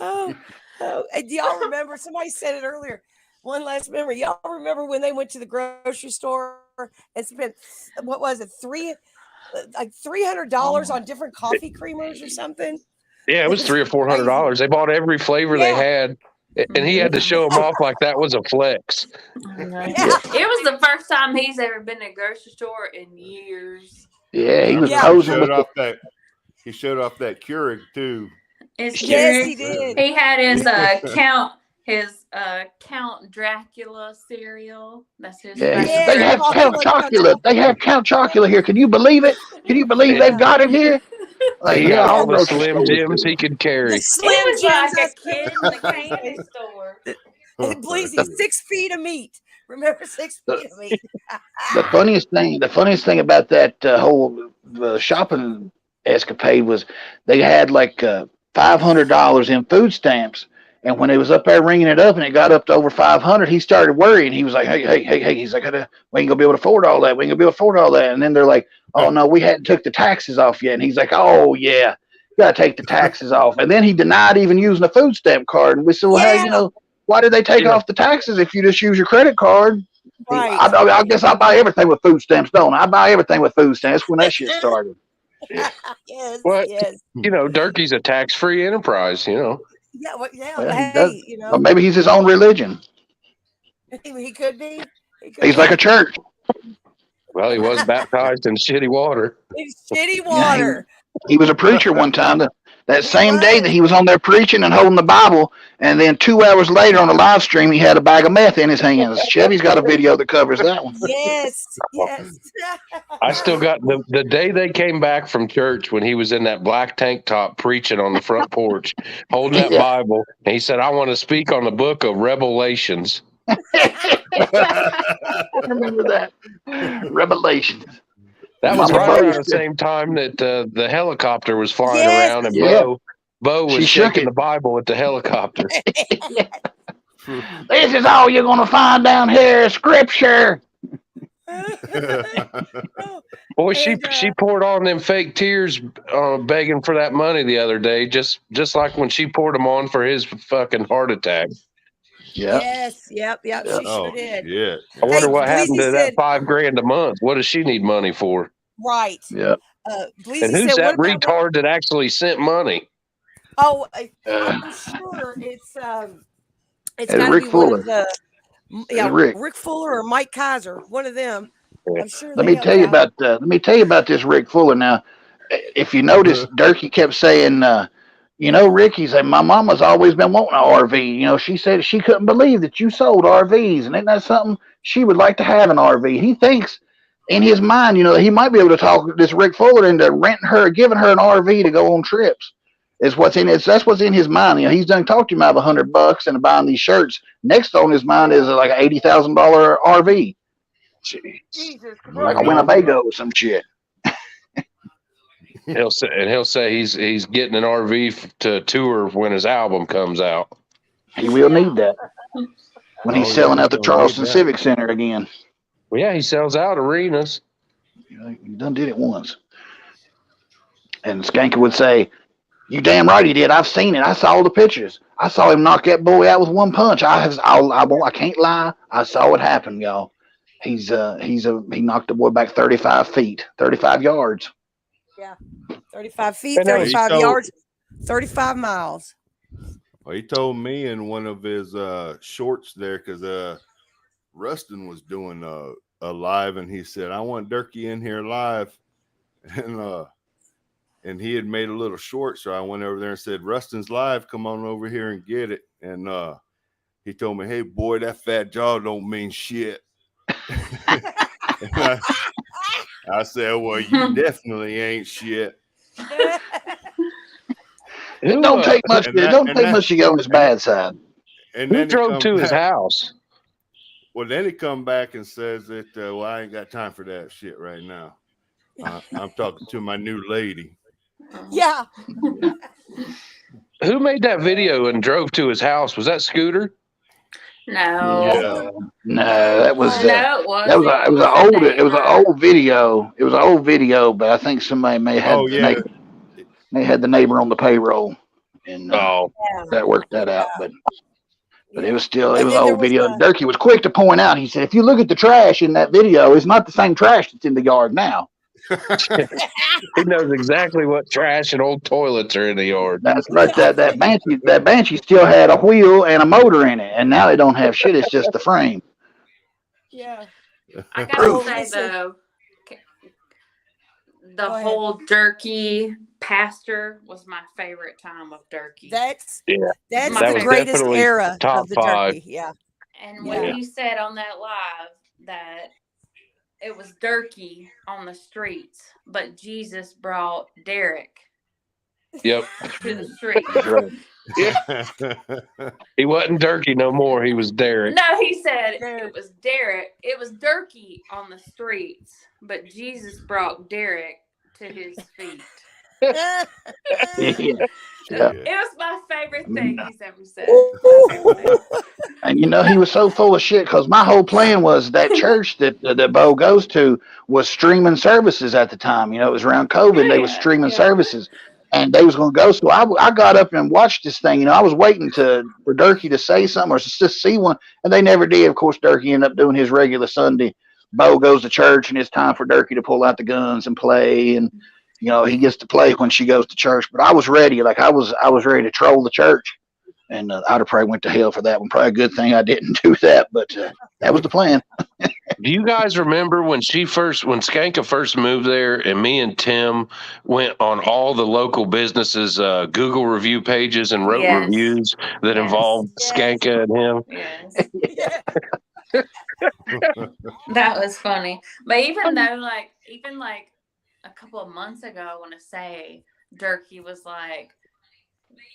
Oh, do y'all remember? Somebody said it earlier. One last memory. Y'all remember when they went to the grocery store and spent what was it, $300 on different coffee creamers or something? Yeah, it was $300 or $400. They bought every flavor they had, and he had to show them off like that was a flex. It was the first time he's ever been to a grocery store in years. Yeah, he was posing with he showed off that Keurig too. It's yes, he did. He had his Count Dracula cereal. That's his. Yeah, they have Count Chocula. They have Count Chocula here. Can you believe it? Can you believe they've got it here? Like, he got all the Slim Jims he could carry. He was like a kid in the candy store. Bleezy, 6 feet of meat. Remember 6 feet of meat. The funniest thing about that whole shopping escapade was they had like $500 in food stamps, and when it was up there ringing it up and it got up to over 500, he started worrying. He was like, hey, he's like, we ain't gonna be able to afford all that. We ain't gonna be able to afford all that. And then they're like, oh no, we hadn't took the taxes off yet. And he's like, oh yeah, you gotta take the taxes off. And then he denied even using a food stamp card. And we said, well, hey, why did they take off the taxes if you just use your credit card? Right. I guess I buy everything with food stamps, don't I? I buy everything with food stamps when that shit started. Yes. Dirkie's a tax-free enterprise, Yeah, Or maybe he's his own religion. He could be. He's like a church. Well, he was baptized in shitty water. Shitty water. He was a preacher one time. That same day that he was on there preaching and holding the Bible, and then 2 hours later on the live stream, he had a bag of meth in his hands. Chevy's got a video that covers that one. Yes. I still got the day they came back from church when he was in that black tank top preaching on the front porch, holding that Bible, and he said, I want to speak on the book of Revelations. I remember that. Revelations. That was right around the same time that the helicopter was flying around, and Bo was shaking the Bible at the helicopter. This is all you're going to find down here, Scripture. Boy, she poured on them fake tears begging for that money the other day, just like when she poured them on for his fucking heart attack. Yeah. Yes. Yep. She sure did. Yeah. I wonder what happened to that $5,000 a month. What does she need money for? Right. Yeah. And who's that retard that actually sent money? Oh, I'm sure it's got to Rick be Fuller. one of the Rick Fuller or Mike Kaiser, one of them. I'm sure. Let me tell you about this Rick Fuller. Now, if you notice, Dirkie kept saying, Rick, he said, my mama's always been wanting an RV. She said she couldn't believe that you sold RVs, and isn't that something? She would like to have an RV. He thinks in his mind, he might be able to talk this Rick Fuller into giving her an RV to go on trips. That's what's in his mind. He's done talked to him about $100 and buying these shirts. Next on his mind is like an $80,000 RV. Jesus, like a Winnebago or some shit. He'll say he's getting an RV to tour when his album comes out. He will need that when he's selling out the Charleston Civic Center again. Well, yeah, he sells out arenas. He done did it once. And Skanka would say, "You damn right he did. I've seen it. I saw all the pictures. I saw him knock that boy out with one punch. I can't lie. I saw it happen, y'all. He knocked the boy back 35 feet, 35 yards. Yeah, 35 feet, 35 yards, 35 miles. Well, he told me in one of his shorts there, because Rustin was doing a live, and he said, I want Dirkie in here live. And he had made a little short, so I went over there and said, Rustin's live, come on over here and get it. And he told me, hey, boy, that fat jaw don't mean shit. I said, well, you definitely ain't shit. It don't take much. Don't take much to get on his bad side. And Who then drove to his house? Well, then he come back and says that, well, I ain't got time for that shit right now. I'm talking to my new lady. Yeah. Who made that video and drove to his house? Was that Scooter? No. Yeah. No, that was No, it wasn't. it was an old video. It was an old video, but I think somebody may have had they had the neighbor on the payroll, and that worked that out. But it was still it was an old video. Durkee was quick to point out. He said, "If you look at the trash in that video, it's not the same trash that's in the yard now." He knows exactly what trash and old toilets are in the yard. That's right. That Banshee still had a wheel and a motor in it, and now they don't have shit. It's just the frame. Yeah. I gotta say though, the whole Durkee pastor was my favorite time of Durkee. That's that the greatest era top of the 5. Durkee. Yeah. And when you said on that live that it was Durkee on the streets, but Jesus brought Derek Yep. to the streets. Yeah. He wasn't Durkee no more. He was Derek. No, he said it was Derek. It was Durkee on the streets, but Jesus brought Derek to his feet. It was my favorite thing he's ever said. And he was so full of shit because my whole plan was that church that Bo goes to was streaming services at the time. It was around COVID. They was streaming services, and they was going to go. So I got up and watched this thing. I was waiting for Durkee to say something or just see one, and they never did. Of course, Durkee ended up doing his regular Sunday. Bo goes to church, and it's time for Durkee to pull out the guns and play, and he gets to play when she goes to church. But I was ready, I was ready to troll the church, and I'd have probably went to hell for that one. Probably a good thing I didn't do that, but that was the plan. Do you guys remember when Skanka first moved there, and me and Tim went on all the local businesses' Google review pages and wrote reviews that involved Skanka and him? Yes. That was funny. But even though, even a couple of months ago, I want to say Durkee was like,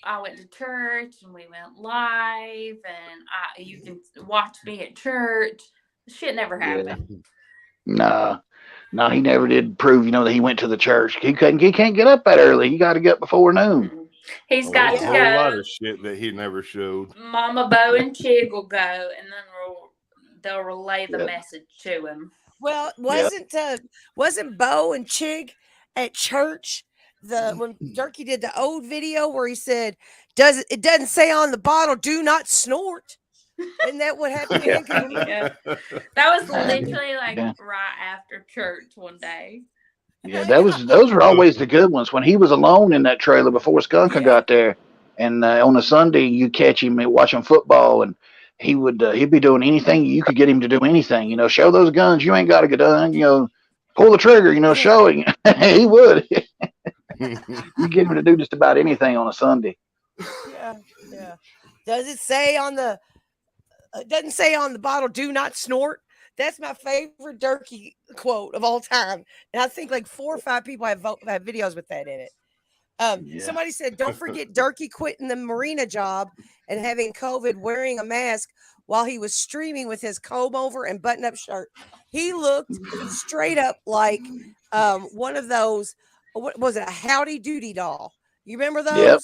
I went to church and we went live, and you can watch me at church. Shit never happened. No, he never did prove, that he went to the church. He can't get up that early. He got to get up before noon. He's got to go. A lot of shit that he never showed. Mama Bo and Chig will go, and then they'll relay the message to him. Well, wasn't Bo and Chig at church when Durkee did the old video where he said, it doesn't say on the bottle, do not snort. Isn't that what happened? Yeah. That was literally right after church one day. Yeah, those were always the good ones. When he was alone in that trailer before Skanka got there, and on a Sunday you catch him watching football, and he'd be doing anything you could get him to do anything. Show those guns. You ain't got to get done. Pull the trigger. Show it. He would. You get him to do just about anything on a Sunday. Yeah. Does it say on the? It doesn't say on the bottle, do not snort. That's my favorite Durkee quote of all time. And I think 4 or 5 people have videos with that in it. Somebody said, don't forget Durkee quitting the marina job and having COVID, wearing a mask while he was streaming with his comb over and button up shirt. He looked straight up like one of those, what was it, a Howdy Doody doll. You remember those? Yep.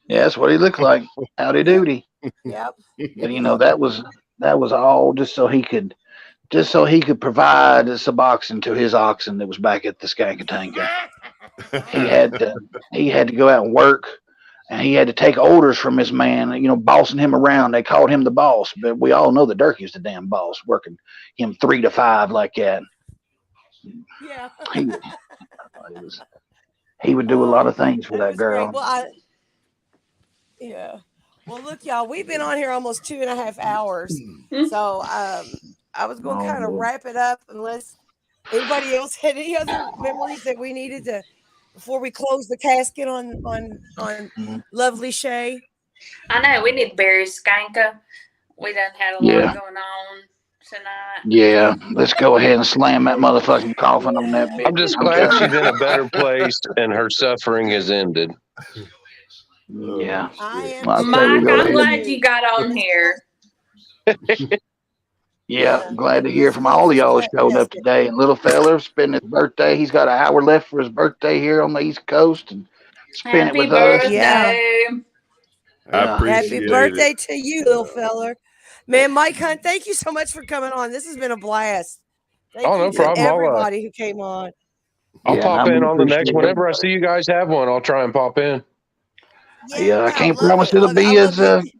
Yeah, that's what he looked like. Howdy Doody. Yep. And that was all just so he could provide a Suboxone to his oxen that was back at the Skanka tanker. He had to go out and work, and he had to take orders from his man, bossing him around. They called him the boss, but we all know that Durkee's the damn boss, working him 3 to 5 like that. Yeah. He would do a lot of things for that girl. Well, Well, look, y'all, we've been on here almost 2.5 hours. So I was going to kind of wrap it up unless anybody else had any other memories that we needed to before we close the casket on lovely Shay. I know we need to bury Skanka. We done had a lot going on tonight. Yeah, let's go ahead and slam that motherfucking coffin on that bitch. I'm just glad she's in a better place and her suffering has ended. Yeah. Mike, I'm glad you got on here. Yeah, glad to hear from all of y'all showing up today. And little fella spending his birthday. He's got an hour left for his birthday here on the East Coast, and spend it with us. Yeah. I appreciate Happy birthday it. to you, little feller. Man, Mike Hunt, thank you so much for coming on. This has been a blast. Thank you no to problem. everybody who came on. I'll pop in on the next. Whenever I everybody. see you guys have one, I'll try and pop in. Yeah, I can't love promise it, it'll love it. I be love as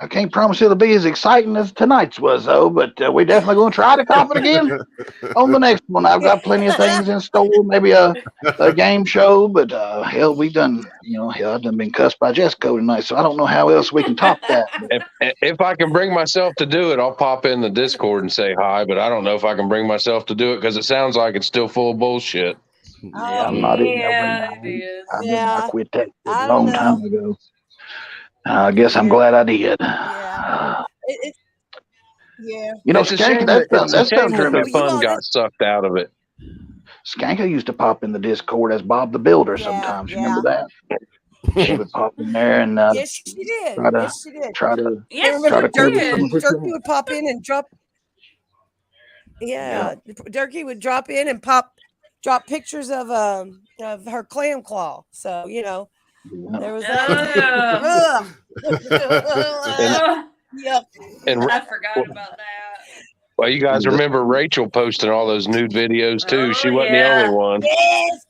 I can't promise it'll be as exciting as tonight's was, though. But we're definitely going to try to top it again on the next one. I've got plenty of things in store, maybe a game show. But hell, we done, hell, I've done been cussed by Jessica tonight, so I don't know how else we can top that. If I can bring myself to do it, I'll pop in the Discord and say hi. But I don't know if I can bring myself to do it because it sounds like it's still full of bullshit. Yeah, I'm not in Yeah, it is. I quit that shit I a don't long time know. ago. I guess I'm glad I did. Yeah. Yeah. It's a shame that the fun Well, got sucked out of it. Skanka used to pop in the Discord as Bob the Builder sometimes. You remember that? She would pop in there and yes, she did. try to Yes, she did. try to Hey, try remember to cover Durkee? some of her Durkee would pop in and drop. Yeah, Durkee would drop in and drop pictures of her clam claw. So there was that. Yep. And I forgot about that. well, you guys remember Rachel posting all those nude videos too. She wasn't the only one. Yes.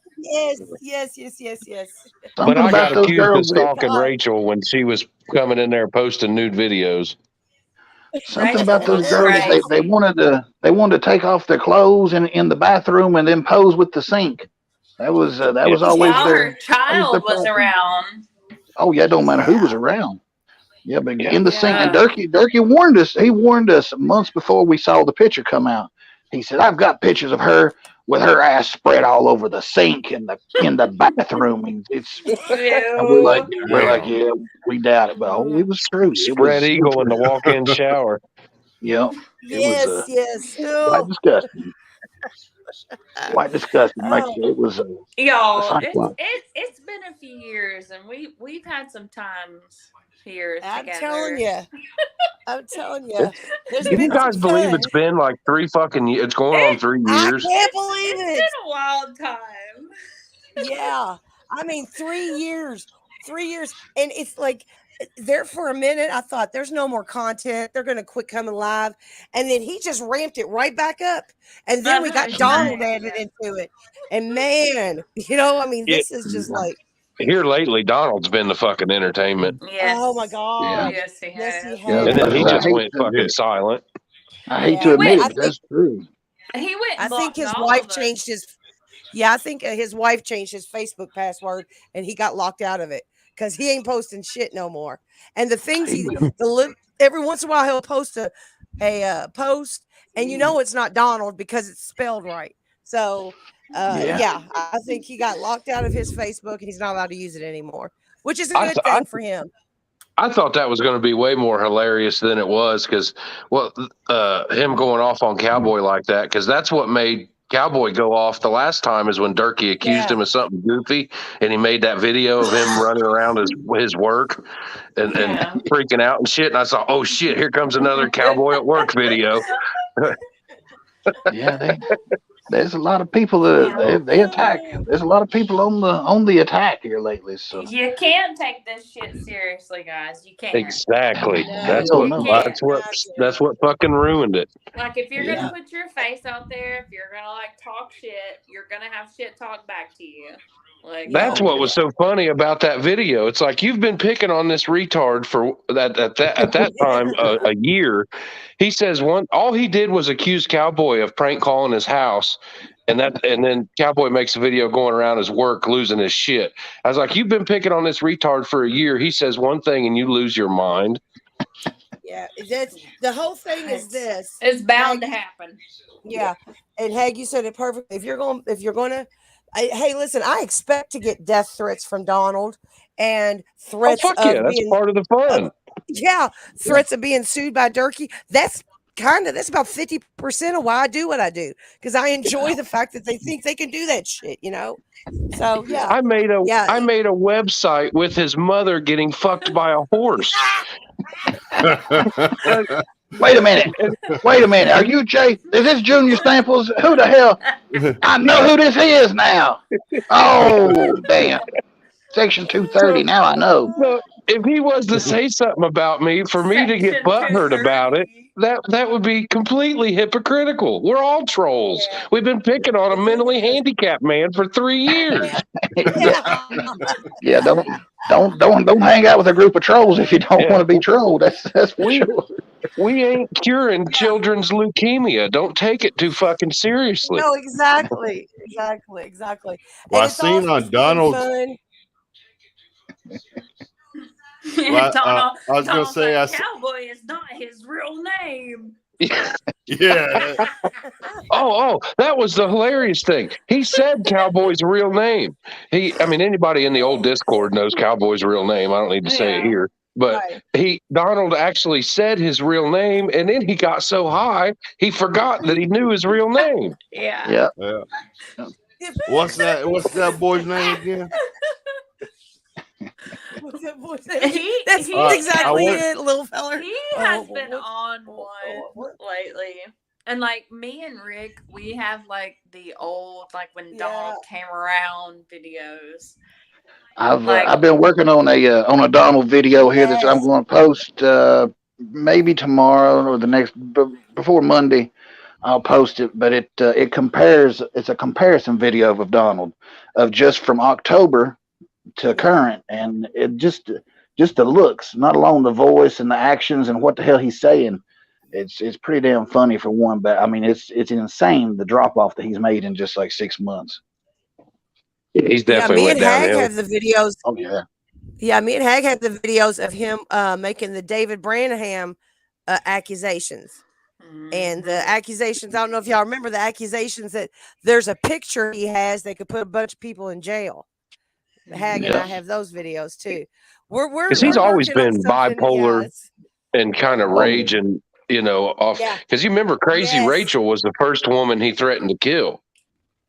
But I got those accused girls of stalking Rachel when she was coming in there posting nude videos. Something about those girls. They wanted to take off their clothes in the bathroom and then pose with the sink. That was always While their her child was problem. around. Oh yeah, it don't matter who was around. Yeah, but in the sink, and Durkee warned us. He warned us months before we saw the picture come out. He said, "I've got pictures of her with her ass spread all over the sink in the bathroom." And we're like, yeah, we doubt it, but it was true. It was Spread eagle in the walk-in shower. Yeah, Yes. quite disgusting. Quite disgusting. Like it was. Y'all, it's been a few years, and we've had some times here I'm together. telling you. There's Can you been guys some believe fun. it's been like 3 fucking years? It's going on 3 years. I can't believe it. It's been a wild time. Yeah. I mean, 3 years. 3 years. And it's like there for a minute, I thought there's no more content. They're going to quit coming live. And then he just ramped it right back up. And then we got Donald added into it. And man, I mean, this is just like. Here lately, Donald's been the fucking entertainment. Yes. Oh my God. Yeah. Yes, he has. Yeah, and then he just went to fucking admit silent. I hate to admit it, but that's true. He went. I think his wife changed his. Yeah, I think his wife changed his Facebook password, and he got locked out of it because he ain't posting shit no more. And the things every once in a while he'll post a post, and it's not Donald because it's spelled right. So I think he got locked out of his Facebook, and he's not allowed to use it anymore, which is a good thing for him. I thought that was going to be way more hilarious than it was because, him going off on Cowboy like that, because that's what made Cowboy go off the last time is when Durkee accused him of something goofy, and he made that video of him running around his work and freaking out and shit. And I saw, oh shit, here comes another Cowboy at work video. Yeah, there's a lot of people that they attack. There's a lot of people on the attack here lately. So you can't take this shit seriously, guys. You can't. Exactly. No, That's what fucking ruined it. Like if you're gonna put your face out there, if you're gonna talk shit, you're gonna have shit talk back to you. That's what was so funny about that video. It's like you've been picking on this retard for that at that time a year. He says all he did was accuse Cowboy of prank calling his house, and then Cowboy makes a video going around his work losing his shit. I was like, you've been picking on this retard for a year. He says one thing and you lose your mind. Yeah, that's the whole thing. Is this? It's bound to happen. Yeah, and Hag, you said it perfectly. If you're gonna. Hey, listen, I expect to get death threats from Donald and threats of that's part of the fun. Threats of being sued by Durkee. That's about 50% of why I do what I do, because I enjoy the fact that they think they can do that shit, So I made a website with his mother getting fucked by a horse. Wait a minute. Are you Jay? Is this Junior Samples? Who the hell? I know who this is now. Oh, damn. Section 230. Now I know. if he was to say something about me for me to get Section butthurt about it, that would be completely hypocritical. We're all trolls. Yeah. We've been picking on a mentally handicapped man for 3 years. Yeah, don't hang out with a group of trolls if you don't want to be trolled. That's for sure. We ain't curing children's leukemia. Don't take it too fucking seriously. No, exactly. Well, I And it's seen all on Donald's. fun. Well, Donald, I was gonna Donald's say, like, Cowboy is not his real name. Yeah. Oh, that was the hilarious thing. He said Cowboy's real name. Anybody in the old Discord knows Cowboy's real name. I don't need to say it here. But Donald actually said his real name, and then he got so high he forgot that he knew his real name. Yeah. What's that boy's name again? That's exactly it, little feller. He has been on one lately. And like me and Rick, we have like the old, like when Donald came around videos. I've been working on a Donald video here that I'm going to post maybe tomorrow or the next before Monday. I'll post it, but it compares. It's a comparison video of Donald of just from October to current, and it just the looks, not alone the voice and the actions and what the hell he's saying. It's pretty damn funny for one, but I mean it's insane the drop off that he's made in just like 6 months. He's definitely me went and Hag downhill. have the videos. Oh yeah. Yeah, me and Hag have the videos of him making the David Branham accusations. And the accusations, I don't know if y'all remember the accusations that there's a picture he has that could put a bunch of people in jail. Hag and I have those videos too. Because he's always been bipolar and kind of raging, off. Because you remember Crazy Rachel was the first woman he threatened to kill.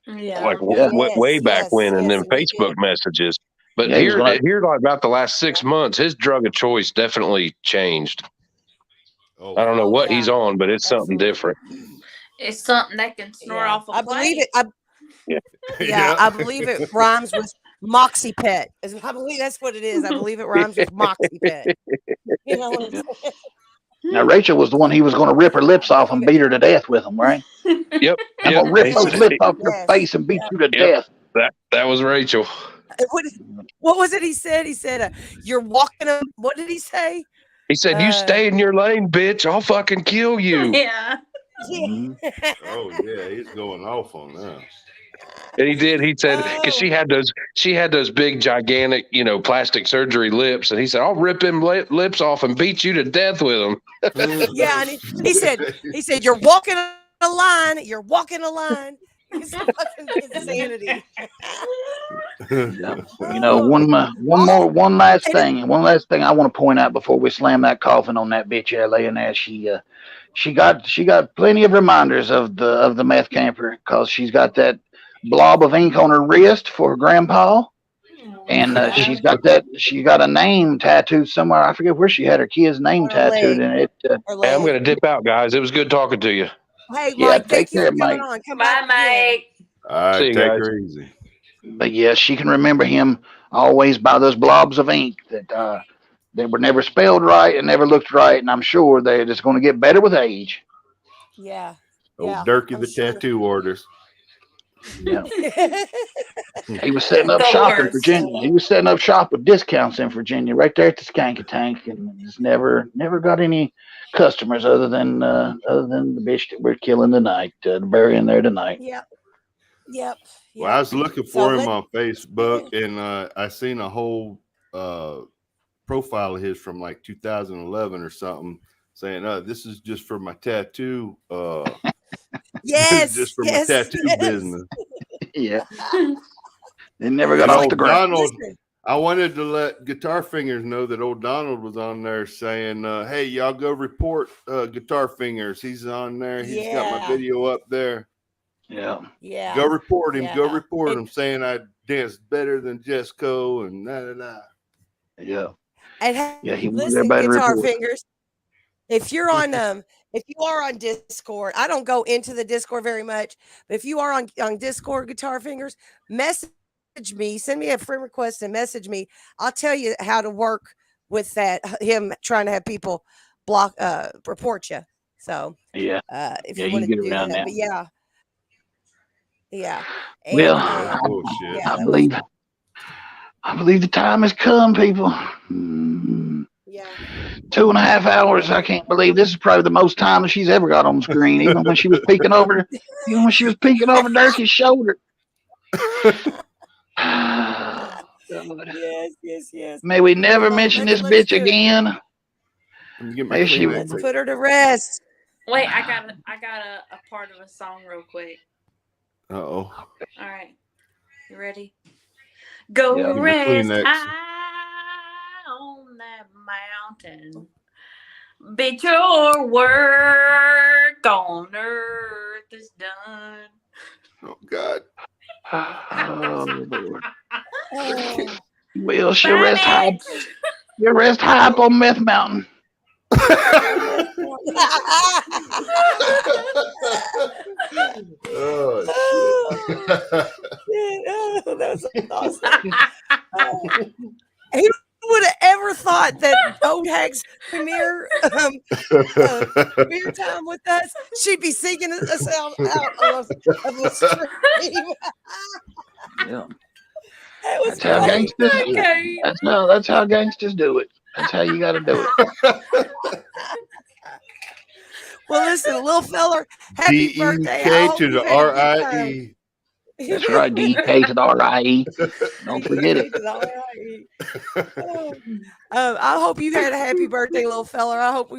Like way back when, and then Facebook messages. But here, like about the last 6 months, his drug of choice definitely changed. I don't know what he's on, but it's something different. It's something that can snort off a I believe plate. it. I believe it rhymes with Moxie Pet. I believe that's what it is. I believe it rhymes with Moxie Pet. You know what I'm saying? Now Rachel was the one he was going to rip her lips off and beat her to death with them, right? Yep. I'm going to rip those lips off your face and beat you to death. That was Rachel. What was it he said? He said, "You're walking up." What did he say? He said, "You stay in your lane, bitch. I'll fucking kill you." Yeah. Oh yeah, he's going off on that. And he did. He said because she had those big, gigantic, plastic surgery lips, and he said, "I'll rip them lips off and beat you to death with them." Yeah, and he said, "You're walking a line. You're walking a line." It's fucking insanity. One last thing I want to point out before we slam that coffin on that bitch laying there. She got plenty of reminders of the meth camper because she's got that blob of ink on her wrist for her grandpa, and she's got a name tattooed somewhere. I forget where she had her kid's name tattooed in it. Hey, I'm gonna dip out, guys. It was good talking to you. Hey, Mike, take care, Mike. Bye, Mike. All right, See you take guys. her easy. But yeah, she can remember him always by those blobs of ink that they were never spelled right and never looked right, and I'm sure they're just going to get better with age. Yeah. Old Durkee the tattoo orders. Yeah. He was setting up shop in Virginia. He was setting up shop with discounts in Virginia, right there at the Skanka tank, and just never got any customers other than the bitch that we're killing tonight, burying there tonight. Yep. Well, I was looking for him on Facebook, and I seen a whole profile of his from like 2011 or something, saying, "This is just for my tattoo." Just for my tattoo business. Yeah. They never got off the ground. Donald, I wanted to let Guitar Fingers know that old Donald was on there saying, "Hey, y'all go report Guitar Fingers. He's on there. He's got my video up there." Yeah. Go report him. Go report him, saying I danced better than Jesco and da. Yeah. And he was listen, there by Guitar the Fingers. If you're on if you are on Discord, I don't go into the Discord very much, but if you are on Discord, Guitar Fingers, message me, send me a friend request and message me. I'll tell you how to work with that him trying to have people report you. So yeah, if yeah, you you want can to get do around that, that. but yeah. And Well, that I believe the time has come, people. Yeah. 2.5 hours. I can't believe this is probably the most time that she's ever got on the screen, even when she was peeking over Durkee's shoulder. Yes. May we never mention this bitch again. Let's put her to rest. Wait, I got a part of a song real quick. Uh-oh. All right. You ready? Go rest high on that mountain. Bet your work on earth is done. Oh, God. Oh, Lord. Well, she'll rest high. You'll rest high up on Meth Mountain. That was awesome. Who would have ever thought that Old Hag's premiere time with us, she'd be singing us out of a stream. Yeah. That's how gangsters do it. That's how gangsters do it. That's how you got to do it. Well, listen, little feller, happy birthday. D-E-K to the R-I-E. That's right, D-E-K to the R-I-E. Don't forget it. I hope you had a happy birthday, little feller. I hope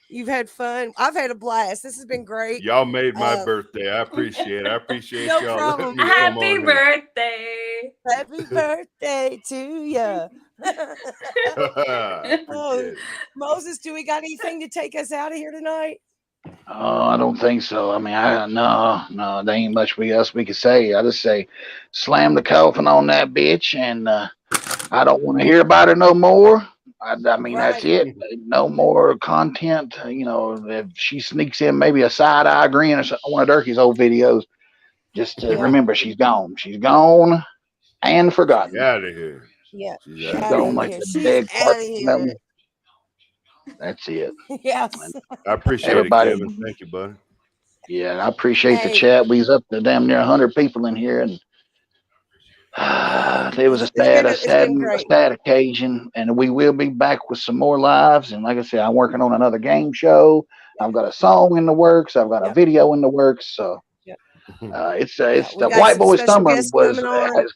you've had fun. I've had a blast. This has been great. Y'all made my birthday. I appreciate it. I appreciate no y'all. problem. Happy birthday. Happy birthday to you. Moses, do we got anything to take us out of here tonight? Oh, I don't think so. I mean, no, there ain't much else we can say. I just say, slam the coffin on that bitch, and I don't want to hear about her no more. I mean, that's it. No more content. You know, if she sneaks in maybe a side eye grin or one of Durkee's old videos, just remember she's gone. She's gone and forgotten. Out of here. Yeah, she's gone like the dead carpet. That's it. Yes. I appreciate everybody. it, Kevin. Thank you, buddy. Yeah, and I appreciate the chat. We was up to damn near 100 people in here, and it was a sad occasion. And we will be back with some more lives. And like I said, I'm working on another game show. I've got a song in the works. I've got a video in the works. So it's the White Boy Summer has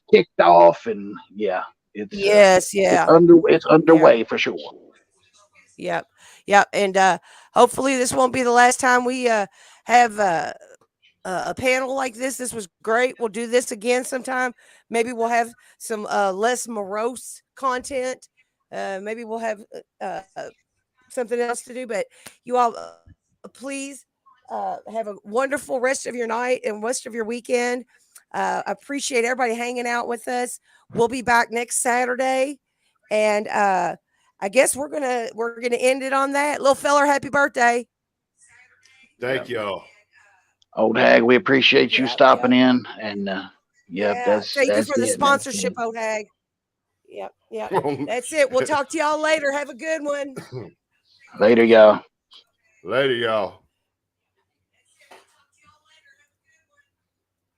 kicked off, and it's underway for sure. Yep. And hopefully this won't be the last time we have a panel like this. This was great. We'll do this again sometime. Maybe we'll have some less morose content. Maybe we'll have something else to do. But you all, please have a wonderful rest of your night and rest of your weekend. I appreciate everybody hanging out with us. We'll be back next Saturday, and I guess we're gonna end it on that. Little feller, happy birthday. Thank y'all. Old Hag, we appreciate you stopping in, and that's thank you for the it. sponsorship, Old Hag. Yep. That's it. We'll talk to y'all later. Have a good one. Later, y'all. Later, y'all.